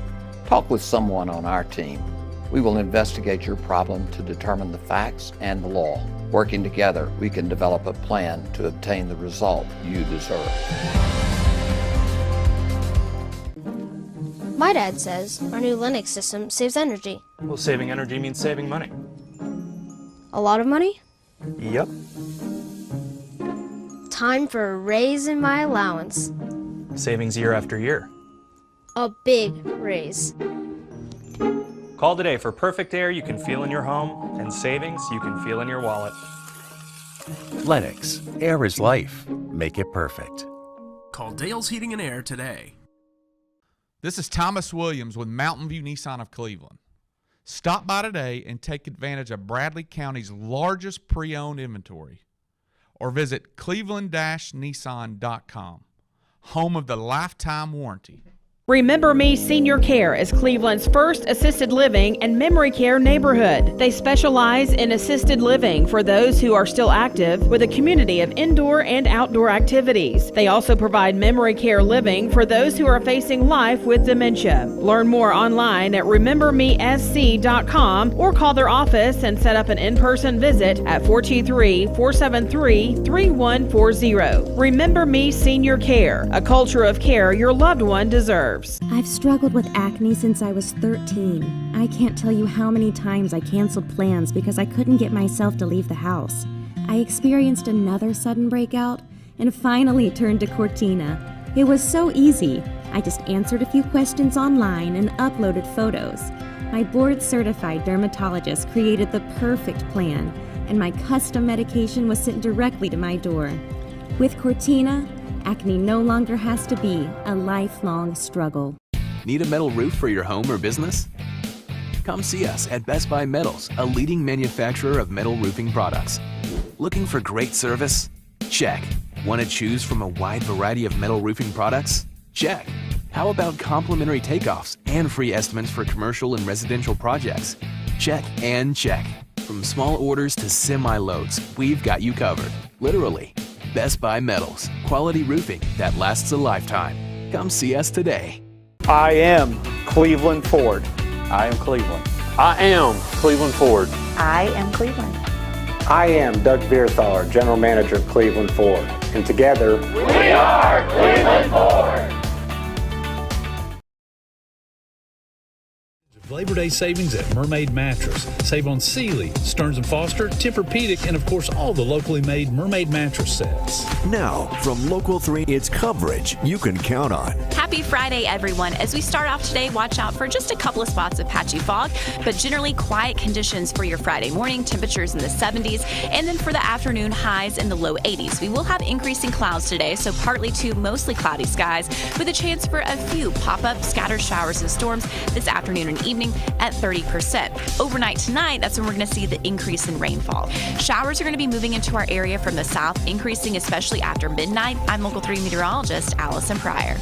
talk with someone on our team. We will investigate your problem to determine the facts and the law. Working together, we can develop a plan to obtain the result you deserve. My dad says our new Linux system saves energy. Well, saving energy means saving money. A lot of money? Yep. Time for a raise in my allowance. Savings year after year. A big raise. Call today for perfect air you can feel in your home and savings you can feel in your wallet. Lennox. Air is life. Make it perfect. Call Dale's Heating and Air today. This is Thomas Williams with Mountain View Nissan of Cleveland. Stop by today and take advantage of Bradley County's largest pre-owned inventory. Or visit cleveland-nissan.com, home of the lifetime warranty. Remember Me Senior Care is Cleveland's first assisted living and memory care neighborhood. They specialize in assisted living for those who are still active, with a community of indoor and outdoor activities. They also provide memory care living for those who are facing life with dementia. Learn more online at remembermesc.com or call their office and set up an in-person visit at 423-473-3140. Remember Me Senior Care, a culture of care your loved one deserves. I've struggled with acne since I was 13. I can't tell you how many times I canceled plans because I couldn't get myself to leave the house. I experienced another sudden breakout and finally turned to Cortina. It was so easy. I just answered a few questions online and uploaded photos. My board-certified dermatologist created the perfect plan, and my custom medication was sent directly to my door. With Cortina, acne no longer has to be a lifelong struggle. Need a metal roof for your home or business? Come see us at Best Buy Metals, a leading manufacturer of metal roofing products. Looking for great service? Check. Want to choose from a wide variety of metal roofing products? Check. How about complimentary takeoffs and free estimates for commercial and residential projects? Check and check. From small orders to semi-loads, we've got you covered. Literally. Best Buy Metals. Quality roofing that lasts a lifetime. Come see us today. I am Cleveland Ford. I am Cleveland. I am Cleveland Ford. I am Cleveland. I am Doug Vierthar, General Manager of Cleveland Ford. And together, we are Cleveland Ford. Labor Day savings at Mermaid Mattress. Save on Sealy, Stearns & Foster, Tempur-Pedic, and of course all the locally made Mermaid mattress sets. Now, from Local 3, it's coverage you can count on. Happy Friday, everyone. As we start off today, watch out for just a couple of spots of patchy fog, but generally quiet conditions for your Friday morning, temperatures in the 70s, and then for the afternoon, highs in the low 80s. We will have increasing clouds today, so partly to mostly cloudy skies, with a chance for a few pop-up scattered showers and storms this afternoon and evening at 30%. Overnight tonight, that's when we're going to see the increase in rainfall. Showers are going to be moving into our area from the south, increasing especially after midnight. I'm Local 3 meteorologist Alison Pryor.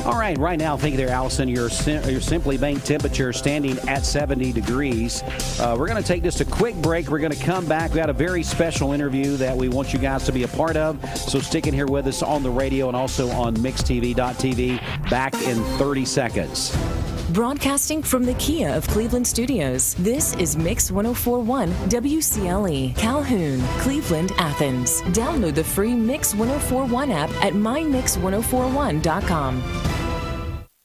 All right now, thank you there, Allison. Your Simply Bank temperature standing at 70 degrees. We're going to take just a quick break. We're going to come back. We got a very special interview that we want you guys to be a part of. So stick in here with us on the radio and also on mixtv.tv. Back in 30 seconds. Broadcasting from the Kia of Cleveland Studios, this is Mix 1041 WCLE, Calhoun, Cleveland, Athens. Download the free Mix 1041 app at mymix1041.com.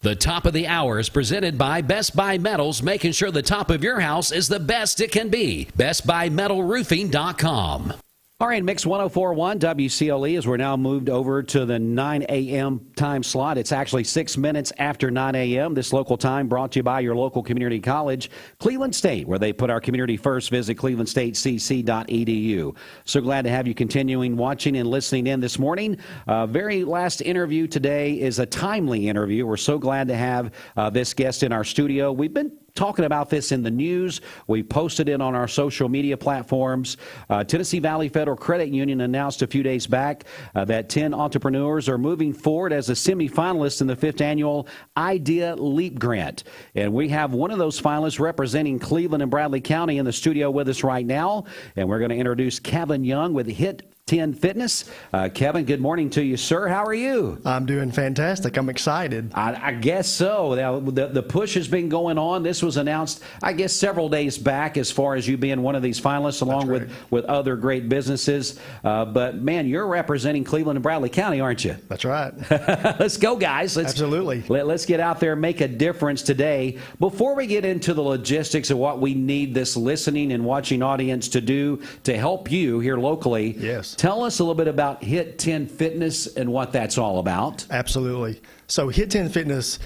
The top of the hour is presented by Best Buy Metals, making sure the top of your house is the best it can be. BestBuyMetalRoofing.com. All right, Mix 1041 WCLE, as we're now moved over to the 9 a.m. time slot. It's actually 6 minutes after 9 a.m. This local time brought to you by your local community college, Cleveland State, where they put our community first. Visit clevelandstatecc.edu. So glad to have you continuing watching and listening in this morning. Very last interview today is a timely interview. We're so glad to have this guest in our studio. We've been talking about this in the news. We posted it on our social media platforms. Tennessee Valley Federal Credit Union announced a few days back that 10 entrepreneurs are moving forward as a semifinalist in the 5th annual Idea Leap Grant. And we have one of those finalists representing Cleveland and Bradley County in the studio with us right now. And we're going to introduce Kevin Young with Hit 10 Fitness. Kevin, good morning to you, sir. How are you? I'm doing fantastic. I'm excited. I guess so. The push has been going on. This was announced, I guess, several days back as far as you being one of these finalists along with other great businesses. But, man, you're representing Cleveland and Bradley County, aren't you? That's right. Let's go, guys. Absolutely. Let's get out there and make a difference today. Before we get into the logistics of what we need this listening and watching audience to do to help you here locally, yes. Tell us a little bit about Hit 10 Fitness and what that's all about. Absolutely. So Hit 10 Fitness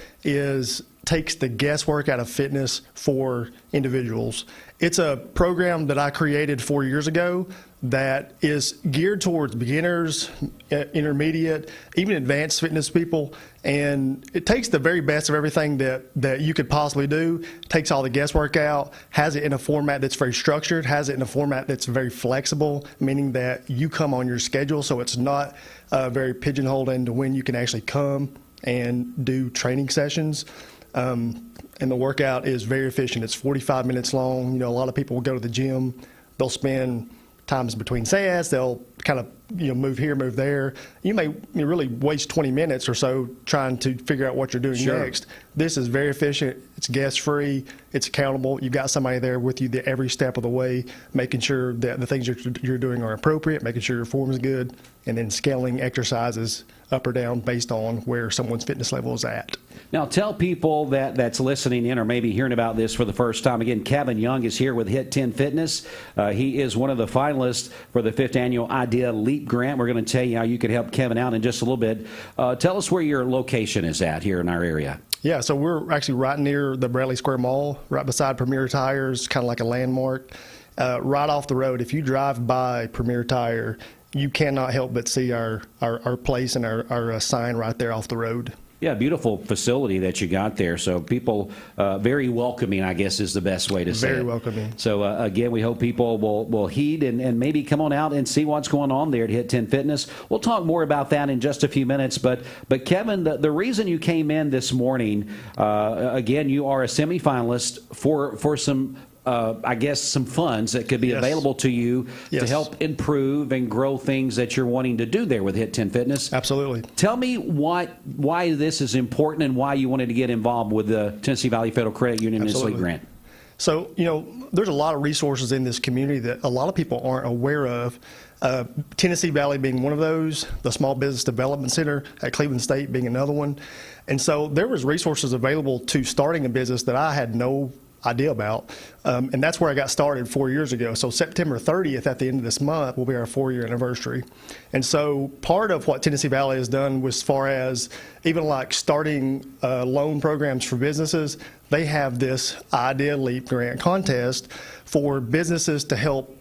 takes the guesswork out of fitness for individuals. It's a program that I created 4 years ago that is geared towards beginners, intermediate, even advanced fitness people. And it takes the very best of everything that you could possibly do, takes all the guesswork out, has it in a format that's very structured, has it in a format that's very flexible, meaning that you come on your schedule, so it's not very pigeonholed into when you can actually come and do training sessions. And the workout is very efficient. It's 45 minutes long. You know, a lot of people will go to the gym. They'll spend times between sets. They'll kind of, move here, move there. You may really waste 20 minutes or so trying to figure out what you're doing next. This is very efficient. It's guest-free. It's accountable. You've got somebody there with you every step of the way, making sure that the things you're doing are appropriate, making sure your form is good, and then scaling exercises up or down based on where someone's fitness level is at. Now, tell people that's listening in or maybe hearing about this for the first time. Again, Kevin Young is here with Hit 10 Fitness. He is one of the finalists for the 5th annual Idea Leap Grant. We're going to tell you how you can help Kevin out in just a little bit. Tell us where your location is at here in our area. Yeah, so we're actually right near the Bradley Square Mall, right beside Premier Tires, kind of like a landmark. Right off the road, if you drive by Premier Tire, you cannot help but see our place and our sign right there off the road. Yeah, beautiful facility that you got there. So people, very welcoming, I guess, is the best way to say it. Very welcoming. So, again, we hope people will heed and maybe come on out and see what's going on there at Hit 10 Fitness. We'll talk more about that in just a few minutes. But Kevin, the reason you came in this morning, again, you are a semifinalist for some I guess some funds that could be available to you to help improve and grow things that you're wanting to do there with Hit 10 Fitness. Absolutely. Tell me why this is important and why you wanted to get involved with the Tennessee Valley Federal Credit Union and this league grant. So, there's a lot of resources in this community that a lot of people aren't aware of. Tennessee Valley being one of those, the Small Business Development Center at Cleveland State being another one. And so there was resources available to starting a business that I had no idea about. And that's where I got started 4 years ago. So September 30th at the end of this month will be our 4-year anniversary. And so part of what Tennessee Valley has done was, as far as even like starting loan programs for businesses, they have this Idea Leap grant contest for businesses to help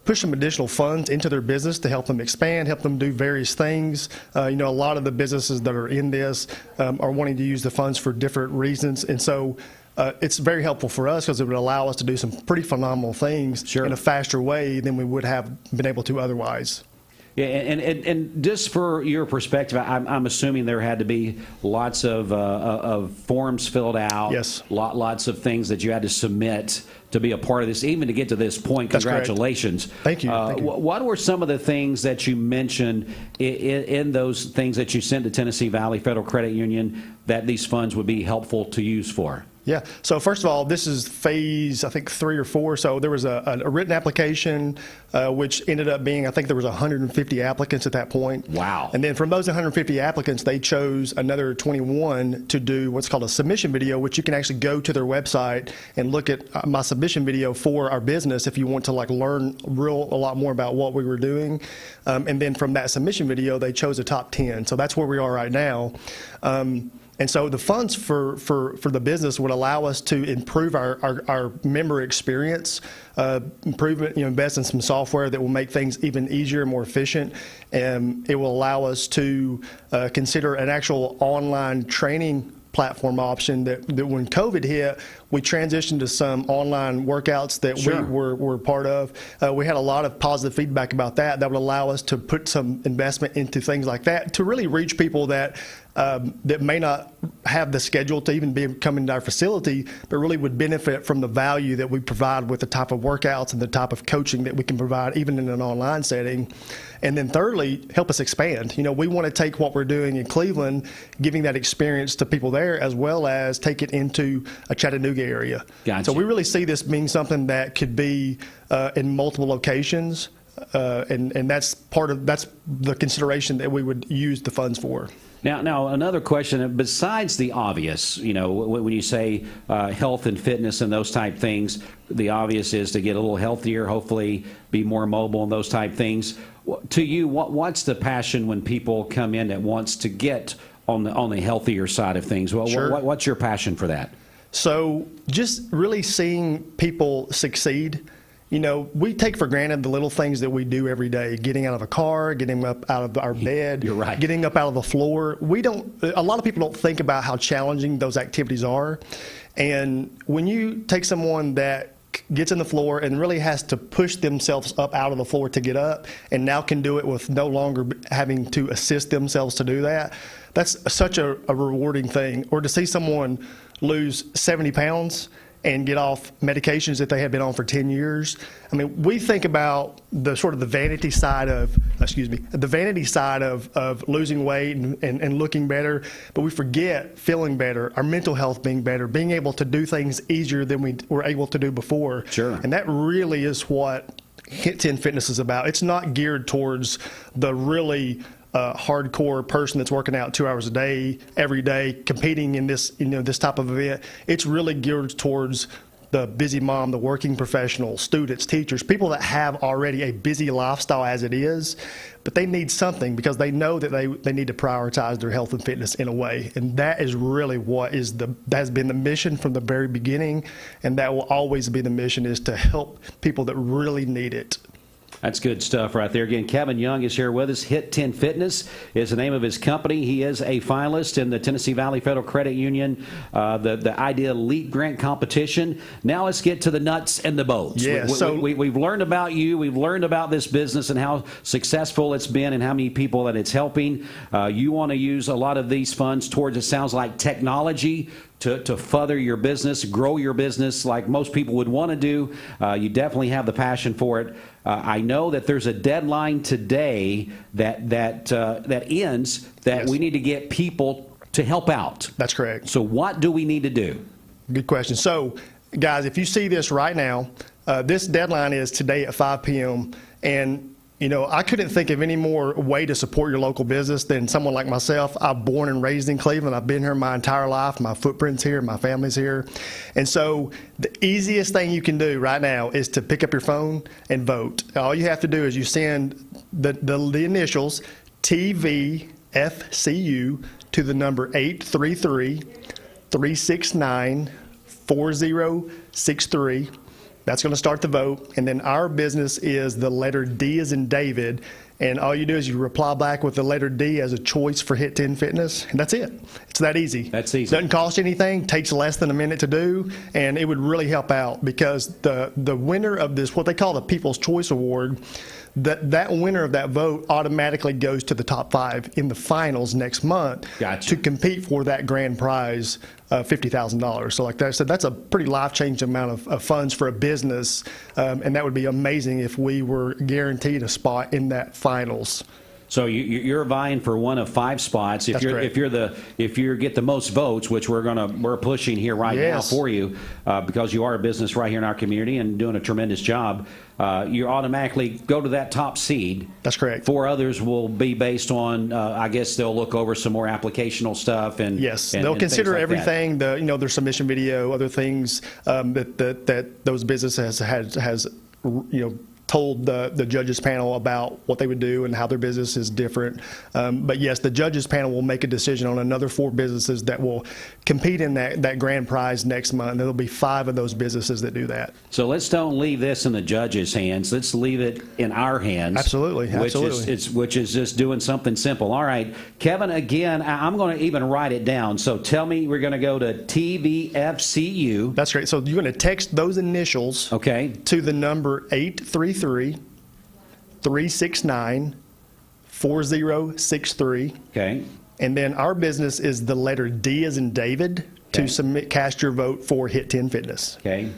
push some additional funds into their business to help them expand, help them do various things. A lot of the businesses that are in this are wanting to use the funds for different reasons. And so it's very helpful for us because it would allow us to do some pretty phenomenal things in a faster way than we would have been able to otherwise. Yeah, and just for your perspective, I'm assuming there had to be lots of forms filled out. Yes. Lots of things that you had to submit to be a part of this, even to get to this point. That's Congratulations. correct. Thank you. Thank you. What were some of the things that you mentioned in those things that you sent to Tennessee Valley Federal Credit Union that these funds would be helpful to use for? Yeah. So first of all, this is phase, I think, 3 or 4. So there was a written application, which ended up being, I think there was 150 applicants at that point. Wow. And then from those 150 applicants, they chose another 21 to do what's called a submission video, which you can actually go to their website and look at my submission video for our business if you want to learn a lot more about what we were doing. And then from that submission video, they chose a top 10. So that's where we are right now. And so the funds for the business would allow us to improve our member experience, invest in some software that will make things even easier and more efficient. And it will allow us to consider an actual online training platform option that when COVID hit, we transitioned to some online workouts that we were part of. We had a lot of positive feedback about that. That would allow us to put some investment into things like that to really reach people that may not have the schedule to even be coming to our facility, but really would benefit from the value that we provide with the type of workouts and the type of coaching that we can provide even in an online setting. And then thirdly, help us expand. We want to take what we're doing in Cleveland, giving that experience to people there, as well as take it into a Chattanooga area. Gotcha. So we really see this being something that could be in multiple locations. And that's the consideration that we would use the funds for. Now, another question, besides the obvious, when you say health and fitness and those type things, the obvious is to get a little healthier, hopefully be more mobile and those type things. To you, what's the passion when people come in that wants to get on the healthier side of things? Well, what's your passion for that? So just really seeing people succeed. We take for granted the little things that we do every day, getting out of a car, getting up out of our bed, You're right. Getting up out of the floor. A lot of people don't think about how challenging those activities are. And when you take someone that gets in the floor and really has to push themselves up out of the floor to get up and now can do it with no longer having to assist themselves to do that, that's such a rewarding thing. Or to see someone lose 70 pounds and get off medications that they have been on for 10 years. I mean, we think about the vanity side of losing weight and looking better, but we forget feeling better, our mental health being better, being able to do things easier than we were able to do before. Sure. And that really is what Hit 10 Fitness is about. It's not geared towards the really hardcore person that's working out 2 hours a day, every day, competing in this type of event. It's really geared towards the busy mom, the working professional, students, teachers, people that have already a busy lifestyle as it is, but they need something because they know that they need to prioritize their health and fitness in a way. And that is really what has been the mission from the very beginning, and that will always be the mission, is to help people that really need it. That's good stuff right there. Again, Kevin Young is here with us. Hit 10 Fitness is the name of his company. He is a finalist in the Tennessee Valley Federal Credit Union, the Idea Elite Grant Competition. Now let's get to the nuts and the bolts. Yeah, We've learned about you. We've learned about this business and how successful it's been and how many people that it's helping. You want to use a lot of these funds towards, it sounds like, technology to further your business, grow your business like most people would want to do. You definitely have the passion for it. I know that there's a deadline today that ends that we need to get people to help out. That's correct. So what do we need to do? Good question. So, guys, if you see this right now, this deadline is today at 5 p.m. And you know, I couldn't think of any more way to support your local business than someone like myself. I'm born and raised in Cleveland. I've been here my entire life. My footprint's here. My family's here. And so the easiest thing you can do right now is to pick up your phone and vote. All you have to do is you send the initials TVFCU to the number 833-369-4063. That's going to start the vote. And then our business is the letter D as in David. And all you do is you reply back with the letter D as a choice for Hit 10 Fitness. And that's it. It's that easy. That's easy. Doesn't cost anything. Takes less than a minute to do. And it would really help out because the winner of this, what they call the People's Choice Award, that winner of that vote automatically goes to the top 5 in the finals next month to compete for that grand prize of $50,000. So like I said, that's a pretty life-changing amount of funds for a business, and that would be amazing if we were guaranteed a spot in that finals. So you're vying for one of 5 spots. If you get the most votes, which we're pushing here right now for you, because you are a business right here in our community and doing a tremendous job, you automatically go to that top seed. That's correct. 4 others will be based on, I guess they'll look over some more applicational stuff and they'll consider everything. Their submission video, other things that those businesses has told the judges panel about what they would do and how their business is different. But yes, the judges panel will make a decision on another 4 businesses that will compete in that grand prize next month. And there'll be 5 of those businesses that do that. So let's don't leave this in the judges' hands. Let's leave it in our hands. Absolutely. Which is just doing something simple. All right, Kevin, again, I'm going to even write it down. So tell me, we're going to go to TVFCU. That's great. So you're going to text those initials to the number 833-369-4063. Okay. And then our business is the letter D as in David to cast your vote for Hit 10 Fitness. Okay.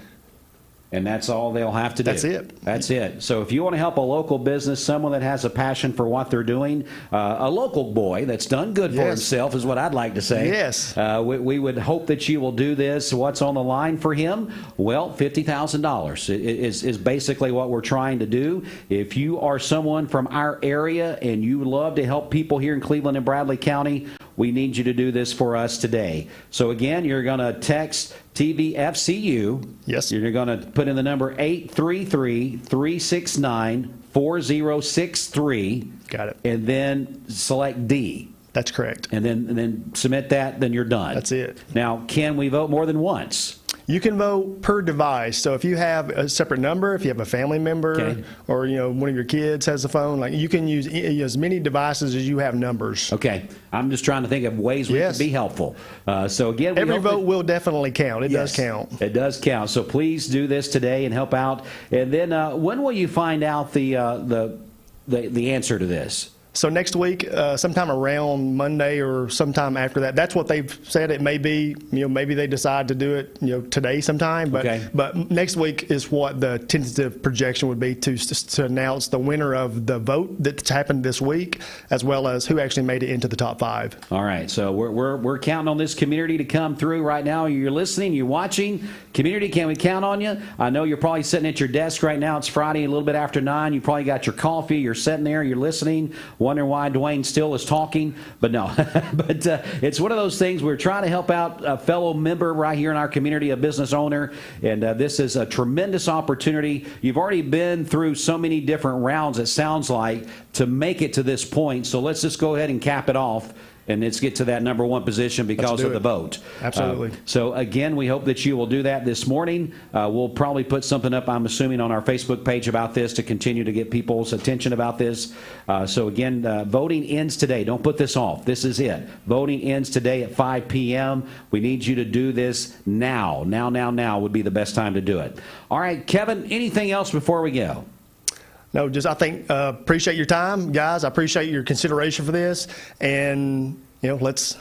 And that's all they'll have to do. That's it. That's it. So if you want to help a local business, someone that has a passion for what they're doing, a local boy that's done good for himself is what I'd like to say. Yes. We would hope that you will do this. What's on the line for him? Well, $50,000 is basically what we're trying to do. If you are someone from our area and you love to help people here in Cleveland and Bradley County, we need you to do this for us today. So again, you're going to text TVFCU. Yes. You're going to put in the number 833-369-4063. Got it. And then select D. That's correct. And then submit that, then you're done. That's it. Now, can we vote more than once? You can vote per device. So if you have a separate number, if you have a family member, or one of your kids has a phone, like you can use as many devices as you have numbers. Okay. I'm just trying to think of ways we can be helpful. So again, every vote will definitely count. It does count. It does count. So please do this today and help out. And then when will you find out the answer to this? So next week, sometime around Monday or sometime after that. That's what they've said. It may be, maybe they decide to do it, today sometime. But next week is what the tentative projection would be to announce the winner of the vote that's happened this week, as well as who actually made it into the top 5. All right. So we're counting on this community to come through right now. You're listening. You're watching. Community, can we count on you? I know you're probably sitting at your desk right now. It's Friday, a little bit after 9. You probably got your coffee. You're sitting there. You're listening. Wondering why Dwayne still is talking, but no. But it's one of those things. We're trying to help out a fellow member right here in our community, a business owner, and this is a tremendous opportunity. You've already been through so many different rounds, it sounds like, to make it to this point, so let's just go ahead and cap it off and let's get to that number one position because of the vote. Absolutely. So, again, we hope that you will do that this morning. We'll probably put something up, I'm assuming, on our Facebook page about this to continue to get people's attention about this. So, again, voting ends today. Don't put this off. This is it. Voting ends today at 5 p.m. We need you to do this now. Now would be the best time to do it. All right, Kevin, anything else before we go? No, just I think appreciate your time, guys. I appreciate your consideration for this, and let's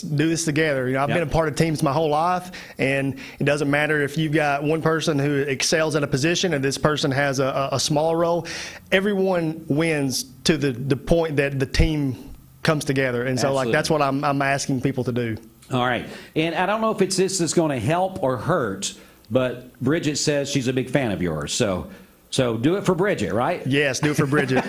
do this together. I've been a part of teams my whole life, and it doesn't matter if you've got one person who excels at a position and this person has a smaller role. Everyone wins to the point that the team comes together, and so that's what I'm asking people to do. All right, and I don't know if this is going to help or hurt, but Bridget says she's a big fan of yours, So do it for Bridget, right? Yes, do it for Bridget.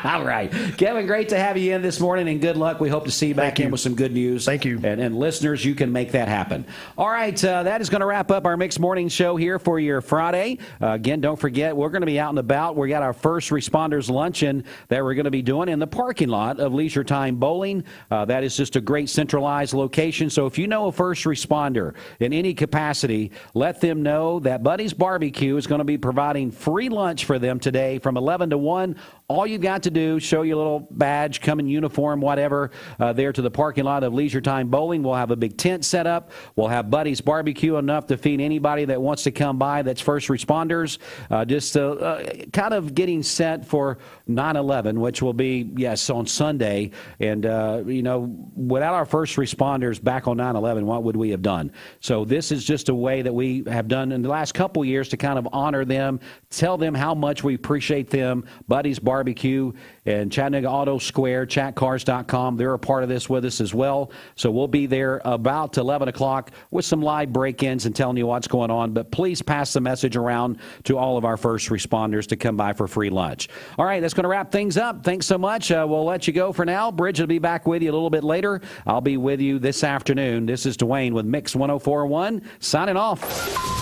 All right. Kevin, great to have you in this morning, and good luck. We hope to see you back in with some good news. Thank you. And listeners, you can make that happen. All right, that is going to wrap up our Mixed Morning Show here for your Friday. Again, don't forget, we're going to be out and about. We got our first responders luncheon that we're going to be doing in the parking lot of Leisure Time Bowling. That is just a great centralized location. So if you know a first responder in any capacity, let them know that Buddy's Barbecue is going to be providing free lunch for them today from 11 to 1. All you've got to do, show your little badge, come in uniform, whatever, there to the parking lot of Leisure Time Bowling. We'll have a big tent set up. We'll have Buddy's Barbecue, enough to feed anybody that wants to come by that's first responders. Just kind of getting set for 9/11, which will be, yes, on Sunday. And, without our first responders back on 9/11, what would we have done? So this is just a way that we have done in the last couple years to kind of honor them, tell them how much we appreciate them. Buddy's Barbecue and Chattanooga Auto Square, chatcars.com. They're a part of this with us as well. So we'll be there about 11 o'clock with some live break-ins and telling you what's going on. But please pass the message around to all of our first responders to come by for free lunch. All right, that's going to wrap things up. Thanks so much. We'll let you go for now. Bridget will be back with you a little bit later. I'll be with you this afternoon. This is Dwayne with Mix 104.1 signing off.